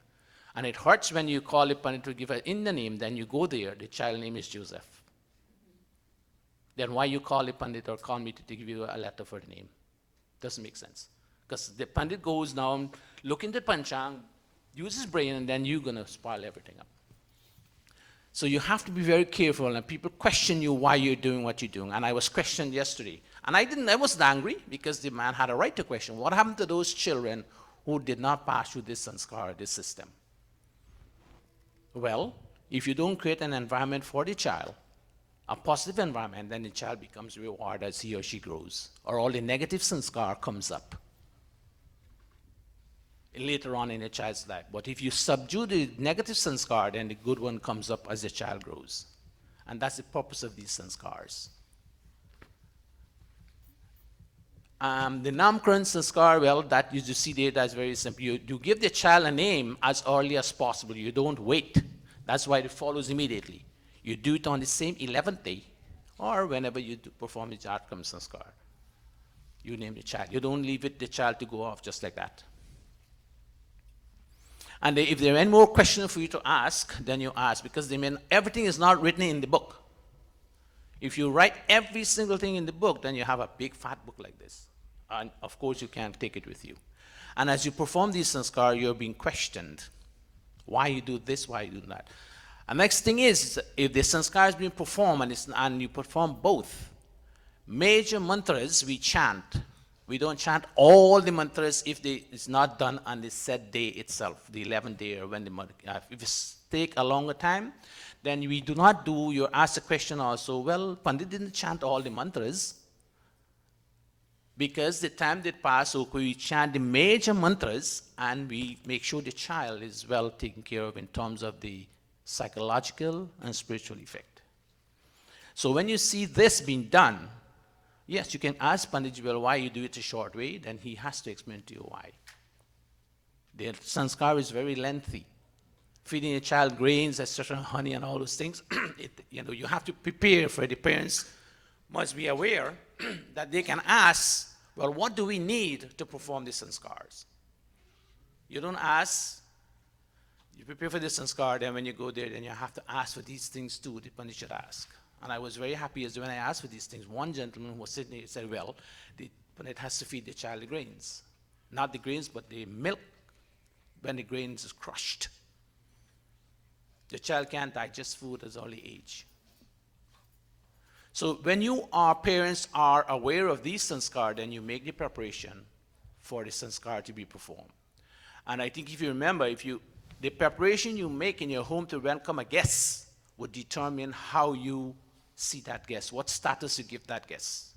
And it hurts when you call upon it to give it in the name, then you go there, the child name is Joseph. Then why you call a Pandit or call me to give you a letter for the name? Doesn't make sense. Because the Pandit goes now, look into Panchang, use his brain, and then you're going to spoil everything up. So you have to be very careful, and people question you why you're doing what you're doing. And I was questioned yesterday. And I wasn't angry, because the man had a right to question. What happened to those children who did not pass through this sanskar, this system? Well, if you don't create an environment for the child, a positive environment, then the child becomes rewarded as he or she grows. Or all the negative sanskar comes up later on in a child's life. But if you subdue the negative sanskar, then the good one comes up as the child grows. And that's the purpose of these sanskars. The Namkaran sanskar, well, that you see there, that's very simple. You give the child a name as early as possible. You don't wait. That's why it follows immediately. You do it on the same 11th day, or whenever you perform the Jatkam sanskar. You name the child. You don't leave the child to go off just like that. And if there are any more questions for you to ask, then you ask, because everything is not written in the book. If you write every single thing in the book, then you have a big fat book like this. And of course, you can't take it with you. And as you perform these sanskar, you're being questioned. Why you do this, why you do that. And next thing is, if the sanskar is being performed and you perform both, major mantras we chant. We don't chant all the mantras if it's not done on the set day itself, the 11th day, or when the mother. If it take a longer time, then we do not do. You ask the question also. Well, Pandit didn't chant all the mantras because the time did pass. So we chant the major mantras and we make sure the child is well taken care of in terms of the psychological and spiritual effect. So when you see this being done, yes, you can ask Panditji, well, why you do it a short way, then he has to explain to you why. The sanskar is very lengthy. feeding a child grains, etc., honey, and all those things, you have to prepare for it. The parents must be aware that they can ask, well, what do we need to perform these sanskars? You don't ask, you prepare for this sanskar, then when you go there, then you have to ask for these things too, the Pandit should ask. And I was very happy as when I asked for these things. One gentleman who was sitting there said, well, the Pandit has to feed the child the grains. Not the grains, but the milk when the grains is crushed. The child can't digest food at early age. So when parents are aware of these sanskar, then you make the preparation for the sanskar to be performed. And I think if you remember, the preparation you make in your home to welcome a guest would determine how you see that guest, what status you give that guest.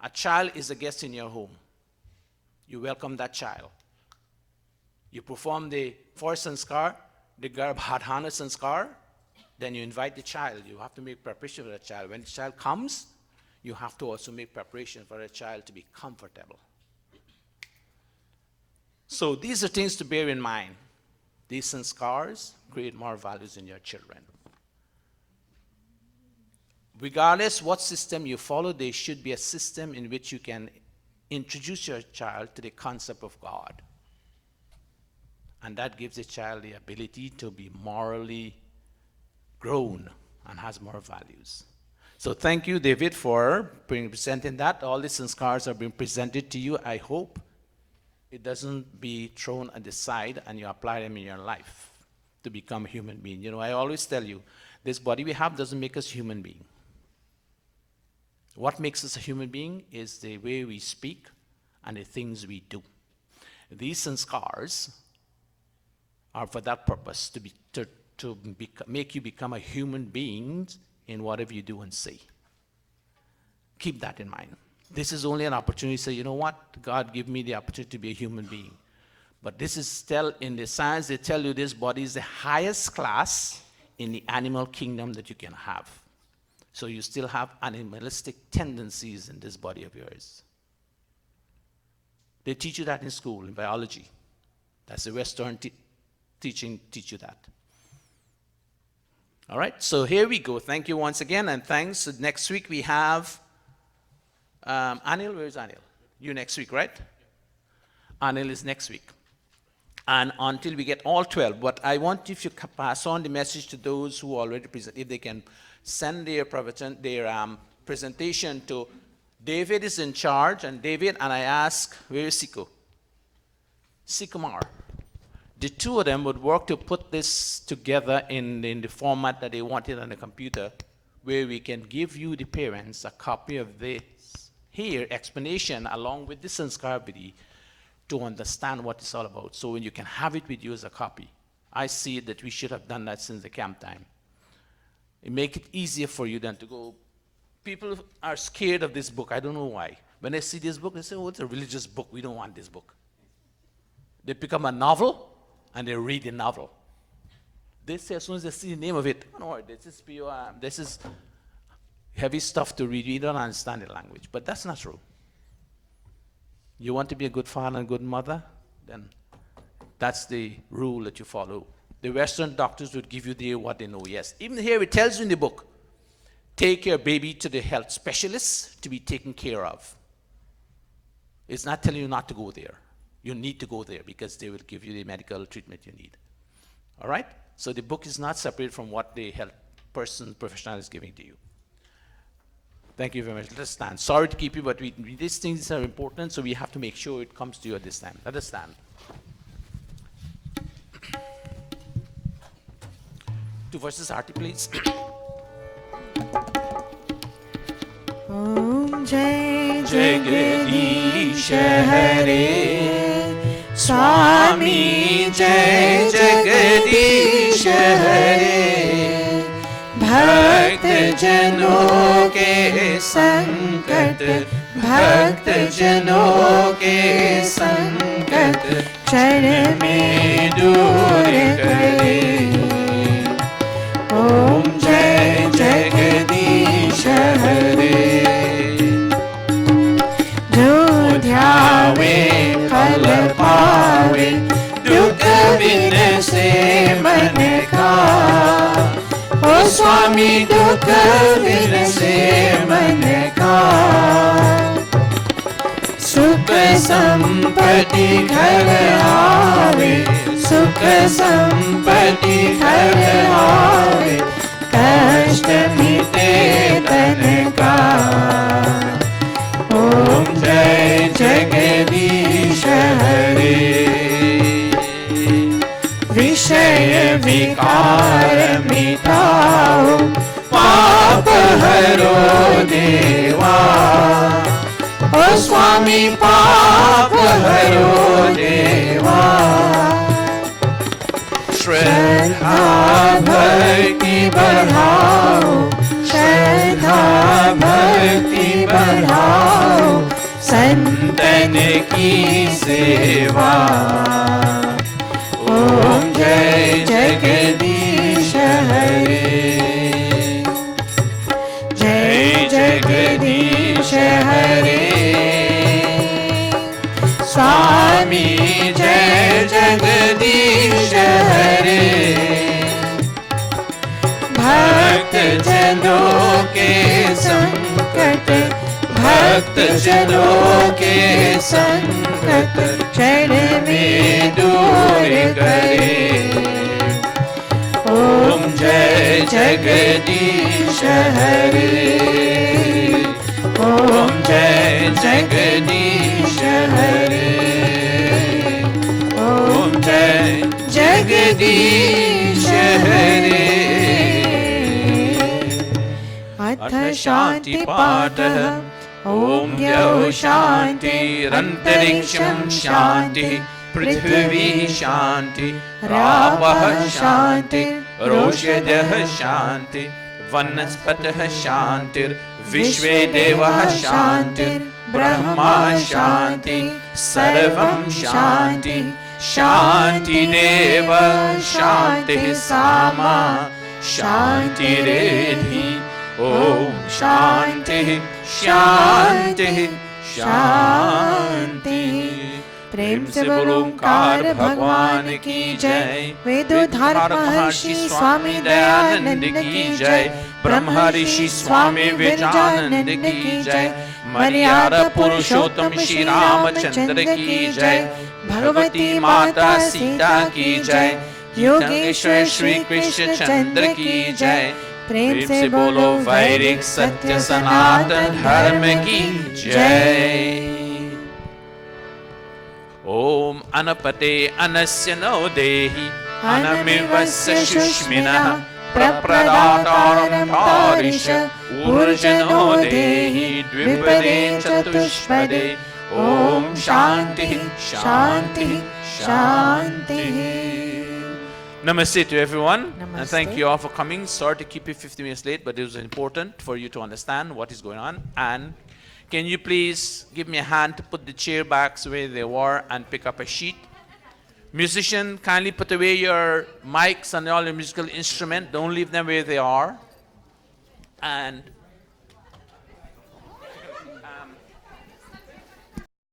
A child is a guest in your home. You welcome that child. You perform the first sanskar, the Garbhadhana sanskar, then you invite the child. You have to make preparation for the child. When the child comes, you have to also make preparation for the child to be comfortable. So these are things to bear in mind. These sanskars create more values in your children. Regardless what system you follow, there should be a system in which you can introduce your child to the concept of God. And that gives the child the ability to be morally grown and has more values. So thank you, David, for presenting that. All the sanskars are being presented to you. I hope it doesn't be thrown at the side and you apply them in your life to become a human being. I always tell you, this body we have doesn't make us human being. What makes us a human being is the way we speak and the things we do. These sanskars are for that purpose, to make you become a human being in whatever you do and say. Keep that in mind. This is only an opportunity to say, you know what? God give me the opportunity to be a human being. But this is still, in the science, they tell you this body is the highest class in the animal kingdom that you can have. So you still have animalistic tendencies in this body of yours. They teach you that in school, in biology. That's the Western teaching, teach you that. All right, so here we go. Thank you once again, and thanks. So next week we have Anil. Where's Anil? You next week, right? Anil is next week. And until we get all 12, but I want if you pass on the message to those who already present, if they can send their presentation to David is in charge, and I ask, where is Siko? Sikumar. The two of them would work to put this together in the format that they wanted on the computer, where we can give you, the parents, a copy of this here explanation along with the sanskar vidhi to understand what it's all about. So when you can have it with you as a copy. I see that we should have done that since the camp time. It make it easier for you than to go. People are scared of this book. I don't know why. When they see this book, they say, oh, it's a religious book. We don't want this book. They pick up a novel, and they read the novel. They say, as soon as they see the name of it, no, this is heavy stuff to read. You don't understand the language. But that's not true. You want to be a good father and a good mother? Then that's the rule that you follow. The Western doctors would give you what they know, yes. Even here it tells you in the book, take your baby to the health specialist to be taken care of. It's not telling you not to go there. You need to go there because they will give you the medical treatment you need. All right? So the book is not separate from what the health professional is giving to you. Thank you very much. Let us stand. Sorry to keep you, but these things are important, so we have to make sure it comes to you at this time. Let us stand. Two verses, Arti, please. Om Jai Jagadish Hare Swami Jai Jagadish Hare Bhakt Jano ke sankat Bhakt Jano ke sankat Charan mein dur kare Om Jai Jagadish Hare Jo dhyave phal paave Dukh vinase man स्वामी दुख विनसे मन का सुख संपत्ति घर आवे सुख संपत्ति घर आवे कष्ट मिटे तन का ओम जय जगदीश हरे विषय विकार मिटाओ पाप हरो देवा ओ स्वामी पाप हरो देवा श्रद्धा भक्ति बढ़ाओ श्रद्धा भक्ति बढ़ाओ संतन की सेवा ओम जय जगदीश हरे जय जगदीश हरे स्वामी जय जगदीश हरे भक्त जनों के संकट भक्त जनों के संकट क्षण में दूर करे ओम जय जगदीश हरे ओम जय जगदीश हरे ओम जय जगदीश हरे अथ शांति पाठः ओम द्यौ शान्तिरन्तरिक्षं शान्तिः पृथिवी शान्ति रापः शान्ति रोषधयः शान्ति वनस्पतयः शान्तिर्विश्वे देवः शान्तिर्ब्रह्मा शान्ति सर्वं शान्ति शान्तिरेव शान्तिः सामा शान्तिरेधि ओम शान्तिः शान्तिः शान्तिः प्रेम से बोलो ओंकार भगवान की जय वेदोद्धार महर्षि स्वामी दयानंद की जय ब्रह्मर्षि स्वामी वेदानंद की जय मर्यादा पुरुषोत्तम श्री रामचंद्र की जय भगवती माता सीता की जय योगेश्वर श्री कृष्ण चंद्र की जय प्रेम से बोलो वैदिक सत्य सनातन धर्म की जय ओम अनपते अनस्य नो देहि अनमिवस्य शुष्मिनः प्रप्रदातारं तारिष ऊर्जनो देहि द्विपदे चतुष्पदे ओम शांति शांति शांति Namaste to everyone, and Namaste. thank you all for coming. Sorry to keep you 50 minutes late, but it was important for you to understand what is going on. And can you please give me a hand to put the chair backs where they were and pick up a sheet? Musician, kindly put away your mics and all your musical instruments. Don't leave them where they are. And